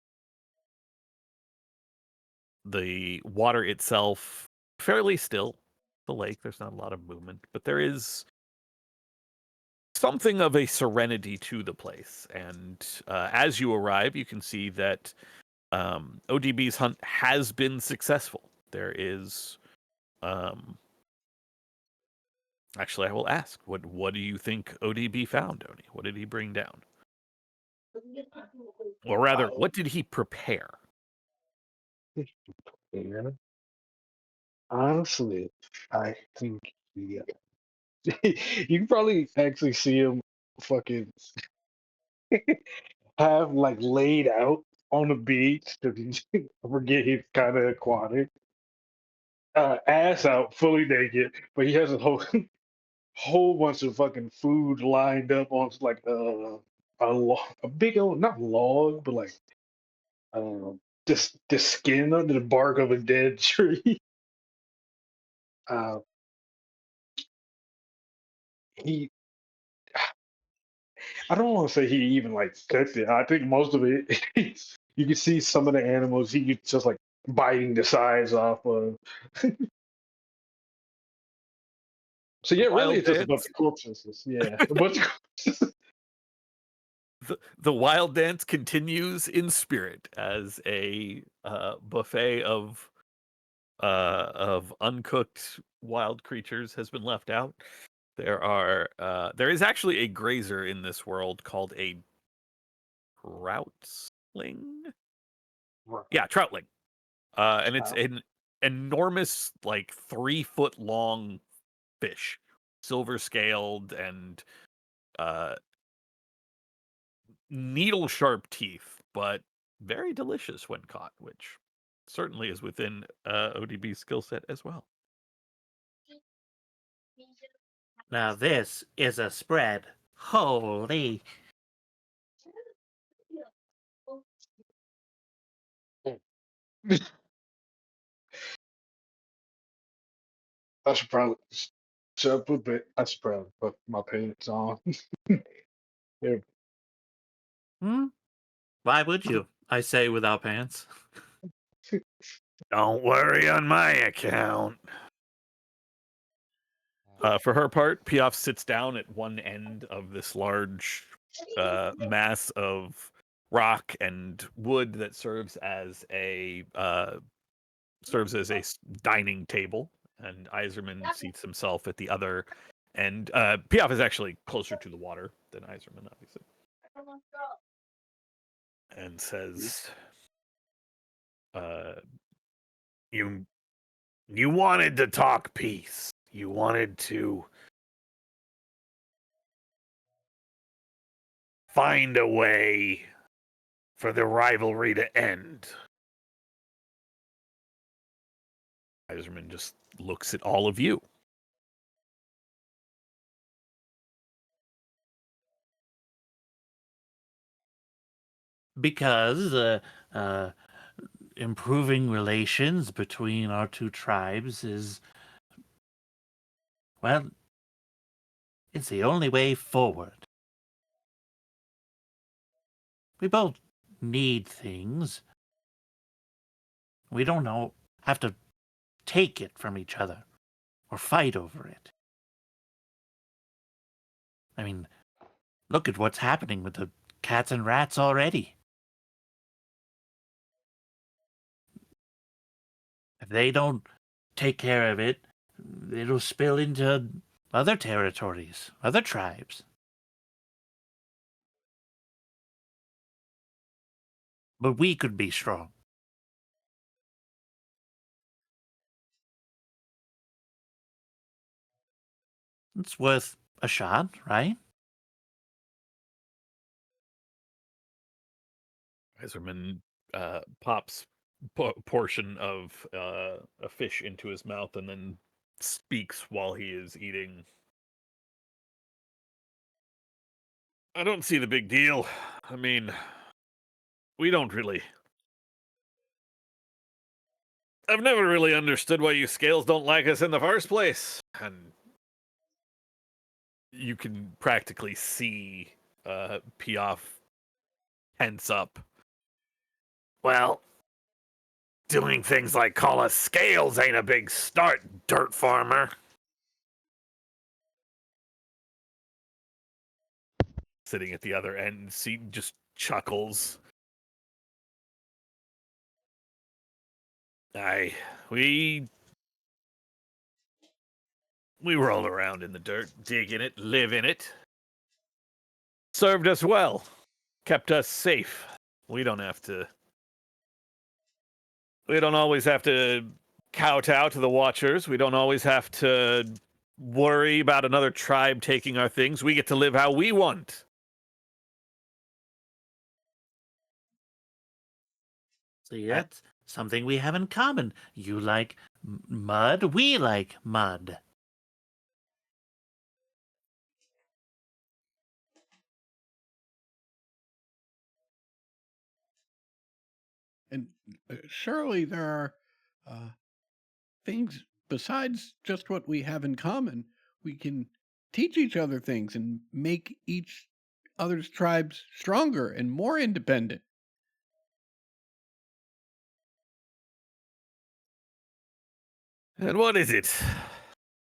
The water itself, fairly still. The lake, there's not a lot of movement, but there is something of a serenity to the place. And as you arrive, you can see that ODB's hunt has been successful. There is, actually, I will ask, what do you think ODB found, Oni? What did he bring down? Or rather, what did he prepare? Yeah. Honestly, I think yeah. You can probably actually see him fucking have like laid out on the beach because I forget he's kind of aquatic. Ass out, fully naked, but he has a whole bunch of fucking food lined up on like a big old not log, but like the skin under the bark of a dead tree. Uh, he I don't want to say he even like cooked it. I think most of it, you can see some of the animals he could just like biting the sides off of. So yeah, really, Wild it's just a bunch dance. of corpses. Yeah, a bunch of corpses. The wild dance continues in spirit as a buffet of uncooked wild creatures has been left out. There is actually a grazer in this world called a troutling. Yeah, troutling. And it's an enormous, like 3-foot long fish, silver scaled and needle sharp teeth, but very delicious when caught, which certainly is within ODB's skill set as well. Now this is a spread. Holy. I should probably shut up a bit. I should probably put my pants on. Yeah. Hmm? Why would you? I say without pants. Don't worry on my account. For her part, Piaf sits down at one end of this large mass of rock and wood that serves as a dining table, and Iserman seats himself at the other end. Piaf is actually closer to the water than Iserman, obviously, and says, "You wanted to talk peace. You wanted to find a way for the rivalry to end." Iserman just looks at all of you. Because improving relations between our two tribes is, well, it's the only way forward. We both need things. We don't have to take it from each other or fight over it. I mean, look at what's happening with the cats and rats already. If they don't take care of it, it'll spill into other territories, other tribes. But we could be strong. It's worth a shot, right? Iserman pops portion of a fish into his mouth and then speaks while he is eating. I don't see the big deal. I mean, we don't really. I've never really understood why you scales don't like us in the first place. And you can practically see Piaf tense up. Well, doing things like call us scales ain't a big start, dirt farmer. Sitting at the other end, he just chuckles. We roll around in the dirt, dig in it, live in it. Served us well, kept us safe. We don't always have to kowtow to the Watchers. We don't always have to worry about another tribe taking our things. We get to live how we want. See, that's something we have in common. You like mud, we like mud. And surely there are things besides just what we have in common. We can teach each other things and make each other's tribes stronger and more independent. And what is it,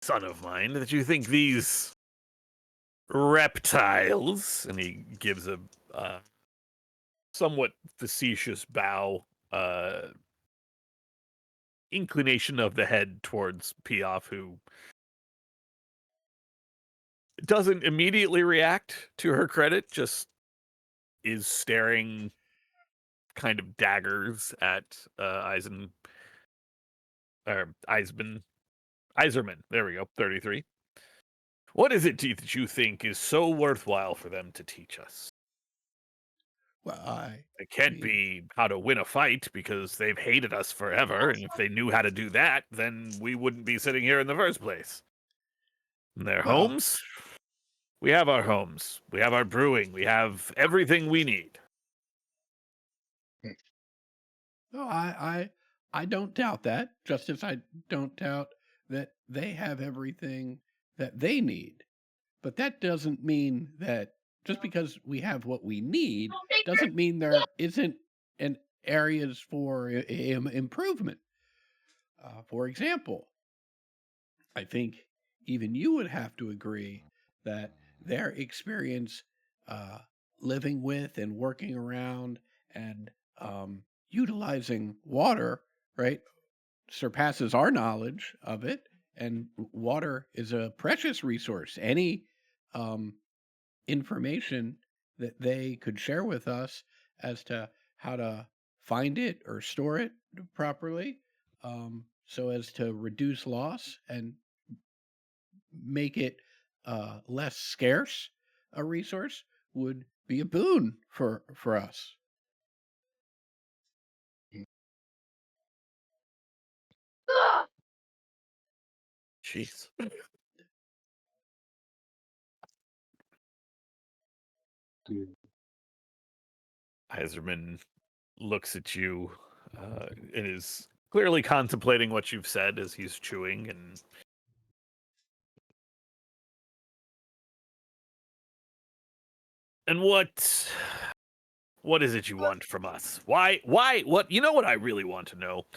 son of mine, that you think these reptiles, and he gives a somewhat facetious bow, inclination of the head towards Piaf, who doesn't immediately react, to her credit, just is staring kind of daggers at Iserman. There we go, 33. What is it that you think is so worthwhile for them to teach us? Well, It can't mean- be how to win a fight, because they've hated us forever, and if they knew how to do that, then we wouldn't be sitting here in the first place. And their Well- homes? We have our homes. We have our brewing. We have everything we need. No, I don't doubt that, just as I don't doubt that they have everything that they need. But that doesn't mean that just because we have what we need doesn't mean there isn't an areas for improvement. For example, I think even you would have to agree that their experience living with and working around and utilizing water, right, surpasses our knowledge of it. And water is a precious resource. Any information that they could share with us as to how to find it or store it properly, so as to reduce loss and make it less scarce a resource, would be a boon for us. Jeez. Dude. Iserman looks at you and is clearly contemplating what you've said as he's chewing. And what is it you want from us? Why, what, you know what I really want to know?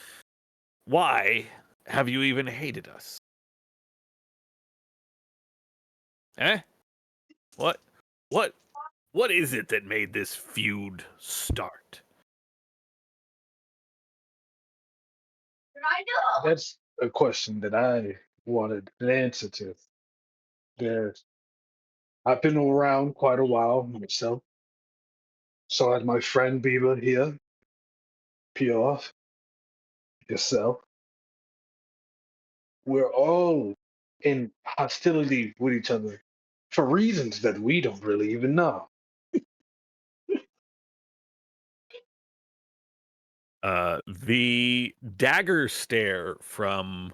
Why have you even hated us? Eh? What is it that made this feud start? I know. That's a question that I wanted an answer to. There's, I've been around quite a while myself. So has my friend Bieber here, Piaf, yourself. We're all in hostility with each other for reasons that we don't really even know. The dagger stare from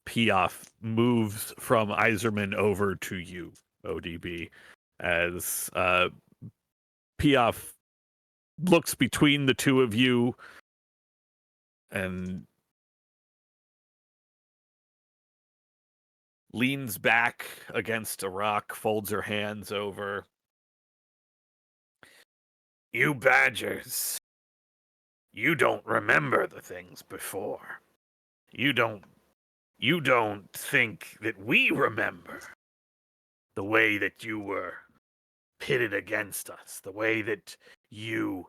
Piaf moves from Iserman over to you, ODB, as Piaf looks between the two of you and leans back against a rock, folds her hands over. You badgers, you don't remember the things before. You don't think that we remember the way that you were pitted against us, the way that you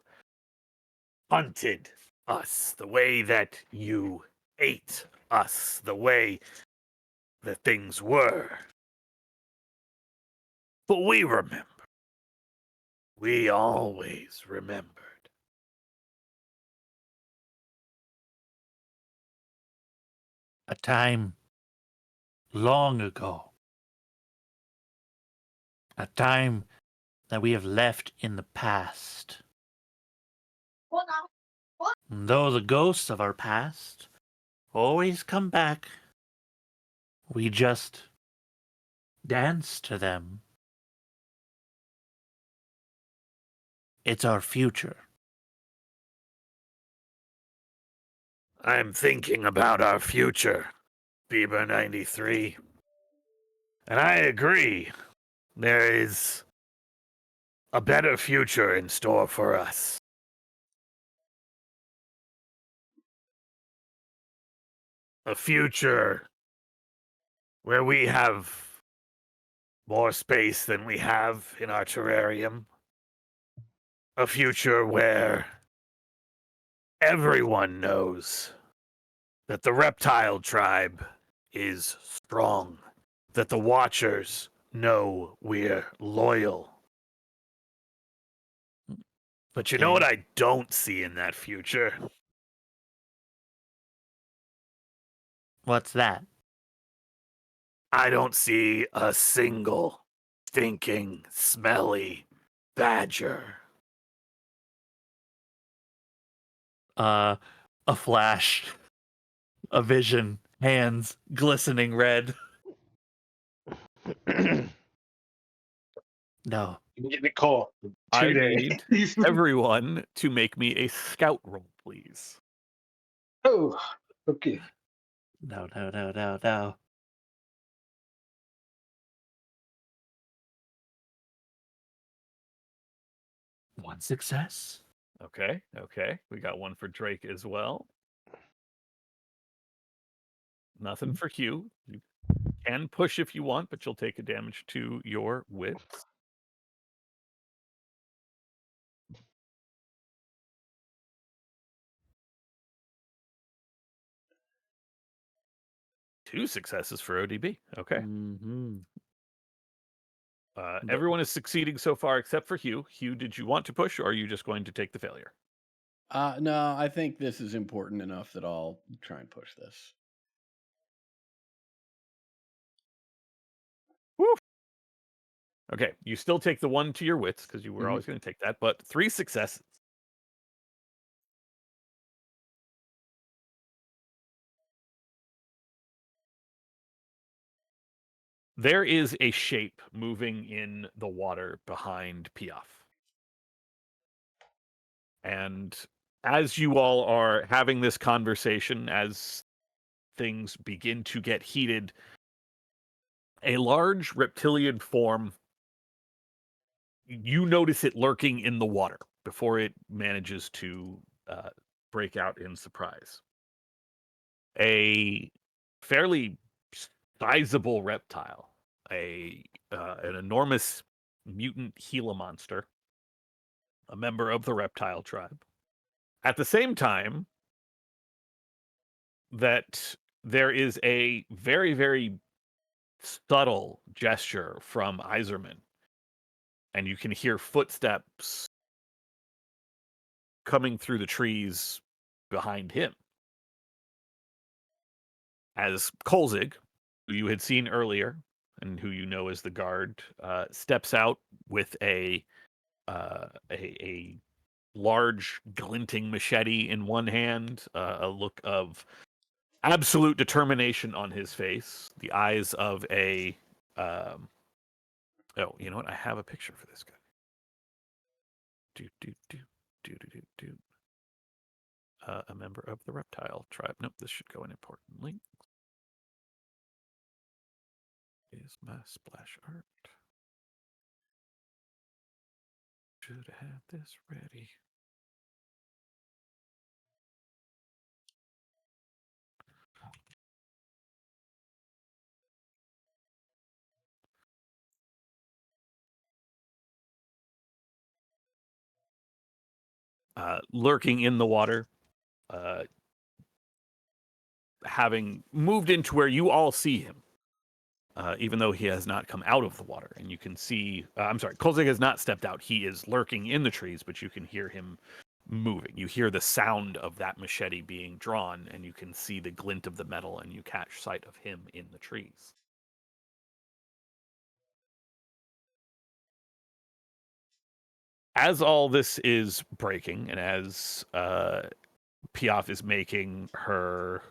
hunted us, the way that you ate us, the way that things were. But we remember. We always remembered. A time long ago. A time that we have left in the past. What now? And though the ghosts of our past always come back, we just dance to them. It's our future. I'm thinking about our future, Bieber 93. And I agree. There is a better future in store for us. A future where we have more space than we have in our terrarium. A future where everyone knows that the reptile tribe is strong, that the Watchers know we're loyal. But you know what I don't see in that future? What's that? I don't see a single stinking, smelly badger. A flash, a vision, hands glistening red. No. You get the call. I 2 days. need everyone to make me a scout roll, please. Oh, okay. No. One success. Okay. We got one for Drake as well. Nothing for Hugh. You can push if you want, but you'll take a damage to your wits. Two successes for ODB. Okay. Mm-hmm. Everyone is succeeding so far except for Hugh. Hugh, did you want to push, or are you just going to take the failure? No, I think this is important enough that I'll try and push this. Woo. Okay, you still take the one to your wits because you were Mhm. always going to take that, but 3 successes. There is a shape moving in the water behind Piaf. And as you all are having this conversation, as things begin to get heated, a large reptilian form, you notice it lurking in the water before it manages to break out in surprise. A fairly sizable reptile, an enormous mutant Gila monster, a member of the reptile tribe. At the same time, that there is a very, very subtle gesture from Iserman, and you can hear footsteps coming through the trees behind him. As Kolzig, who you had seen earlier, and who you know as the guard, steps out with a large glinting machete in one hand, a look of absolute determination on his face, the eyes of a oh, you know what? I have a picture for this guy. Do do do do do do do. A member of the reptile tribe. Nope, this should go in important links. Is my splash art. Should have this ready. Lurking in the water, having moved into where you all see him, even though he has not come out of the water. And you can see, I'm sorry, Kolzig has not stepped out. He is lurking in the trees, but you can hear him moving. You hear the sound of that machete being drawn, and you can see the glint of the metal, and you catch sight of him in the trees. As all this is breaking, and as Piaf is making her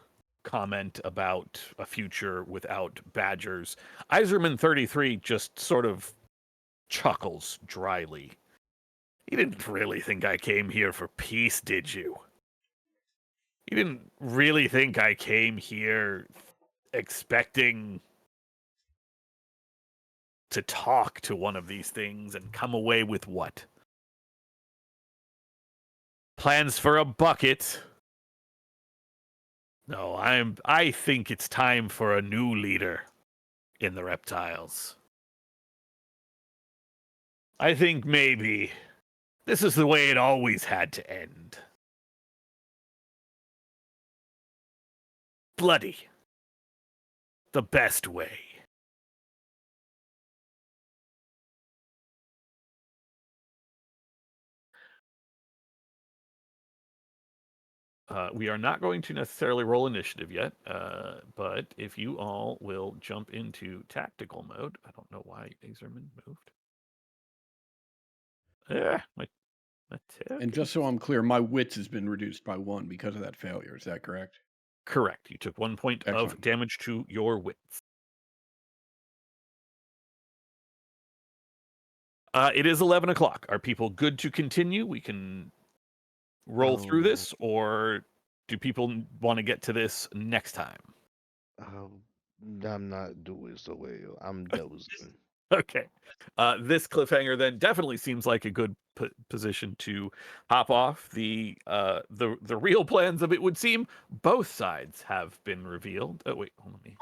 comment about a future without badgers, Iserman 33 just sort of chuckles dryly. You didn't really think I came here for peace, did you? You didn't really think I came here expecting to talk to one of these things and come away with what? Plans for a bucket? No, I think it's time for a new leader in the reptiles. I think maybe this is the way it always had to end. Bloody. The best way. We are not going to necessarily roll initiative yet, but if you all will jump into tactical mode, I don't know why Azerman moved. My And just so I'm clear, my wits has been reduced by 1 because of that failure. Is that correct? Correct. You took 1 point of Excellent. damage to your wits. It is 11 o'clock. Are people good to continue? We can roll through this, or do people want to get to this next time? I'm not doing so well. I'm dozing. Okay. This cliffhanger then definitely seems like a good position to hop off. The real plans of it would seem both sides have been revealed. Oh wait, hold on me.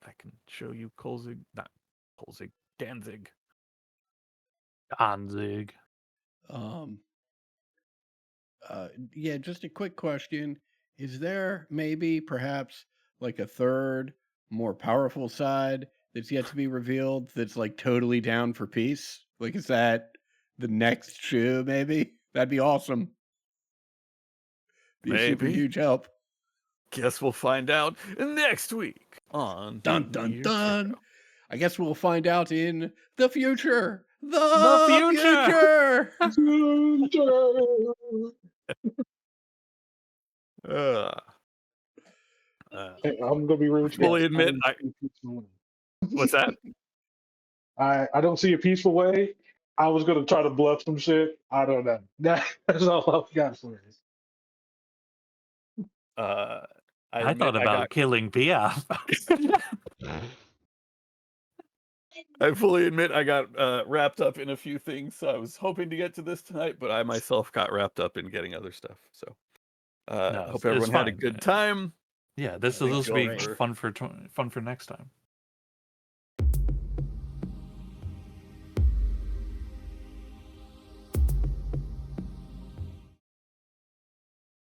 I can show you Kolzig, not Kolzig, Danzig. Danzig. Yeah, just a quick question. Is there maybe perhaps like a third, more powerful side that's yet to be revealed that's like totally down for peace? Like, is that the next shoe, maybe? That'd be awesome. Be a super Maybe. huge help. Guess we'll find out next week on Dun dun Weird dun. Trio. I guess we'll find out in the future. The future. Hey, I'm gonna be real with you. Fully admit, I don't see a peaceful way. what's that? I don't see a peaceful way. I was gonna try to bluff some shit. I don't know. That's all I've got for this. I admit thought about got- killing Piaf. I fully admit I got wrapped up in a few things. So I was hoping to get to this tonight, but I myself got wrapped up in getting other stuff. So No, hope it's everyone had a fine. good time. Yeah, this I think will be you'll- fun for next time.